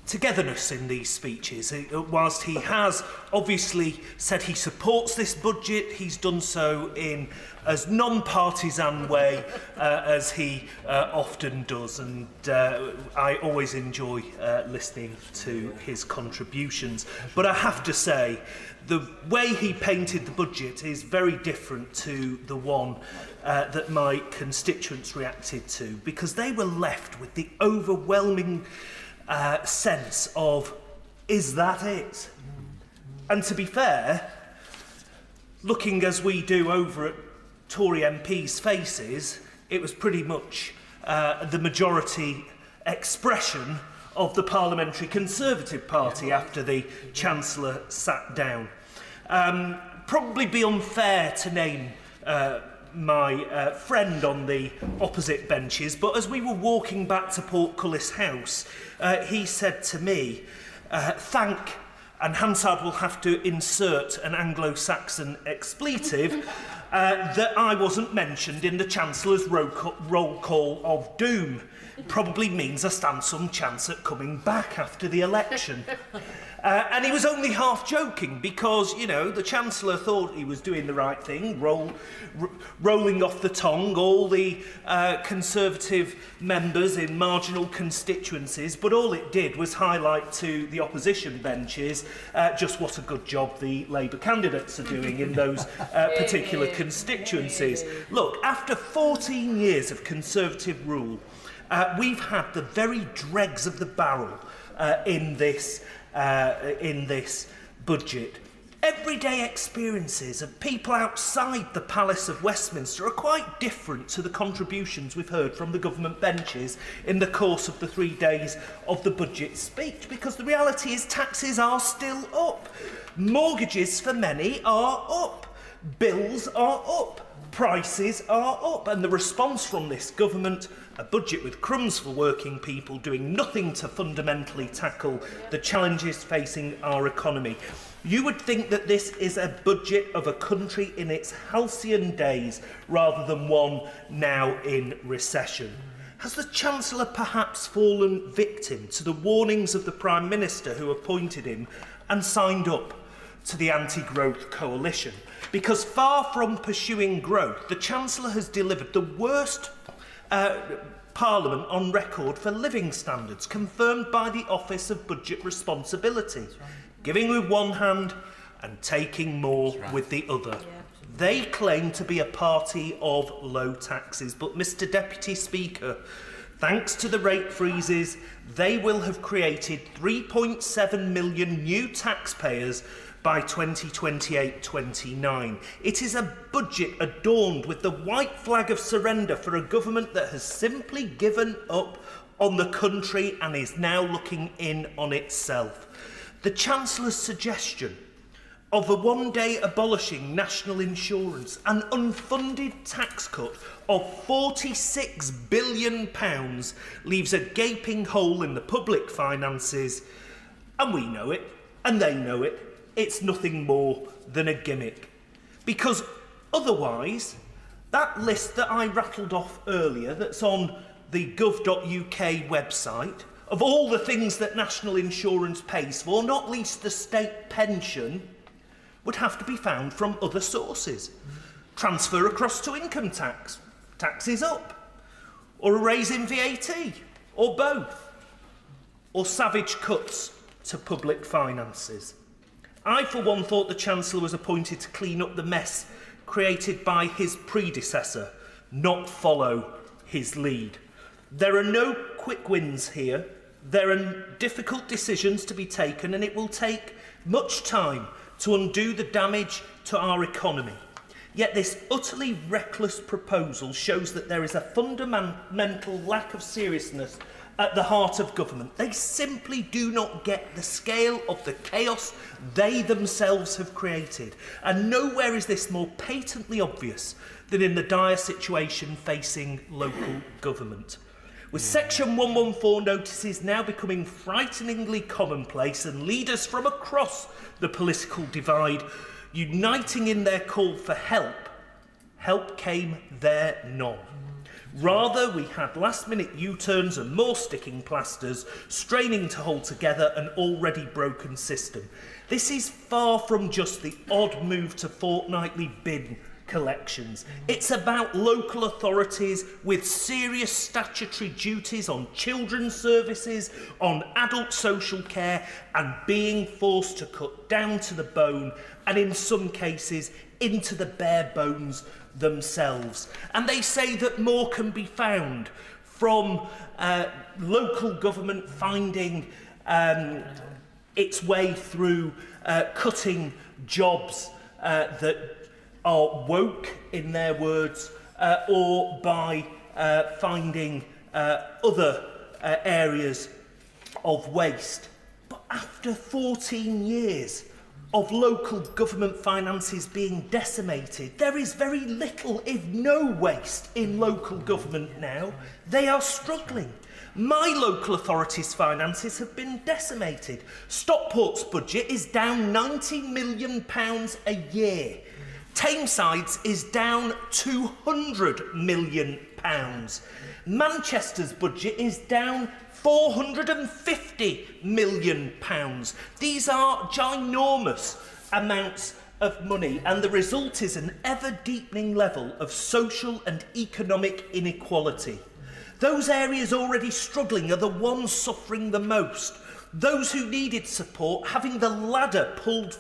togetherness in these speeches. Whilst he has obviously said he supports this budget, he's done so in as non-partisan way as he often does, and I always enjoy listening to his contributions. But I have to say, the way he painted the budget is very different to the one that my constituents reacted to, because they were left with the overwhelming sense of, is that it? And to be fair, looking as we do over at Tory MPs' faces, it was pretty much the majority expression of the Parliamentary Conservative Party after the Chancellor sat down. Probably be unfair to name my friend on the opposite benches, but as we were walking back to Portcullis House, he said to me, thank and Hansard will have to insert an Anglo-Saxon expletive, that I wasn't mentioned in the Chancellor's roll call of doom. Probably means I stand some chance at coming back after the election. And he was only half joking because, you know, the Chancellor thought he was doing the right thing, rolling off the tongue all the Conservative members in marginal constituencies, but all it did was highlight to the opposition benches just what a good job the Labour candidates are doing in those particular constituencies. Look, after 14 years of Conservative rule, we've had the very dregs of the barrel in this budget. Everyday experiences of people outside the Palace of Westminster are quite different to the contributions we've heard from the government benches in the course of the 3 days of the budget speech, because the reality is taxes are still up. Mortgages for many are up. Bills are up. Prices are up, and the response from this government, a budget with crumbs for working people, doing nothing to fundamentally tackle the challenges facing our economy. You would think that this is a budget of a country in its halcyon days rather than one now in recession. Has the Chancellor perhaps fallen victim to the warnings of the Prime Minister who appointed him and signed up to the anti-growth coalition? Because far from pursuing growth, the Chancellor has delivered the worst Parliament on record for living standards, confirmed by the Office of Budget Responsibility, giving with one hand and taking more with the other. They claim to be a party of low taxes, but Mr Deputy Speaker, thanks to the rate freezes, they will have created 3.7 million new taxpayers by 2028-29. It is a budget adorned with the white flag of surrender for a government that has simply given up on the country and is now looking in on itself. The Chancellor's suggestion of a one-day abolishing national insurance, an unfunded tax cut of £46 billion leaves a gaping hole in the public finances, and we know it, and they know it. It's nothing more than a gimmick. Because otherwise, that list that I rattled off earlier that's on the gov.uk website, of all the things that national insurance pays for, not least the state pension, would have to be found from other sources. Transfer across to income tax, taxes up, or a raise in VAT, or both, or savage cuts to public finances. I, for one, thought the Chancellor was appointed to clean up the mess created by his predecessor, not follow his lead. There are no quick wins here. There are difficult decisions to be taken, and it will take much time to undo the damage to our economy. Yet this utterly reckless proposal shows that there is a fundamental lack of seriousness at the heart of government. They simply do not get the scale of the chaos they themselves have created. And nowhere is this more patently obvious than in the dire situation facing local government. With Section 114 notices now becoming frighteningly commonplace and leaders from across the political divide uniting in their call for help, help came there none. Rather, we had last-minute U-turns and more sticking plasters, straining to hold together an already broken system. This is far from just the odd move to fortnightly bin collections. It's about local authorities with serious statutory duties on children's services, on adult social care, and being forced to cut down to the bone, and in some cases, into the bare bones themselves. And they say that more can be found from local government finding its way through cutting jobs that are woke, in their words, or by finding other areas of waste. But after 14 years of local government finances being decimated, there is very little, if no waste, in local government now. They are struggling. My local authority's finances have been decimated. Stockport's budget is down £90 million a year. Tameside's is down £200 million. Manchester's budget is down £450 million. These are ginormous amounts of money, and the result is an ever-deepening level of social and economic inequality. Those areas already struggling are the ones suffering the most. Those who needed support having the ladder pulled